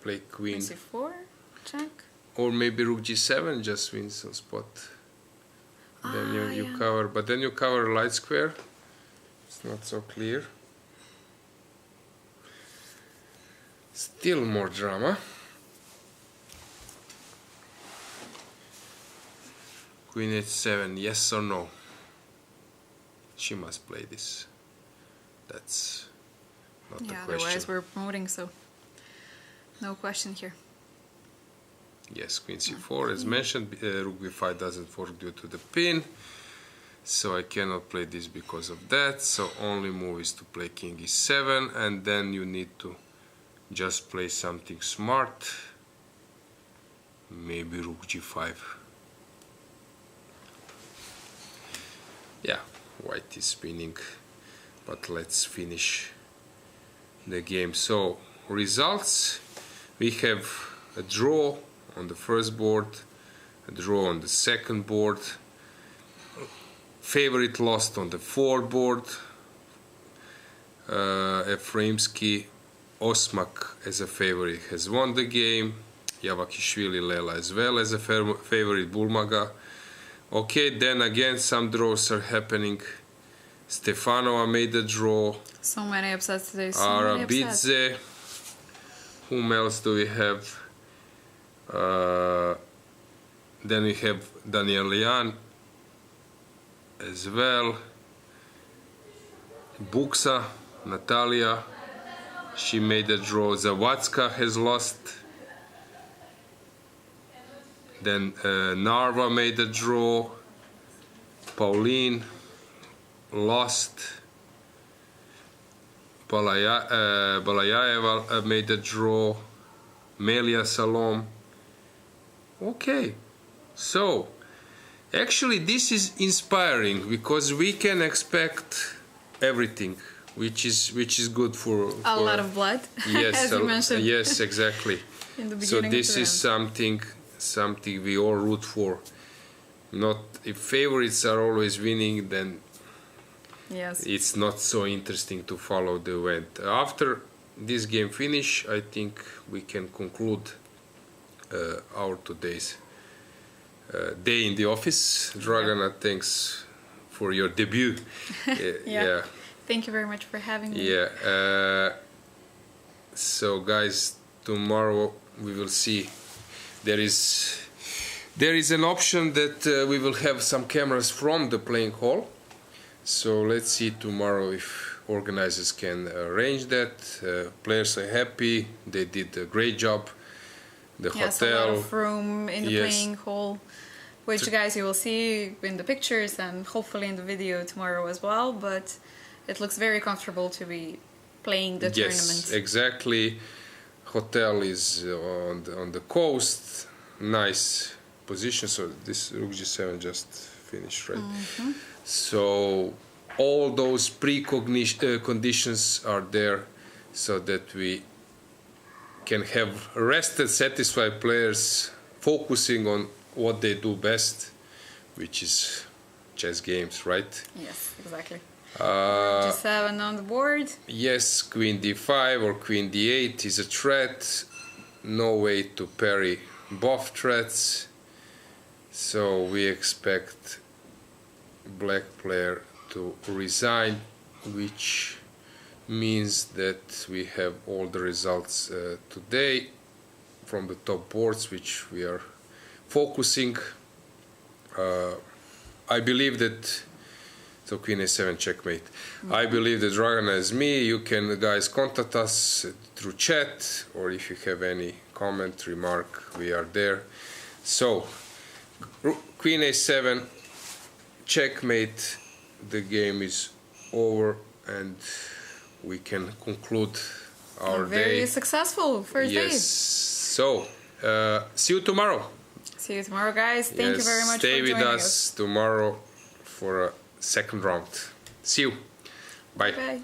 S1: play queen.
S2: c4, check.
S1: Or maybe rook g7 just wins on spot. Then you cover, but then you cover light square. It's not so clear. Still more drama. Queen h7, yes or no? She must play this. That's not a question.
S2: Otherwise we're promoting, so no question here.
S1: Yes, queen c4 as mentioned. Rook b5 doesn't work due to the pin, so I cannot play this because of that. So only move is to play king e7, and then you need to just play something smart. Maybe rook g5. Yeah, white is winning, but let's finish the game. So results: we have a draw on the first board, a draw on the second board, favorite lost on the fourth board, Efraimski Osmak as a favorite has won the game, Javakishvili Lela as well as a favorite, Bulmaga. Okay, then again some draws are happening. Stefanova made a draw.
S2: So many upsets today, so many upsets.
S1: Arabidze. Whom else do we have? Then we have Daniel Jan as well. Buksa, Natalia, she made a draw. Zawadzka has lost. Then Narva made a draw. Pauline lost. Balayaeva made a draw. Melia Salom. Okay, so actually this is inspiring because we can expect everything, which is good for
S2: A lot of blood,
S1: yes,
S2: as you mentioned.
S1: Yes, exactly.
S2: In the
S1: So
S2: beginning
S1: this
S2: of the
S1: is
S2: round.
S1: something we all root for. Not if favorites are always winning, then
S2: Yes.
S1: it's not so interesting to follow the event. After this game finish, I think we can conclude our today's day in the office. Dragana, thanks for your debut. Yeah.
S2: Thank you very much for having me.
S1: Yeah. So guys, tomorrow we will see. There is an option that we will have some cameras from the playing hall. So let's see tomorrow if organizers can arrange that. Players are happy. They did a great job. The
S2: Yes,
S1: hotel.
S2: a lot of room in the
S1: Yes.
S2: playing hall, which guys you will see in the pictures and hopefully in the video tomorrow as well. But it looks very comfortable to be playing the tournament.
S1: Yes, exactly. Hotel is on the coast. Nice position. So this Rook G7 just finished, right? So all those conditions are there so that we can have rested, satisfied players focusing on what they do best, which is chess games, right?
S2: Yes, exactly.
S1: Uh,
S2: G7 on the board.
S1: Yes, Queen D5 or Queen D8 is a threat. No way to parry both threats. So we expect black player to resign, which means that we have all the results today from the top boards, which we are focusing. I believe that. So Queen A7 checkmate. I believe that Dragana is me. You can guys contact us through chat, or if you have any comment, remark, we are there. So Queen A7 checkmate. The game is over and we can conclude our
S2: Very
S1: day.
S2: successful first
S1: Yes.
S2: day.
S1: So see you tomorrow.
S2: See you tomorrow, guys. Thank you very much
S1: Stay
S2: for
S1: with
S2: joining
S1: us tomorrow for a second round. See you. Bye.
S2: Bye.